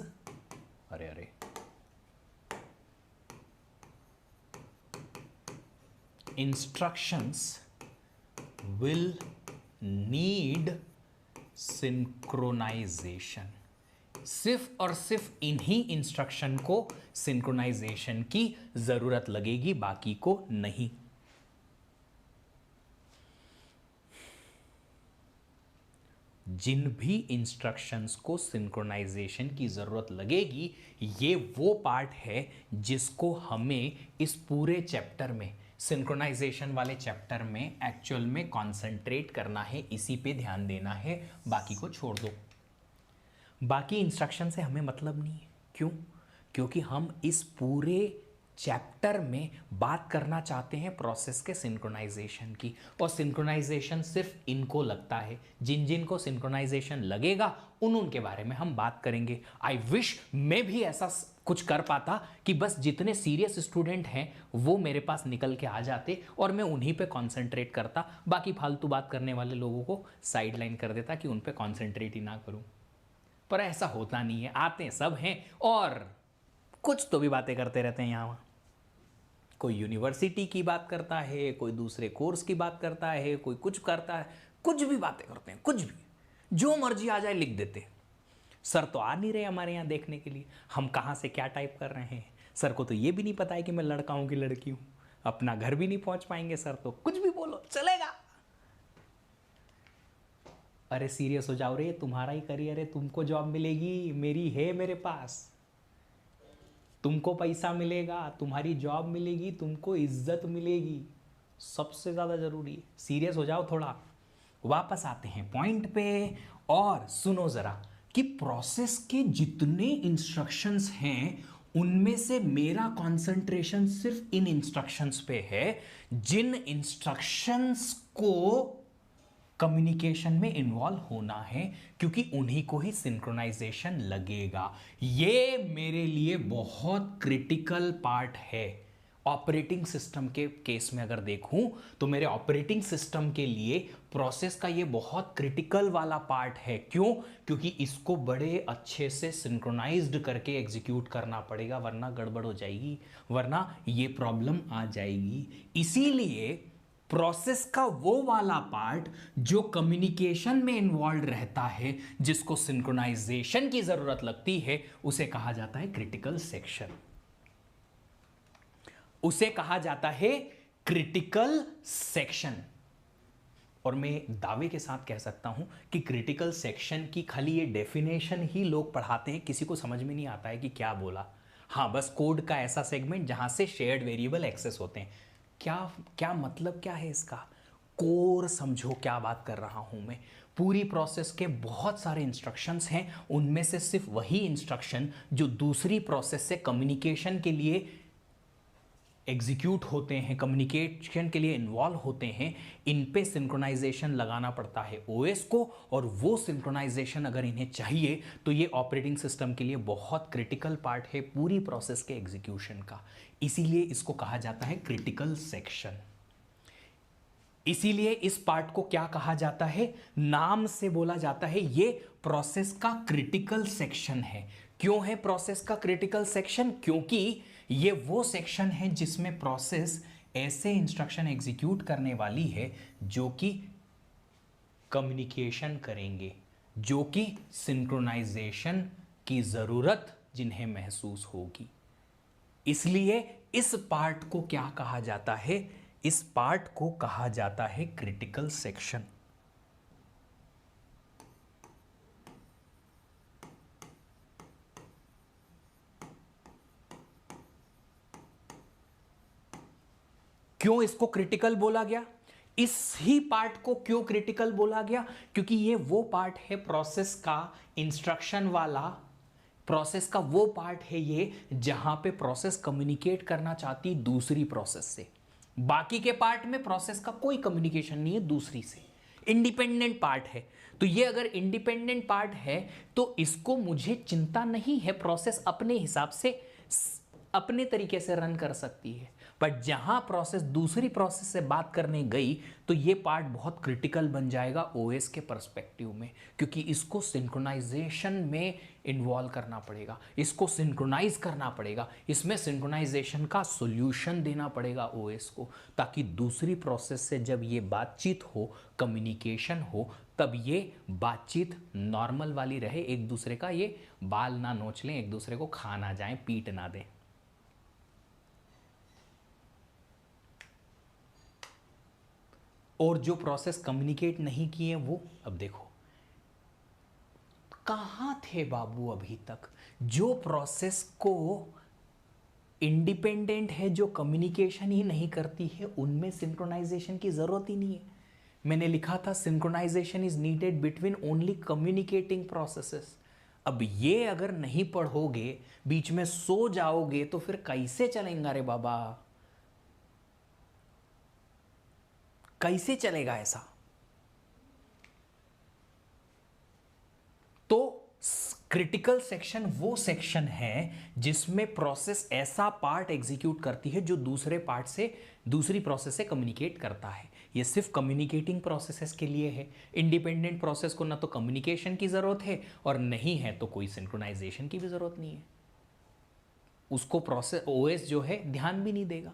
instructions will need synchronization। सिर्फ और सिर्फ इन्हीं इंस्ट्रक्शन को सिंक्रोनाइजेशन की जरूरत लगेगी, बाकी को नहीं। जिन भी इंस्ट्रक्शंस को सिंक्रोनाइजेशन की जरूरत लगेगी, ये वो पार्ट है जिसको हमें इस पूरे चैप्टर में, सिंक्रोनाइजेशन वाले चैप्टर में एक्चुअल में कंसंट्रेट करना है, इसी पे ध्यान देना है, बाकी को छोड़ दो। बाकी इंस्ट्रक्शन से हमें मतलब नहीं है। क्यों? क्योंकि हम इस पूरे चैप्टर में बात करना चाहते हैं प्रोसेस के सिंक्रोनाइजेशन की, और सिंक्रोनाइजेशन सिर्फ इनको लगता है। जिन जिन को सिंक्रोनाइजेशन लगेगा उनके बारे में हम बात करेंगे। आई विश मैं भी ऐसा कुछ कर पाता कि बस जितने सीरियस स्टूडेंट हैं वो मेरे पास निकल के आ जाते और मैं उन्हीं पे कॉन्सेंट्रेट करता, बाकी फालतू बात करने वाले लोगों को साइड लाइन कर देता कि उन पे कॉन्सेंट्रेट ही ना करूं। पर ऐसा होता नहीं है, आते सब हैं और कुछ तो भी बातें करते रहते हैं यहाँ। कोई यूनिवर्सिटी की बात करता है, कोई दूसरे कोर्स की बात करता है, कोई कुछ करता है, कुछ भी बातें करते हैं, कुछ भी जो मर्जी आ जाए लिख देते हैं। सर तो आ नहीं रहे हमारे यहाँ देखने के लिए, हम कहाँ से क्या टाइप कर रहे हैं। सर को तो ये भी नहीं पता है कि मैं लड़का हूँ कि लड़की हूँ, अपना घर भी नहीं पहुँच पाएंगे सर, तो कुछ भी बोलो चलेगा। अरे सीरियस हो जाओ रे, तुम्हारा ही करियर है, तुमको जॉब मिलेगी, मेरी है मेरे पास, तुमको पैसा मिलेगा, तुम्हारी जॉब मिलेगी, तुमको इज्जत मिलेगी, सबसे ज़्यादा ज़रूरी है। सीरियस हो जाओ थोड़ा। वापस आते हैं पॉइंट पे और सुनो ज़रा कि प्रोसेस के जितने इंस्ट्रक्शंस हैं उनमें से मेरा कंसंट्रेशन सिर्फ इन इंस्ट्रक्शंस पे है जिन इंस्ट्रक्शंस को कम्युनिकेशन में इन्वॉल्व होना है, क्योंकि उन्हीं को ही सिंक्रोनाइजेशन लगेगा। ये मेरे लिए बहुत क्रिटिकल पार्ट है। ऑपरेटिंग सिस्टम के केस में अगर देखूं तो मेरे ऑपरेटिंग सिस्टम के लिए प्रोसेस का ये बहुत क्रिटिकल वाला पार्ट है। क्यों? क्योंकि इसको बड़े अच्छे से सिंक्रोनाइज्ड करके एग्जीक्यूट करना पड़ेगा, वरना गड़बड़ हो जाएगी, वरना ये प्रॉब्लम आ जाएगी। इसीलिए प्रोसेस का वो वाला पार्ट जो कम्युनिकेशन में इन्वॉल्व रहता है, जिसको सिंक्रोनाइजेशन की जरूरत लगती है, उसे कहा जाता है क्रिटिकल सेक्शन। उसे कहा जाता है क्रिटिकल सेक्शन। और मैं दावे के साथ कह सकता हूं कि क्रिटिकल सेक्शन की खाली ये डेफिनेशन ही लोग पढ़ाते हैं, किसी को समझ में नहीं आता है कि क्या बोला। हाँ, बस कोड का ऐसा सेगमेंट जहां से शेयर्ड वेरिएबल एक्सेस होते हैं। क्या क्या मतलब क्या है इसका? कोर समझो क्या बात कर रहा हूं मैं। पूरी प्रोसेस के बहुत सारे इंस्ट्रक्शंस हैं, उनमें से सिर्फ वही इंस्ट्रक्शन जो दूसरी प्रोसेस से कम्युनिकेशन के लिए एग्जीक्यूट होते हैं, कम्युनिकेशन के लिए इन्वॉल्व होते हैं, इन पे सिंक्रोनाइजेशन लगाना पड़ता है ओएस को। और वो सिंक्रोनाइजेशन अगर इन्हें चाहिए तो ये ऑपरेटिंग सिस्टम के लिए बहुत क्रिटिकल पार्ट है पूरी प्रोसेस के एग्जीक्यूशन का। इसीलिए इसको कहा जाता है क्रिटिकल सेक्शन। इसीलिए इस पार्ट को क्या कहा जाता है? नाम से बोला जाता है ये प्रोसेस का क्रिटिकल सेक्शन है। क्यों है प्रोसेस का क्रिटिकल सेक्शन? क्योंकि ये वो सेक्शन है जिसमें प्रोसेस ऐसे इंस्ट्रक्शन एग्जीक्यूट करने वाली है जो कि कम्युनिकेशन करेंगे, जो कि सिंक्रोनाइजेशन की जरूरत जिन्हें महसूस होगी। इसलिए इस पार्ट को क्या कहा जाता है? इस पार्ट को कहा जाता है क्रिटिकल सेक्शन। क्यों इसको क्रिटिकल बोला गया? इस ही पार्ट को क्यों क्रिटिकल बोला गया? क्योंकि ये वो पार्ट है प्रोसेस का, इंस्ट्रक्शन वाला प्रोसेस का वो पार्ट है ये जहां पे प्रोसेस कम्युनिकेट करना चाहती दूसरी प्रोसेस से। बाकी के पार्ट में प्रोसेस का कोई कम्युनिकेशन नहीं है दूसरी से, इंडिपेंडेंट पार्ट है। तो ये अगर इंडिपेंडेंट पार्ट है तो इसको मुझे चिंता नहीं है, प्रोसेस अपने हिसाब से अपने तरीके से रन कर सकती है। बट जहां प्रोसेस दूसरी प्रोसेस से बात करने गई तो ये पार्ट बहुत क्रिटिकल बन जाएगा ओएस के पर्सपेक्टिव में, क्योंकि इसको सिंक्रोनाइजेशन में इन्वॉल्व करना पड़ेगा, इसको सिंक्रोनाइज करना पड़ेगा, इसमें सिंक्रोनाइजेशन का सॉल्यूशन देना पड़ेगा ओएस को, ताकि दूसरी प्रोसेस से जब ये बातचीत हो, कम्युनिकेशन हो, तब ये बातचीत नॉर्मल वाली रहे, एक दूसरे का ये बाल ना नोच लें, एक दूसरे को खा ना जाएं, पीट ना दें। और जो प्रोसेस कम्युनिकेट नहीं किए वो अब देखो कहां थे बाबू अभी तक। जो प्रोसेस को इंडिपेंडेंट है, जो कम्युनिकेशन ही नहीं करती है, उनमें सिंक्रोनाइजेशन की जरूरत ही नहीं है। मैंने लिखा था synchronization is needed between only communicating processes. अब ये अगर नहीं पढ़ोगे, बीच में सो जाओगे, तो फिर कैसे चलेगा रे बाबा? कैसे चलेगा ऐसा? तो क्रिटिकल सेक्शन वो सेक्शन है जिसमें प्रोसेस ऐसा पार्ट एग्जीक्यूट करती है जो दूसरे पार्ट से, दूसरी प्रोसेस से कम्युनिकेट करता है। ये सिर्फ कम्युनिकेटिंग प्रोसेसेस के लिए है। इंडिपेंडेंट प्रोसेस को ना तो कम्युनिकेशन की जरूरत है और नहीं है तो कोई सिंक्रोनाइजेशन की भी जरूरत नहीं है। उसको प्रोसेस ओएस जो है ध्यान भी नहीं देगा,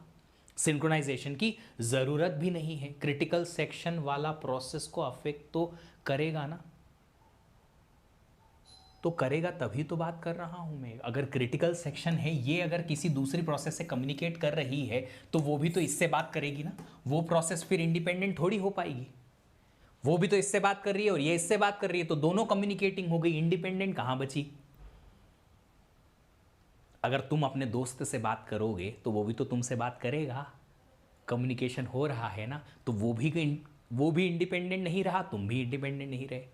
सिंक्रोनाइजेशन की जरूरत भी नहीं है। क्रिटिकल सेक्शन वाला प्रोसेस को अफेक्ट तो करेगा ना, तो करेगा तभी तो बात कर रहा हूं मैं। अगर क्रिटिकल सेक्शन है ये, अगर किसी दूसरी प्रोसेस से कम्युनिकेट कर रही है तो वो भी तो इससे बात करेगी ना। वो प्रोसेस फिर इंडिपेंडेंट थोड़ी हो पाएगी। वो भी तो इससे बात कर रही है और ये इससे बात कर रही है, तो दोनों कम्युनिकेटिंग हो गई, इंडिपेंडेंट कहां बची? अगर तुम अपने दोस्त से बात करोगे तो वो भी तो तुमसे बात करेगा, कम्युनिकेशन हो रहा है ना। तो वो भी इंडिपेंडेंट नहीं रहा, तुम भी इंडिपेंडेंट नहीं रहे।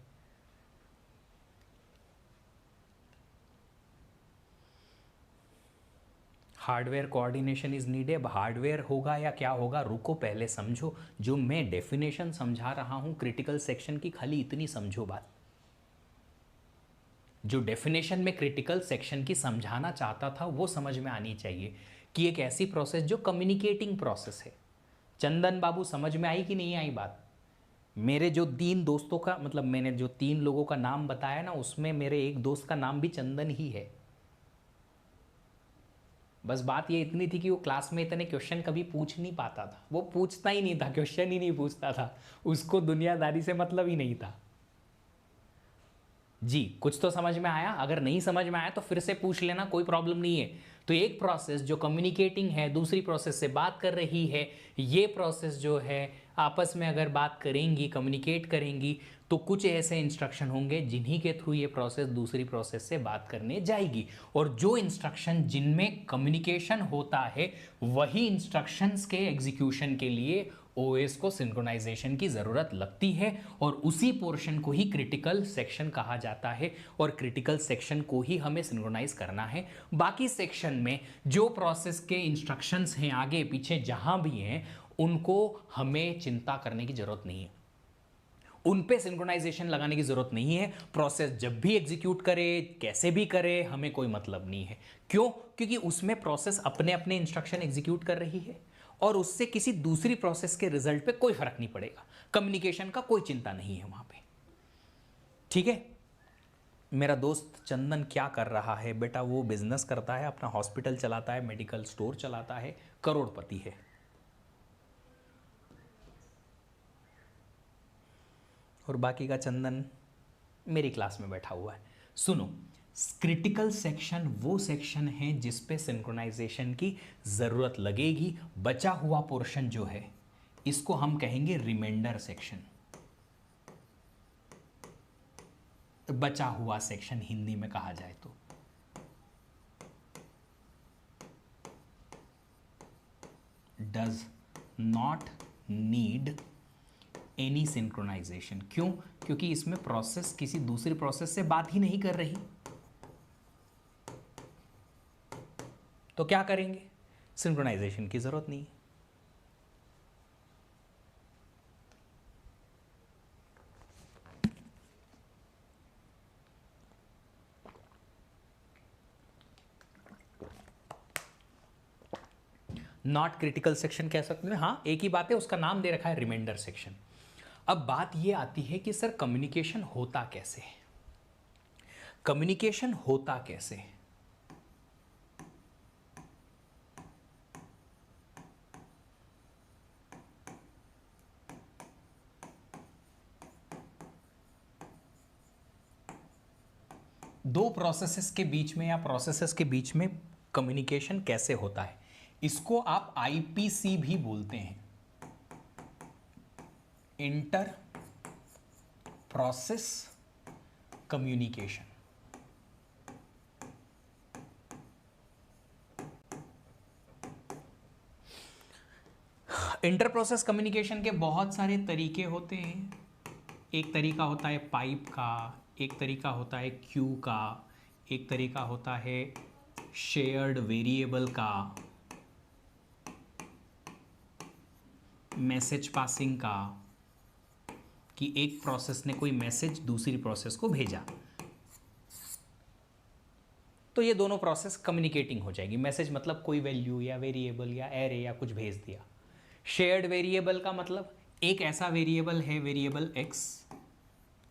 Hardware coordination is needed. अब हार्डवेयर होगा या क्या होगा, रुको पहले समझो। जो मैं डेफिनेशन समझा रहा हूं क्रिटिकल सेक्शन की, खाली इतनी समझो बात। जो डेफिनेशन में क्रिटिकल सेक्शन की समझाना चाहता था वो समझ में आनी चाहिए कि एक ऐसी प्रोसेस जो कम्युनिकेटिंग प्रोसेस है। चंदन बाबू समझ में आई कि नहीं आई बात? मेरे जो 3 दोस्तों का, मतलब मैंने जो 3 लोगों का नाम बताया ना, उसमें मेरे एक दोस्त का नाम भी चंदन ही है। बस बात ये इतनी थी कि वो क्लास में इतने क्वेश्चन कभी पूछ नहीं पाता था, वो पूछता ही नहीं था, क्वेश्चन ही नहीं पूछता था, उसको दुनियादारी से मतलब ही नहीं था। जी कुछ तो समझ में आया? अगर नहीं समझ में आया तो फिर से पूछ लेना, कोई प्रॉब्लम नहीं है। तो एक प्रोसेस जो कम्युनिकेटिंग है, दूसरी प्रोसेस से बात कर रही है, ये प्रोसेस जो है आपस में अगर बात करेंगी, कम्युनिकेट करेंगी, तो कुछ ऐसे इंस्ट्रक्शन होंगे जिन्हीं के थ्रू ये प्रोसेस दूसरी प्रोसेस से बात करने जाएगी। और जो इंस्ट्रक्शन जिनमें कम्युनिकेशन होता है वही इंस्ट्रक्शंस के एग्जीक्यूशन के लिए ओएस को सिंक्रोनाइजेशन की ज़रूरत लगती है, और उसी पोर्शन को ही क्रिटिकल सेक्शन कहा जाता है, और क्रिटिकल सेक्शन को ही हमें सिंक्रोनाइज करना है। बाकी सेक्शन में जो प्रोसेस के इंस्ट्रक्शंस हैं आगे पीछे जहां भी हैं, उनको हमें चिंता करने की ज़रूरत नहीं है, उन पे सिंक्रोनाइजेशन लगाने की ज़रूरत नहीं है। प्रोसेस जब भी एग्जीक्यूट करे, कैसे भी करे, हमें कोई मतलब नहीं है। क्यों? क्योंकि उसमें प्रोसेस अपने अपने इंस्ट्रक्शन एग्जीक्यूट कर रही है और उससे किसी दूसरी प्रोसेस के रिजल्ट पे कोई फर्क नहीं पड़ेगा। कम्युनिकेशन का कोई चिंता नहीं है वहां पे। ठीक है? मेरा दोस्त चंदन क्या कर रहा है बेटा? वो बिजनेस करता है, अपना हॉस्पिटल चलाता है, मेडिकल स्टोर चलाता है, करोड़पति है। और बाकी का चंदन मेरी क्लास में बैठा हुआ है। सुनो, क्रिटिकल सेक्शन वो सेक्शन है जिस पे सिंक्रोनाइजेशन की ज़रूरत लगेगी। बचा हुआ पोर्शन जो है इसको हम कहेंगे रिमाइंडर सेक्शन। बचा हुआ सेक्शन हिंदी में कहा जाए तो। Does not need any synchronization. क्यों? क्योंकि इसमें प्रोसेस किसी दूसरी प्रोसेस से बात ही नहीं कर रही। तो क्या करेंगे? सिंक्रोनाइजेशन की जरूरत नहीं है। नॉट क्रिटिकल सेक्शन कह सकते हैं, हाँ एक ही बात है, उसका नाम दे रखा है रिमाइंडर सेक्शन। अब बात यह आती है कि सर कम्युनिकेशन होता कैसे है? कम्युनिकेशन होता कैसे है? दो प्रोसेसेस के बीच में या प्रोसेसेस के बीच में कम्युनिकेशन कैसे होता है, इसको आप आईपीसी भी बोलते हैं, inter process communication. Inter process communication के बहुत सारे तरीके होते हैं। एक तरीका होता है पाइप का, एक तरीका होता है क्यू का, एक तरीका होता है शेयर्ड वेरिएबल का, मैसेज पासिंग का, कि एक प्रोसेस ने कोई मैसेज दूसरी प्रोसेस को भेजा तो ये दोनों प्रोसेस कम्युनिकेटिंग हो जाएगी। मैसेज मतलब कोई वैल्यू या वेरिएबल या एरे या कुछ भेज दिया। शेयर्ड वेरिएबल का मतलब एक ऐसा वेरिएबल है, वेरिएबल x,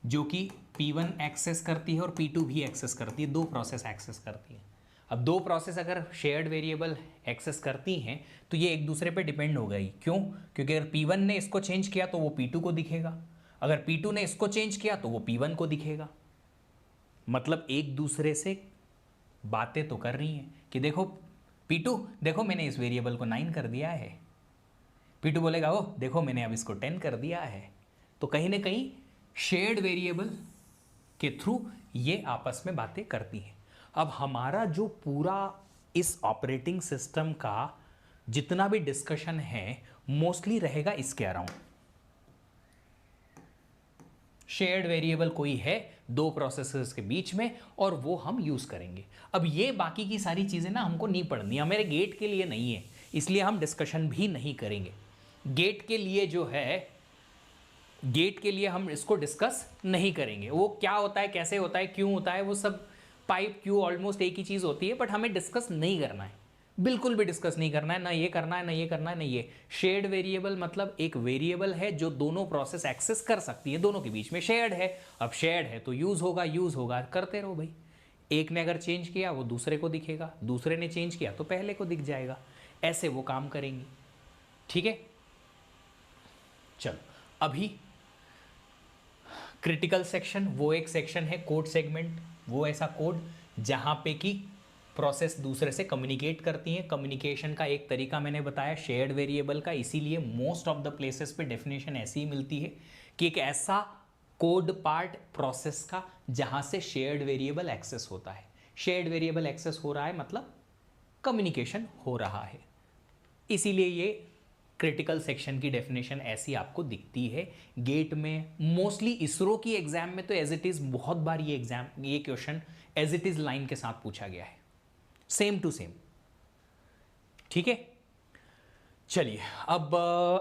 जो कि P1 एक्सेस करती है और P2 भी एक्सेस करती है, दो प्रोसेस एक्सेस करती है। अब दो प्रोसेस अगर शेयर्ड वेरिएबल एक्सेस करती हैं तो ये एक दूसरे पे डिपेंड हो गई। क्यों? क्योंकि अगर P1 ने इसको चेंज किया तो वो P2 को दिखेगा, अगर P2 ने इसको चेंज किया तो वो P1 को दिखेगा। मतलब एक दूसरे से बातें तो कर रही हैं कि देखो P2, देखो मैंने इस वेरिएबल को 9 कर दिया है। P2 बोलेगा ओ देखो मैंने अब इसको 10 कर दिया है। तो कहीं ना कहीं शेयर्ड वेरिएबल के थ्रू ये आपस में बातें करती हैं। अब हमारा जो पूरा इस ऑपरेटिंग सिस्टम का जितना भी डिस्कशन है मोस्टली रहेगा इसके अराउंड। शेयर्ड वेरिएबल कोई है दो प्रोसेसर्स के बीच में और वो हम यूज करेंगे। अब ये बाकी की सारी चीजें ना हमको नहीं पढ़नी, हमारे गेट के लिए नहीं है, इसलिए हम डिस्कशन भी नहीं करेंगे। गेट के लिए जो है, गेट के लिए हम इसको डिस्कस नहीं करेंगे। वो क्या होता है, कैसे होता है, क्यों होता है, वो सब पाइप क्यू ऑलमोस्ट एक ही चीज होती है, बट हमें डिस्कस नहीं करना है, बिल्कुल भी डिस्कस नहीं करना है। ना ये करना है, ना ये करना है, ना ये। शेयर्ड वेरिएबल मतलब एक वेरिएबल है जो दोनों प्रोसेस एक्सेस कर सकती है, दोनों के बीच में शेयर्ड है। अब शेयर्ड है तो यूज होगा, यूज होगा, करते रहो भाई। एक ने अगर चेंज किया वो दूसरे को दिखेगा, दूसरे ने चेंज किया तो पहले को दिख जाएगा, ऐसे वो काम करेंगी। ठीक है, चलो अभी क्रिटिकल सेक्शन वो एक सेक्शन है, कोड सेगमेंट वो ऐसा कोड जहाँ पे कि प्रोसेस दूसरे से कम्युनिकेट करती हैं। कम्युनिकेशन का एक तरीका मैंने बताया शेयर्ड वेरिएबल का, इसीलिए मोस्ट ऑफ द प्लेसेस पे डेफिनेशन ऐसी ही मिलती है कि एक ऐसा कोड पार्ट प्रोसेस का जहाँ से शेयर्ड वेरिएबल एक्सेस होता है। शेयर्ड वेरिएबल एक्सेस हो रहा है मतलब कम्युनिकेशन हो रहा है, इसीलिए ये क्रिटिकल सेक्शन की डेफिनेशन ऐसी आपको दिखती है गेट में। मोस्टली इसरो की एग्जाम में तो एज इट इज बहुत बार ये question as it is line के साथ पूछा गया है, सेम टू सेम। ठीक है, चलिए अब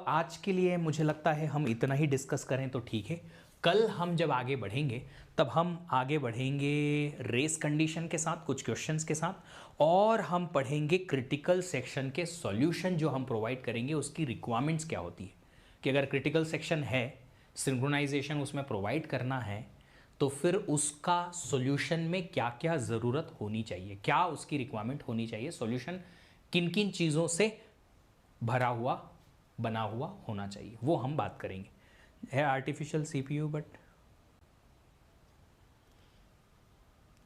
आज के लिए मुझे लगता है हम इतना ही डिस्कस करें तो ठीक है। कल हम जब आगे बढ़ेंगे तब हम आगे बढ़ेंगे रेस कंडीशन के साथ, कुछ क्वेश्चंस के साथ, और हम पढ़ेंगे क्रिटिकल सेक्शन के सॉल्यूशन जो हम प्रोवाइड करेंगे उसकी रिक्वायरमेंट्स क्या होती है, कि अगर क्रिटिकल सेक्शन है, सिंक्रोनाइजेशन उसमें प्रोवाइड करना है, तो फिर उसका सॉल्यूशन में क्या क्या ज़रूरत होनी चाहिए, क्या उसकी रिक्वायरमेंट होनी चाहिए, सॉल्यूशन किन किन चीज़ों से भरा हुआ बना हुआ होना चाहिए, वो हम बात करेंगे। है आर्टिफिशियल सीपीयू, बट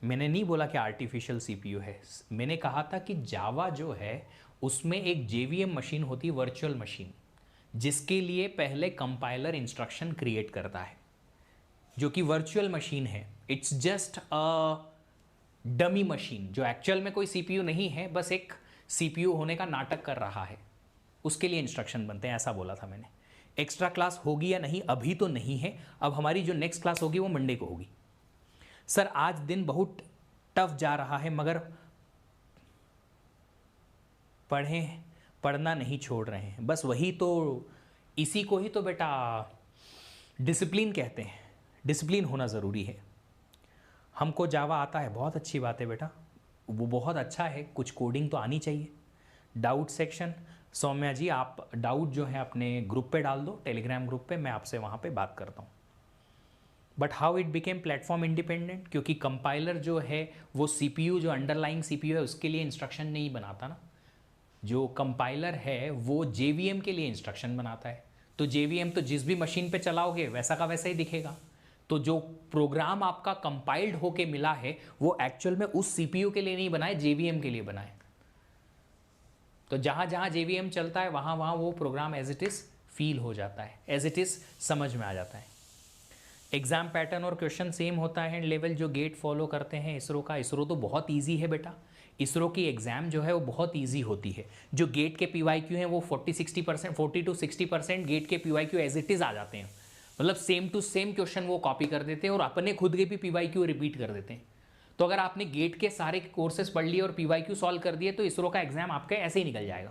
मैंने नहीं बोला कि आर्टिफिशियल सीपीयू है, मैंने कहा था कि जावा जो है उसमें एक जेवीएम मशीन होती है, वर्चुअल मशीन, जिसके लिए पहले कंपाइलर इंस्ट्रक्शन क्रिएट करता है, जो कि वर्चुअल मशीन है। It's just a dummy machine, जो एक्चुअल में कोई सीपीयू नहीं है, बस एक सीपीयू होने का नाटक कर रहा है, उसके लिए इंस्ट्रक्शन बनते हैं, ऐसा बोला था मैंने। एक्स्ट्रा क्लास होगी या नहीं, अभी तो नहीं है, अब हमारी जो नेक्स्ट क्लास होगी वो मंडे को होगी। सर आज दिन बहुत टफ जा रहा है, मगर पढ़ना नहीं छोड़ रहे हैं, बस वही तो, इसी को ही तो बेटा डिसिप्लिन कहते हैं, डिसिप्लिन होना ज़रूरी है। हमको जावा आता है, बहुत अच्छी बात है बेटा, वो बहुत अच्छा है, कुछ कोडिंग तो आनी चाहिए। डाउट सेक्शन, सौम्या जी आप डाउट जो है अपने ग्रुप पे डाल दो, टेलीग्राम ग्रुप पे, मैं आपसे वहाँ पे बात करता हूँ। But how it became platform independent, क्योंकि कंपाइलर जो है वो सीपीयू, जो अंडरलाइंग सीपीयू है उसके लिए इंस्ट्रक्शन नहीं बनाता ना, जो कंपाइलर है वो जेवीएम के लिए इंस्ट्रक्शन बनाता है। तो जेवीएम तो जिस भी मशीन पे चलाओगे वैसा का वैसा ही दिखेगा, तो जो प्रोग्राम आपका कंपाइल्ड होके मिला है वो एक्चुअल में उस सीपीयू के लिए नहीं बनाए, जेवीएम के लिए बनाए। तो जहाँ जहाँ जेवीएम चलता है वहाँ वहाँ वो program as it is feel हो जाता है, एज इट इज़ समझ में आ जाता है। एग्जाम पैटर्न और क्वेश्चन सेम होता है, लेवल जो गेट फॉलो करते हैं इसरो का, इसरो तो बहुत इजी है बेटा, इसरो की एग्ज़ाम जो है वो बहुत इजी होती है। जो गेट के पीवाईक्यू हैं वो 40 to 60% गेट के पीवाईक्यू एज इट इज़ आ जाते हैं, मतलब सेम टू सेम क्वेश्चन वो कॉपी कर देते हैं और अपने खुद के भी पीवाईक्यू रिपीट कर देते हैं। तो अगर आपने गेट के सारे कोर्सेज पढ़ लिए और पीवाईक्यू सॉल्व कर दिए तो इसरो का एग्जाम आपका ऐसे ही निकल जाएगा।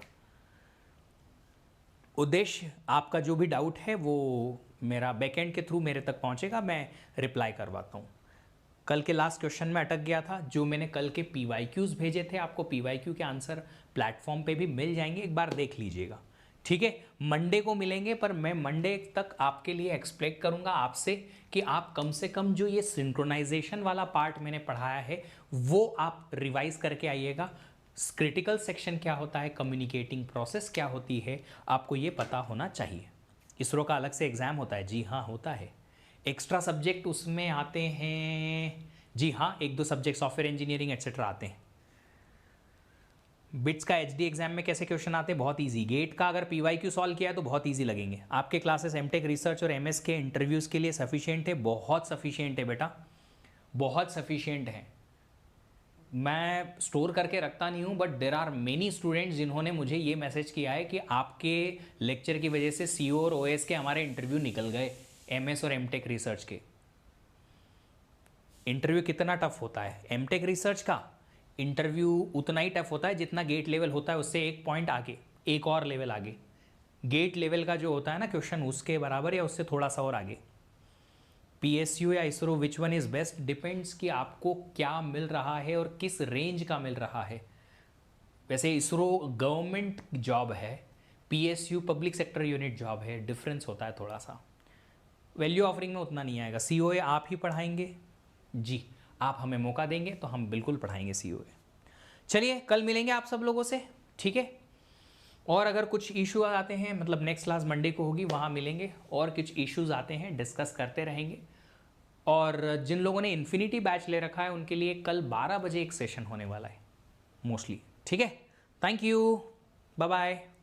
उद्देश्य आपका जो भी डाउट है वो मेरा बैकएंड के थ्रू मेरे तक पहुंचेगा, मैं रिप्लाई करवाता हूँ। कल के लास्ट क्वेश्चन में अटक गया था, जो मैंने कल के पीवाईक्यूज़ भेजे थे आपको, पीवाईक्यू के आंसर प्लेटफॉर्म पे भी मिल जाएंगे, एक बार देख लीजिएगा। ठीक है, मंडे को मिलेंगे, पर मैं मंडे तक आपके लिए एक्सपेक्ट करूंगा आपसे कि आप कम से कम जो ये सिंक्रोनाइजेशन वाला पार्ट मैंने पढ़ाया है वो आप रिवाइज करके आइएगा। क्रिटिकल सेक्शन क्या होता है, कम्युनिकेटिंग प्रोसेस क्या होती है, आपको ये पता होना चाहिए। इसरो का अलग से एग्ज़ाम होता है, जी हाँ होता है। एक्स्ट्रा सब्जेक्ट उसमें आते हैं, जी हाँ, एक दो सब्जेक्ट सॉफ्टवेयर इंजीनियरिंग एक्सेट्रा आते हैं। बिट्स का एचडी एग्जाम में कैसे क्वेश्चन आते हैं, बहुत इजी। गेट का अगर पीवाईक्यू सॉल्व किया है तो बहुत इजी लगेंगे आपके। क्लासेस एमटेक रिसर्च और एमएस के इंटरव्यूज़ के लिए सफिशिएंट है, बहुत सफिशिएंट है बेटा, बहुत सफिशिएंट है। मैं स्टोर करके रखता नहीं हूँ, but there are many students जिन्होंने मुझे ये मैसेज किया है कि आपके लेक्चर की वजह से सीओ और ओएस के हमारे इंटरव्यू निकल गए, एमएस और एमटेक रिसर्च के। इंटरव्यू कितना टफ होता है, एमटेक रिसर्च का इंटरव्यू उतना ही टफ होता है जितना गेट लेवल होता है, उससे एक पॉइंट आगे, एक और लेवल आगे। गेट लेवल का जो होता है ना क्वेश्चन, उसके बराबर या उससे थोड़ा सा और आगे। पीएसयू या ISRO, which one is best, depends कि आपको क्या मिल रहा है और किस रेंज का मिल रहा है। वैसे इसरो गवर्नमेंट जॉब है, PSU public sector unit job है, डिफरेंस होता है थोड़ा सा। वैल्यू ऑफरिंग में उतना नहीं आएगा। सीओए आप ही पढ़ाएंगे जी, आप हमें मौका देंगे तो हम बिल्कुल पढ़ाएंगे सीओए। चलिए कल मिलेंगे आप सब लोगों से, ठीक है। और अगर कुछ इशू आते हैं, मतलब नेक्स्ट क्लास मंडे को होगी, वहाँ मिलेंगे, और कुछ इश्यूज़ आते हैं डिस्कस करते रहेंगे। और जिन लोगों ने इन्फिनिटी बैच ले रखा है उनके लिए कल 12 बजे एक सेशन होने वाला है मोस्टली। ठीक है, थैंक यू, बाय बाय।